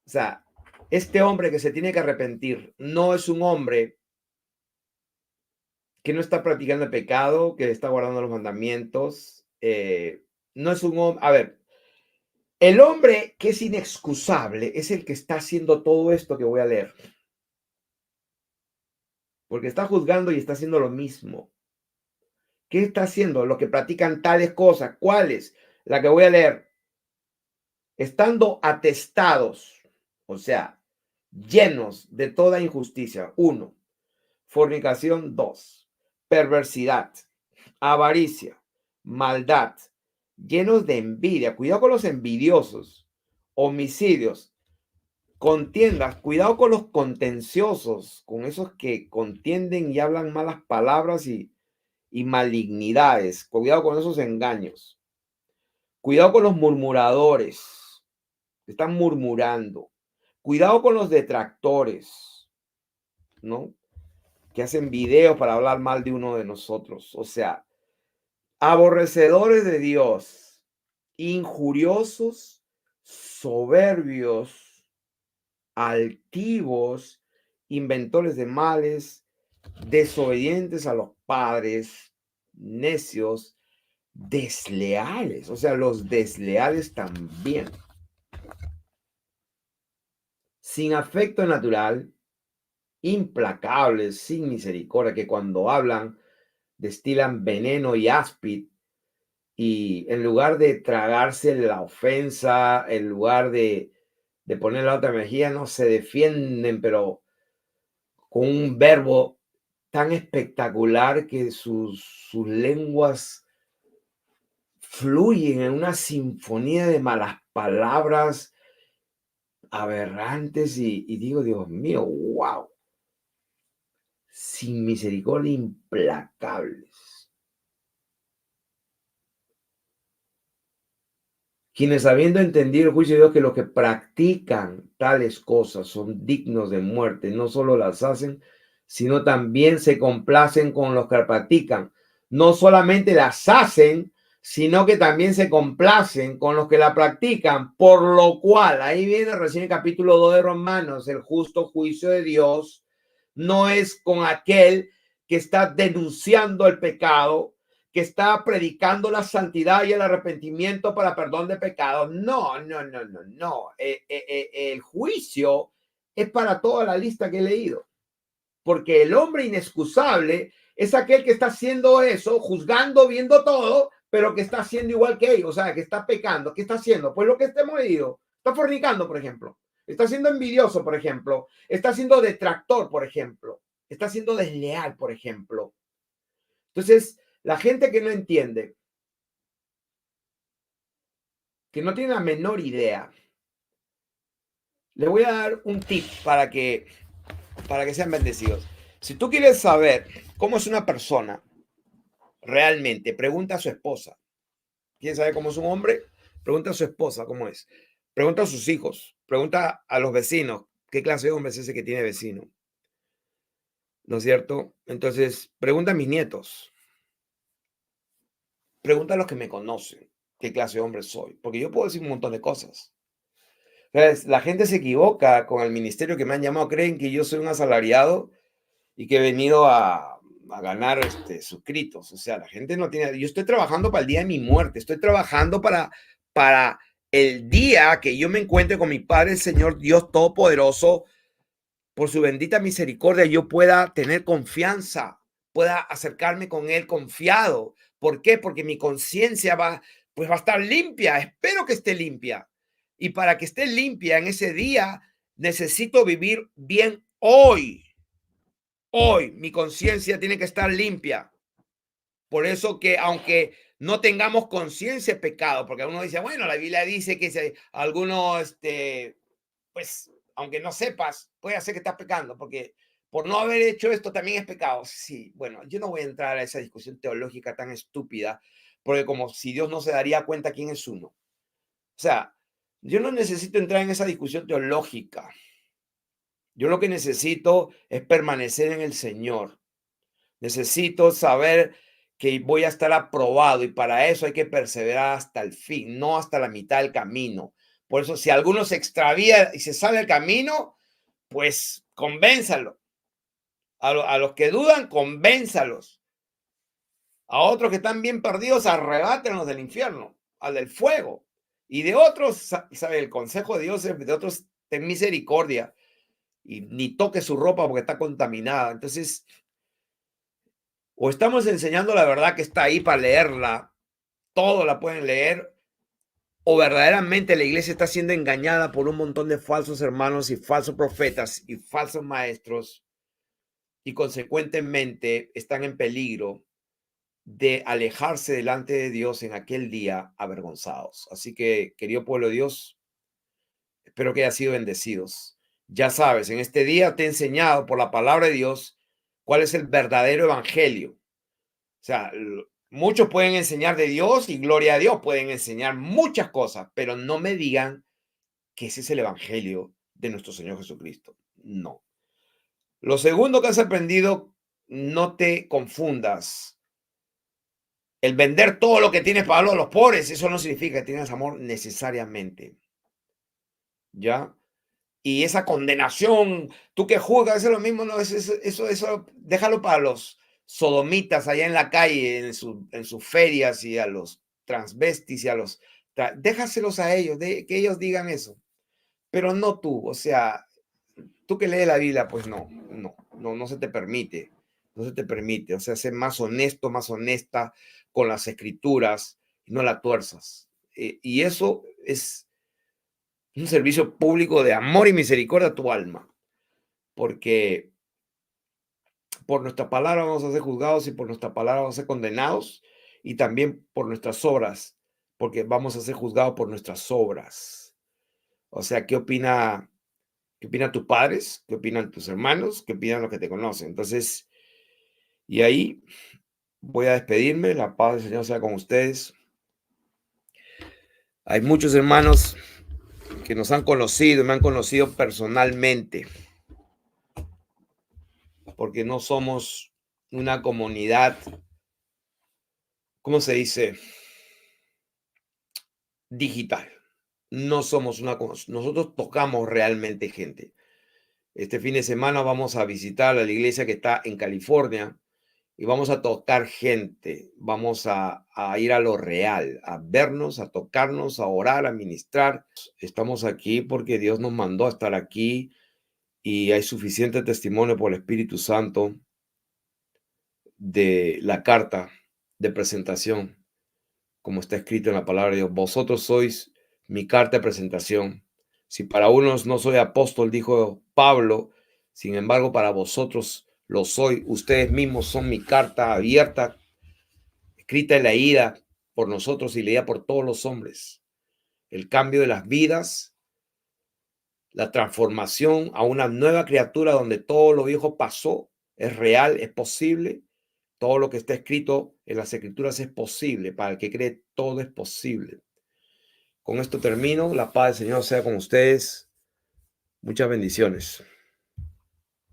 O sea, Este hombre que se tiene que arrepentir no es un hombre que no está practicando el pecado, que está guardando los mandamientos. No es un hombre, a ver, el hombre que es inexcusable es el que está haciendo todo esto que voy a leer, porque está juzgando y está haciendo lo mismo. ¿Qué está haciendo? Los que practican tales cosas. ¿Cuáles? La que voy a leer. Estando atestados, o sea, llenos de toda injusticia. 1. Fornicación. 2. Perversidad, avaricia, maldad, llenos de envidia. Cuidado con los envidiosos. Homicidios, contiendas. Cuidado con los contenciosos, con esos que contienden y hablan malas palabras y malignidades. Cuidado con esos engaños. Cuidado con los murmuradores, que están murmurando. Cuidado con los detractores, ¿no? Que hacen videos para hablar mal de uno de nosotros. O sea, aborrecedores de Dios, injuriosos, soberbios, altivos, inventores de males, desobedientes a los padres, necios, desleales. O sea, los desleales también. Sin afecto natural, implacables, sin misericordia, que cuando hablan destilan veneno y áspid, y en lugar de tragarse la ofensa, en lugar de poner la otra mejilla, no se defienden, pero con un verbo tan espectacular que sus lenguas fluyen en una sinfonía de malas palabras aberrantes y digo, Dios mío, wow, sin misericordia, implacables. Quienes habiendo entendido el juicio de Dios que los que practican tales cosas son dignos de muerte, no solo las hacen, sino también se complacen con los que practican. No solamente las hacen, sino que también se complacen con los que la practican, por lo cual, ahí viene recién el capítulo 2 de Romanos, el justo juicio de Dios no es con aquel que está denunciando el pecado, que está predicando la santidad y el arrepentimiento para perdón de pecados. No, no, no, no, no. El juicio es para toda la lista que he leído, porque el hombre inexcusable es aquel que está haciendo eso, juzgando, viendo todo, pero que está haciendo igual que ellos, o sea, que está pecando. ¿Qué está haciendo? Pues lo que hemos leído. Está fornicando, por ejemplo. Está siendo envidioso, por ejemplo. Está siendo detractor, por ejemplo. Está siendo desleal, por ejemplo. Entonces, la gente que no entiende, que no tiene la menor idea, le voy a dar un tip para que sean bendecidos. Si tú quieres saber cómo es una persona realmente, pregunta a su esposa. ¿Quieres saber cómo es un hombre? Pregunta a su esposa cómo es. Pregunta a sus hijos. Pregunta a los vecinos. ¿Qué clase de hombre es ese que tiene vecino? ¿No es cierto? Entonces, pregunta a mis nietos. Pregunta a los que me conocen. ¿Qué clase de hombre soy? Porque yo puedo decir un montón de cosas. Entonces, la gente se equivoca con el ministerio que me han llamado. Creen que yo soy un asalariado y que he venido a ganar suscritos. O sea, la gente no tiene. Yo estoy trabajando para el día de mi muerte. Estoy trabajando para el día que yo me encuentre con mi Padre, el Señor Dios Todopoderoso, por su bendita misericordia, yo pueda tener confianza, pueda acercarme con Él confiado. ¿Por qué? Porque mi conciencia va a estar limpia. Espero que esté limpia. Y para que esté limpia en ese día, necesito vivir bien hoy. Hoy mi conciencia tiene que estar limpia. Por eso que aunque no tengamos conciencia de pecado, porque uno dice, bueno, la Biblia dice que si alguno, pues, aunque no sepas, puede hacer que estás pecando, porque por no haber hecho esto también es pecado. Sí, bueno, yo no voy a entrar a esa discusión teológica tan estúpida, porque como si Dios no se daría cuenta quién es uno. O sea, yo no necesito entrar en esa discusión teológica. Yo lo que necesito es permanecer en el Señor. Necesito saber que voy a estar aprobado y para eso hay que perseverar hasta el fin, no hasta la mitad del camino. Por eso, si alguno se extravía y se sale del camino, pues convénzalo. A los que dudan, convénzalos. A otros que están bien perdidos, arrebátenlos del infierno, al del fuego. Y de otros, sabe, el consejo de Dios es de otros, ten misericordia y ni toque su ropa porque está contaminada. Entonces, o estamos enseñando la verdad que está ahí para leerla, todos la pueden leer, o verdaderamente la iglesia está siendo engañada por un montón de falsos hermanos y falsos profetas y falsos maestros y consecuentemente están en peligro de alejarse delante de Dios en aquel día avergonzados. Así que, querido pueblo de Dios, espero que hayan sido bendecidos. Ya sabes, en este día te he enseñado por la palabra de Dios cuál es el verdadero evangelio. O sea, muchos pueden enseñar de Dios y gloria a Dios, pueden enseñar muchas cosas, pero no me digan que ese es el evangelio de nuestro Señor Jesucristo. No. Lo segundo que has aprendido, no te confundas. El vender todo lo que tienes para darlo a los pobres, eso no significa que tienes amor necesariamente. ¿Ya? Y esa condenación, tú que juzgas, es lo mismo, no, eso, déjalo para los sodomitas allá en la calle, en sus ferias y a los transvestis y a los... Déjaselos a ellos, que ellos digan eso, pero no tú, o sea, tú que lees la Biblia, pues no se te permite, no se te permite, o sea, ser más honesto, más honesta con las escrituras y no la tuerzas. Y eso es un servicio público de amor y misericordia a tu alma, porque por nuestra palabra vamos a ser juzgados y por nuestra palabra vamos a ser condenados y también por nuestras obras, porque vamos a ser juzgados por nuestras obras. O sea, qué opinan tus padres? ¿Qué opinan tus hermanos? ¿Qué opinan los que te conocen? Entonces, y ahí voy a despedirme. La paz del Señor sea con ustedes. Hay muchos hermanos que nos han conocido, me han conocido personalmente, porque no somos una comunidad, ¿cómo se dice? Digital. No somos nosotros tocamos realmente gente. Este fin de semana vamos a visitar a la iglesia que está en California y vamos a tocar gente. Vamos a ir a lo real, a vernos, a tocarnos, a orar, a ministrar. Estamos aquí porque Dios nos mandó a estar aquí y hay suficiente testimonio por el Espíritu Santo de la carta de presentación, como está escrito en la palabra de Dios. Vosotros sois mi carta de presentación. Si para unos no soy apóstol, dijo Pablo, sin embargo para vosotros lo soy. Ustedes mismos son mi carta abierta, escrita y leída por nosotros y leída por todos los hombres. El cambio de las vidas, la transformación a una nueva criatura donde todo lo viejo pasó, es real, es posible. Todo lo que está escrito en las escrituras es posible. Para el que cree, todo es posible. Con esto termino. La paz del Señor sea con ustedes. Muchas bendiciones.